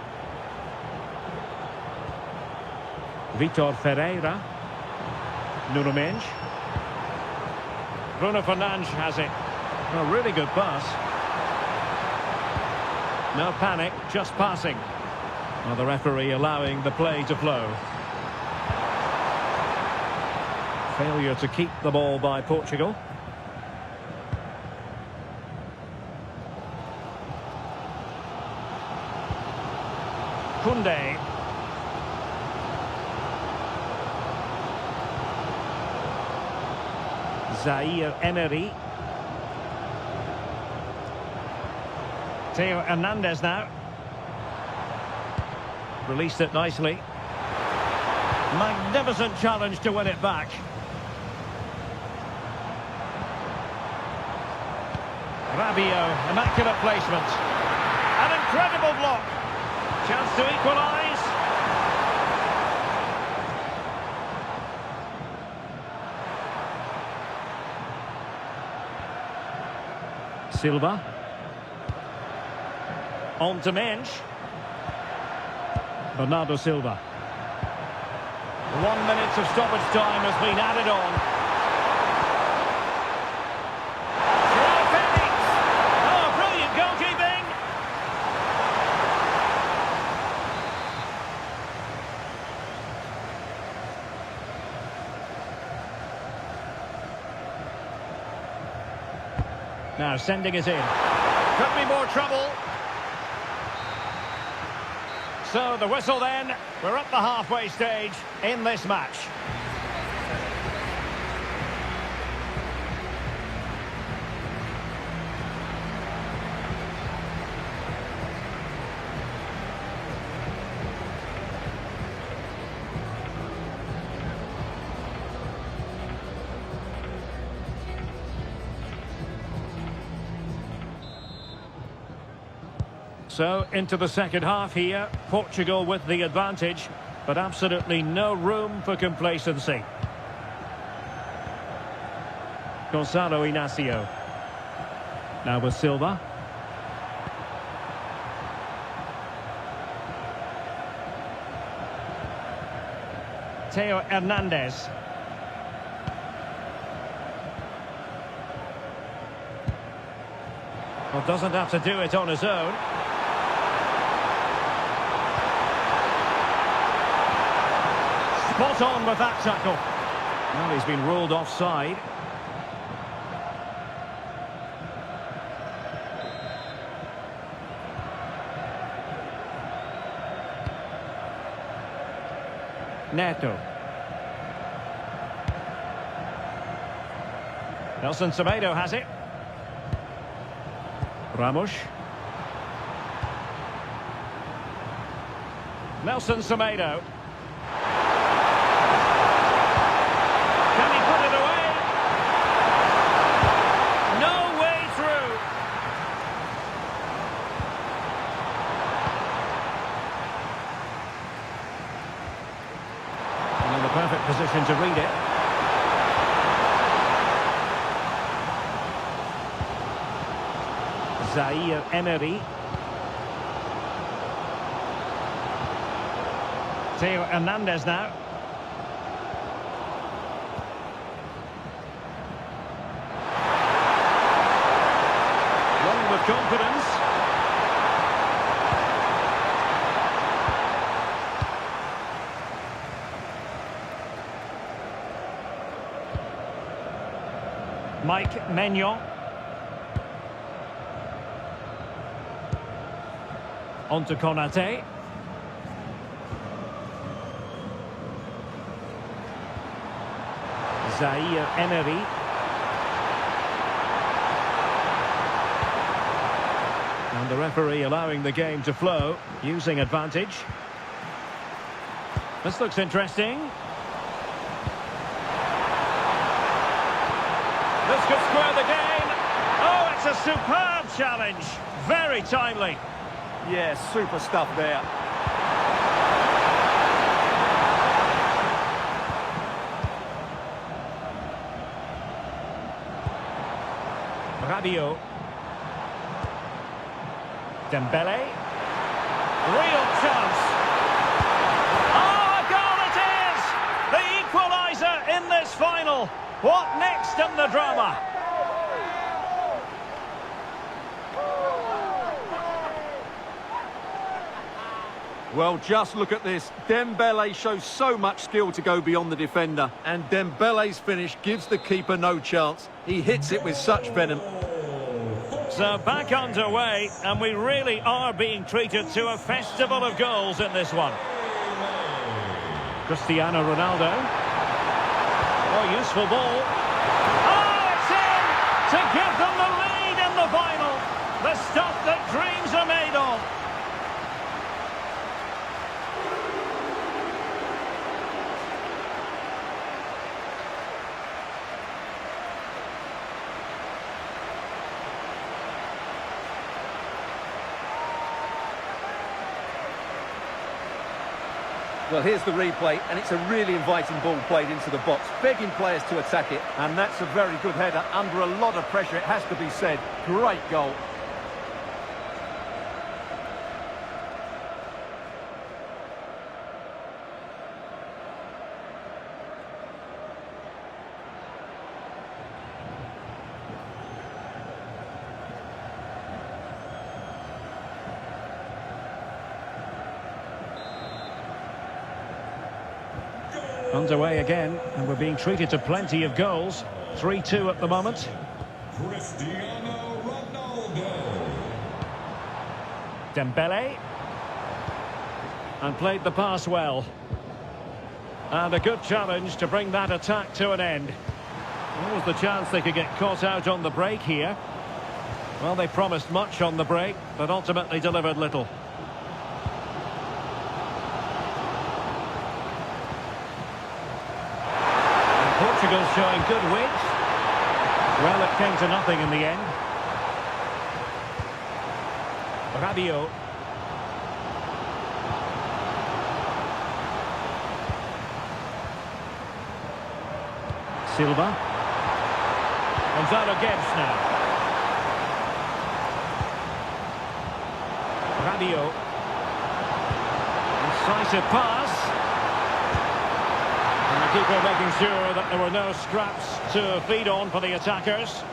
Vitor Ferreira. Nuno Mendes. Bruno Fernandes has it. A really good pass. No panic, just passing. Well, the referee allowing the play to flow. Failure to keep the ball by Portugal. Koundé. Zaire-Emery. Theo Hernandez now. Released it nicely. Magnificent challenge to win it back. Rabiot, immaculate placement. An incredible block. Chance to equalise. Silva. On to Mendes. Bernardo Silva. 1 minute of stoppage time has been added on. Felix! Oh, brilliant goalkeeping! Now sending it in. Could be more trouble. So the whistle then. We're at the halfway stage in this match. So, into the second half here. Portugal with the advantage, but absolutely no room for complacency. Gonzalo Inacio. Now with Silva. Theo Hernandez. Well, doesn't have to do it on his own. Spot on with that tackle. Well, he's been ruled offside. Neto. Nelson Semedo has it. Ramos. Nelson Semedo. Can he put it away? No way through. And in the perfect position to read it. Zaire-Emery. Theo Hernandez now. Running with confidence. Mike Maignan. On to Konate. Zaire-Emery. And the referee allowing the game to flow, using advantage. This looks interesting. This could square the game. Oh, it's It's a superb challenge. Very timely. Yeah, super stuff there. Rabiot. Dembele. Real chance. Oh, a goal it is! The equaliser in this final. What next in the drama? Well, just look at this. Dembele shows so much skill to go beyond the defender. And Dembele's finish gives the keeper no chance. He hits it with such venom. So back underway, and we really are being treated to a festival of goals in this one. Cristiano Ronaldo. Oh, useful ball. Oh, it's in! To give them the lead in the final. The stuff that dreams are made of. Well, here's the replay, and it's a really inviting ball played into the box, begging players to attack it. And that's a very good header, under a lot of pressure, it has to be said. Great goal. Underway again, and we're being treated to plenty of goals. 3-2 at the moment. Cristiano Ronaldo. Dembele. And played the pass well. And a good challenge to bring that attack to an end. What was the chance they could get caught out on the break here? Well, they promised much on the break, but ultimately delivered little. Portugal showing good wit. Well, it came to nothing in the end. Rabiot. Silva. Gonzalo Guedes now. Rabiot. Incisive pass. And the keeper making sure that there were no scraps to feed on for the attackers.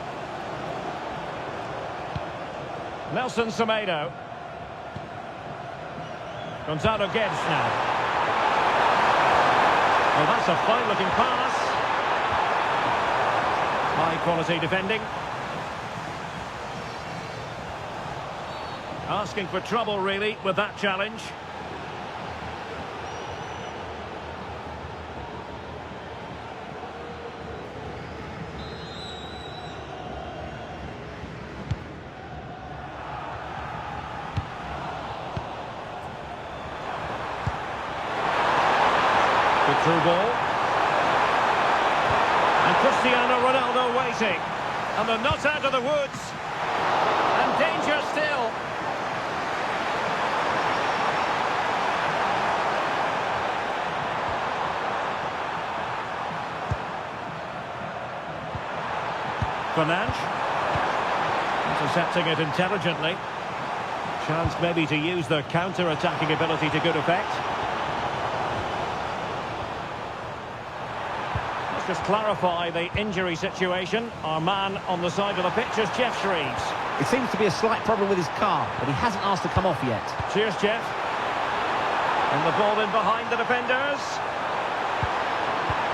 Nelson Semedo. Gonzalo Guedes now. Well, that's a fine-looking pass. High-quality defending. Asking for trouble, really, with that challenge. Through ball. And Cristiano Ronaldo waiting. And they're not out of the woods. And danger still. Fernandes. Intercepting it intelligently. Chance maybe to use their counter-attacking ability to good effect. Just clarify the injury situation. Our man on the side of the pitch is Jeff Shreves. It seems to be a slight problem with his car, but he hasn't asked to come off yet. Cheers, Jeff. And the ball in behind the defenders.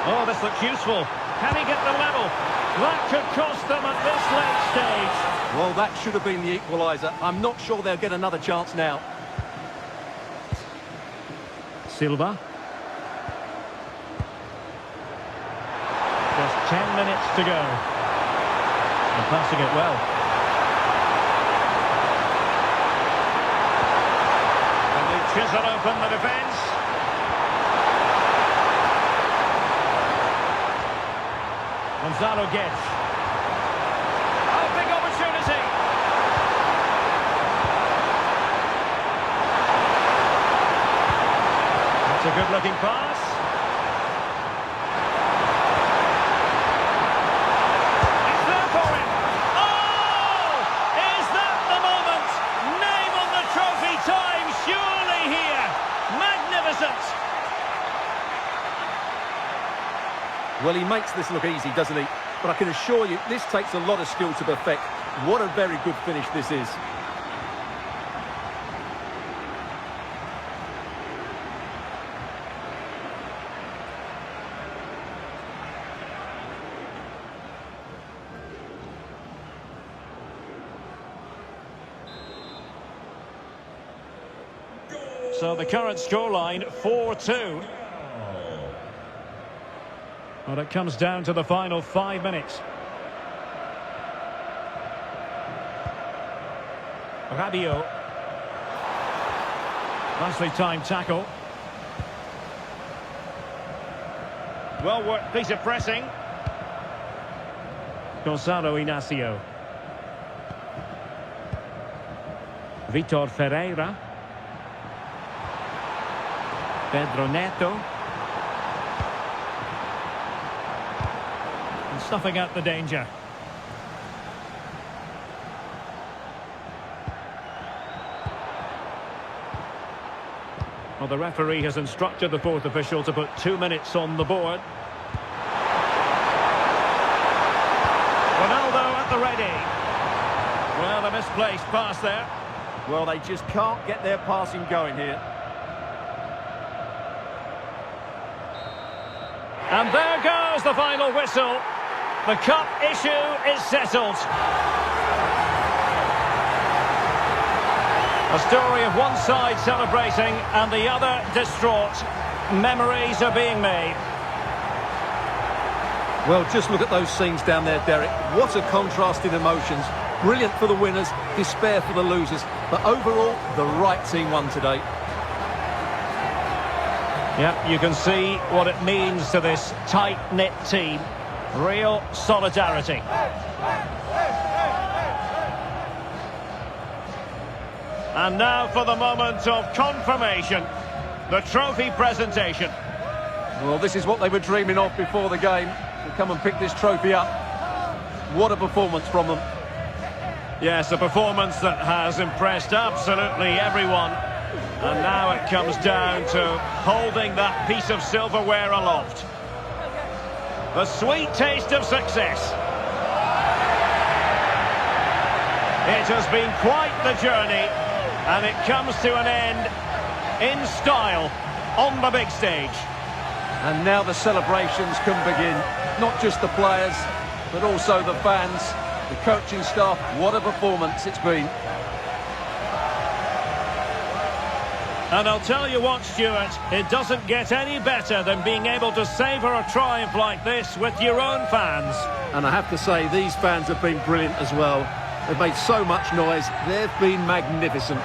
Oh, this looks useful. Can he get the level? That could cost them at this late stage. Well, that should have been the equaliser. I'm not sure they'll get another chance now. Silva. Just 10 minutes to go. And passing it well. And they chisel open the defence. Gonzalo Guedes. Oh, big opportunity. a good-looking pass. It's there for him. Oh! Is that the moment? Name on the trophy time, surely here. Magnificent. Well, he makes this look easy, doesn't he? But I can assure you, this takes a lot of skill to perfect. What a very good finish this is. So the current scoreline, 4-2. Well, it comes down to the final 5 minutes. Rabiot. Nicely timed tackle. Well worked piece of pressing. Gonzalo Inacio. Vitor Ferreira. Pedro Neto. And snuffing out the danger. Well, the referee has instructed the fourth official to put 2 minutes on the board. Ronaldo at the ready. Well, a misplaced pass there. Well, they just can't get their passing going here. And there goes the final whistle. The cup issue is settled. A story of one side celebrating and the other distraught. Memories are being made. Well, just look at those scenes down there, Derek. What a contrast in emotions. Brilliant for the winners, despair for the losers. But overall, the right team won today. Yep, you can see what it means to this tight-knit team. Real solidarity. And now for the moment of confirmation. The trophy presentation. Well, this is what they were dreaming of before the game. To come and pick this trophy up. What a performance from them. Yes, a performance that has impressed absolutely everyone. And now it comes down to holding that piece of silverware aloft. The sweet taste of success. It has been quite the journey, and it comes to an end in style on the big stage. And now the celebrations can begin. Not just the players, but also the fans, the coaching staff. What a performance it's been. And I'll tell you what, Stuart, it doesn't get any better than being able to savour a triumph like this with your own fans. And I have to say, these fans have been brilliant as well. They've made so much noise. They've been magnificent.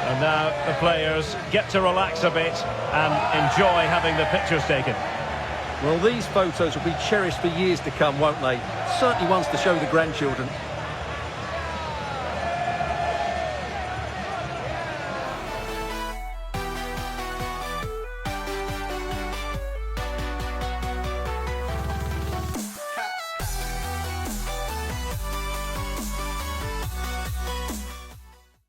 And now the players get to relax a bit and enjoy having the pictures taken. Well, these photos will be cherished for years to come, won't they? Certainly ones to show the grandchildren.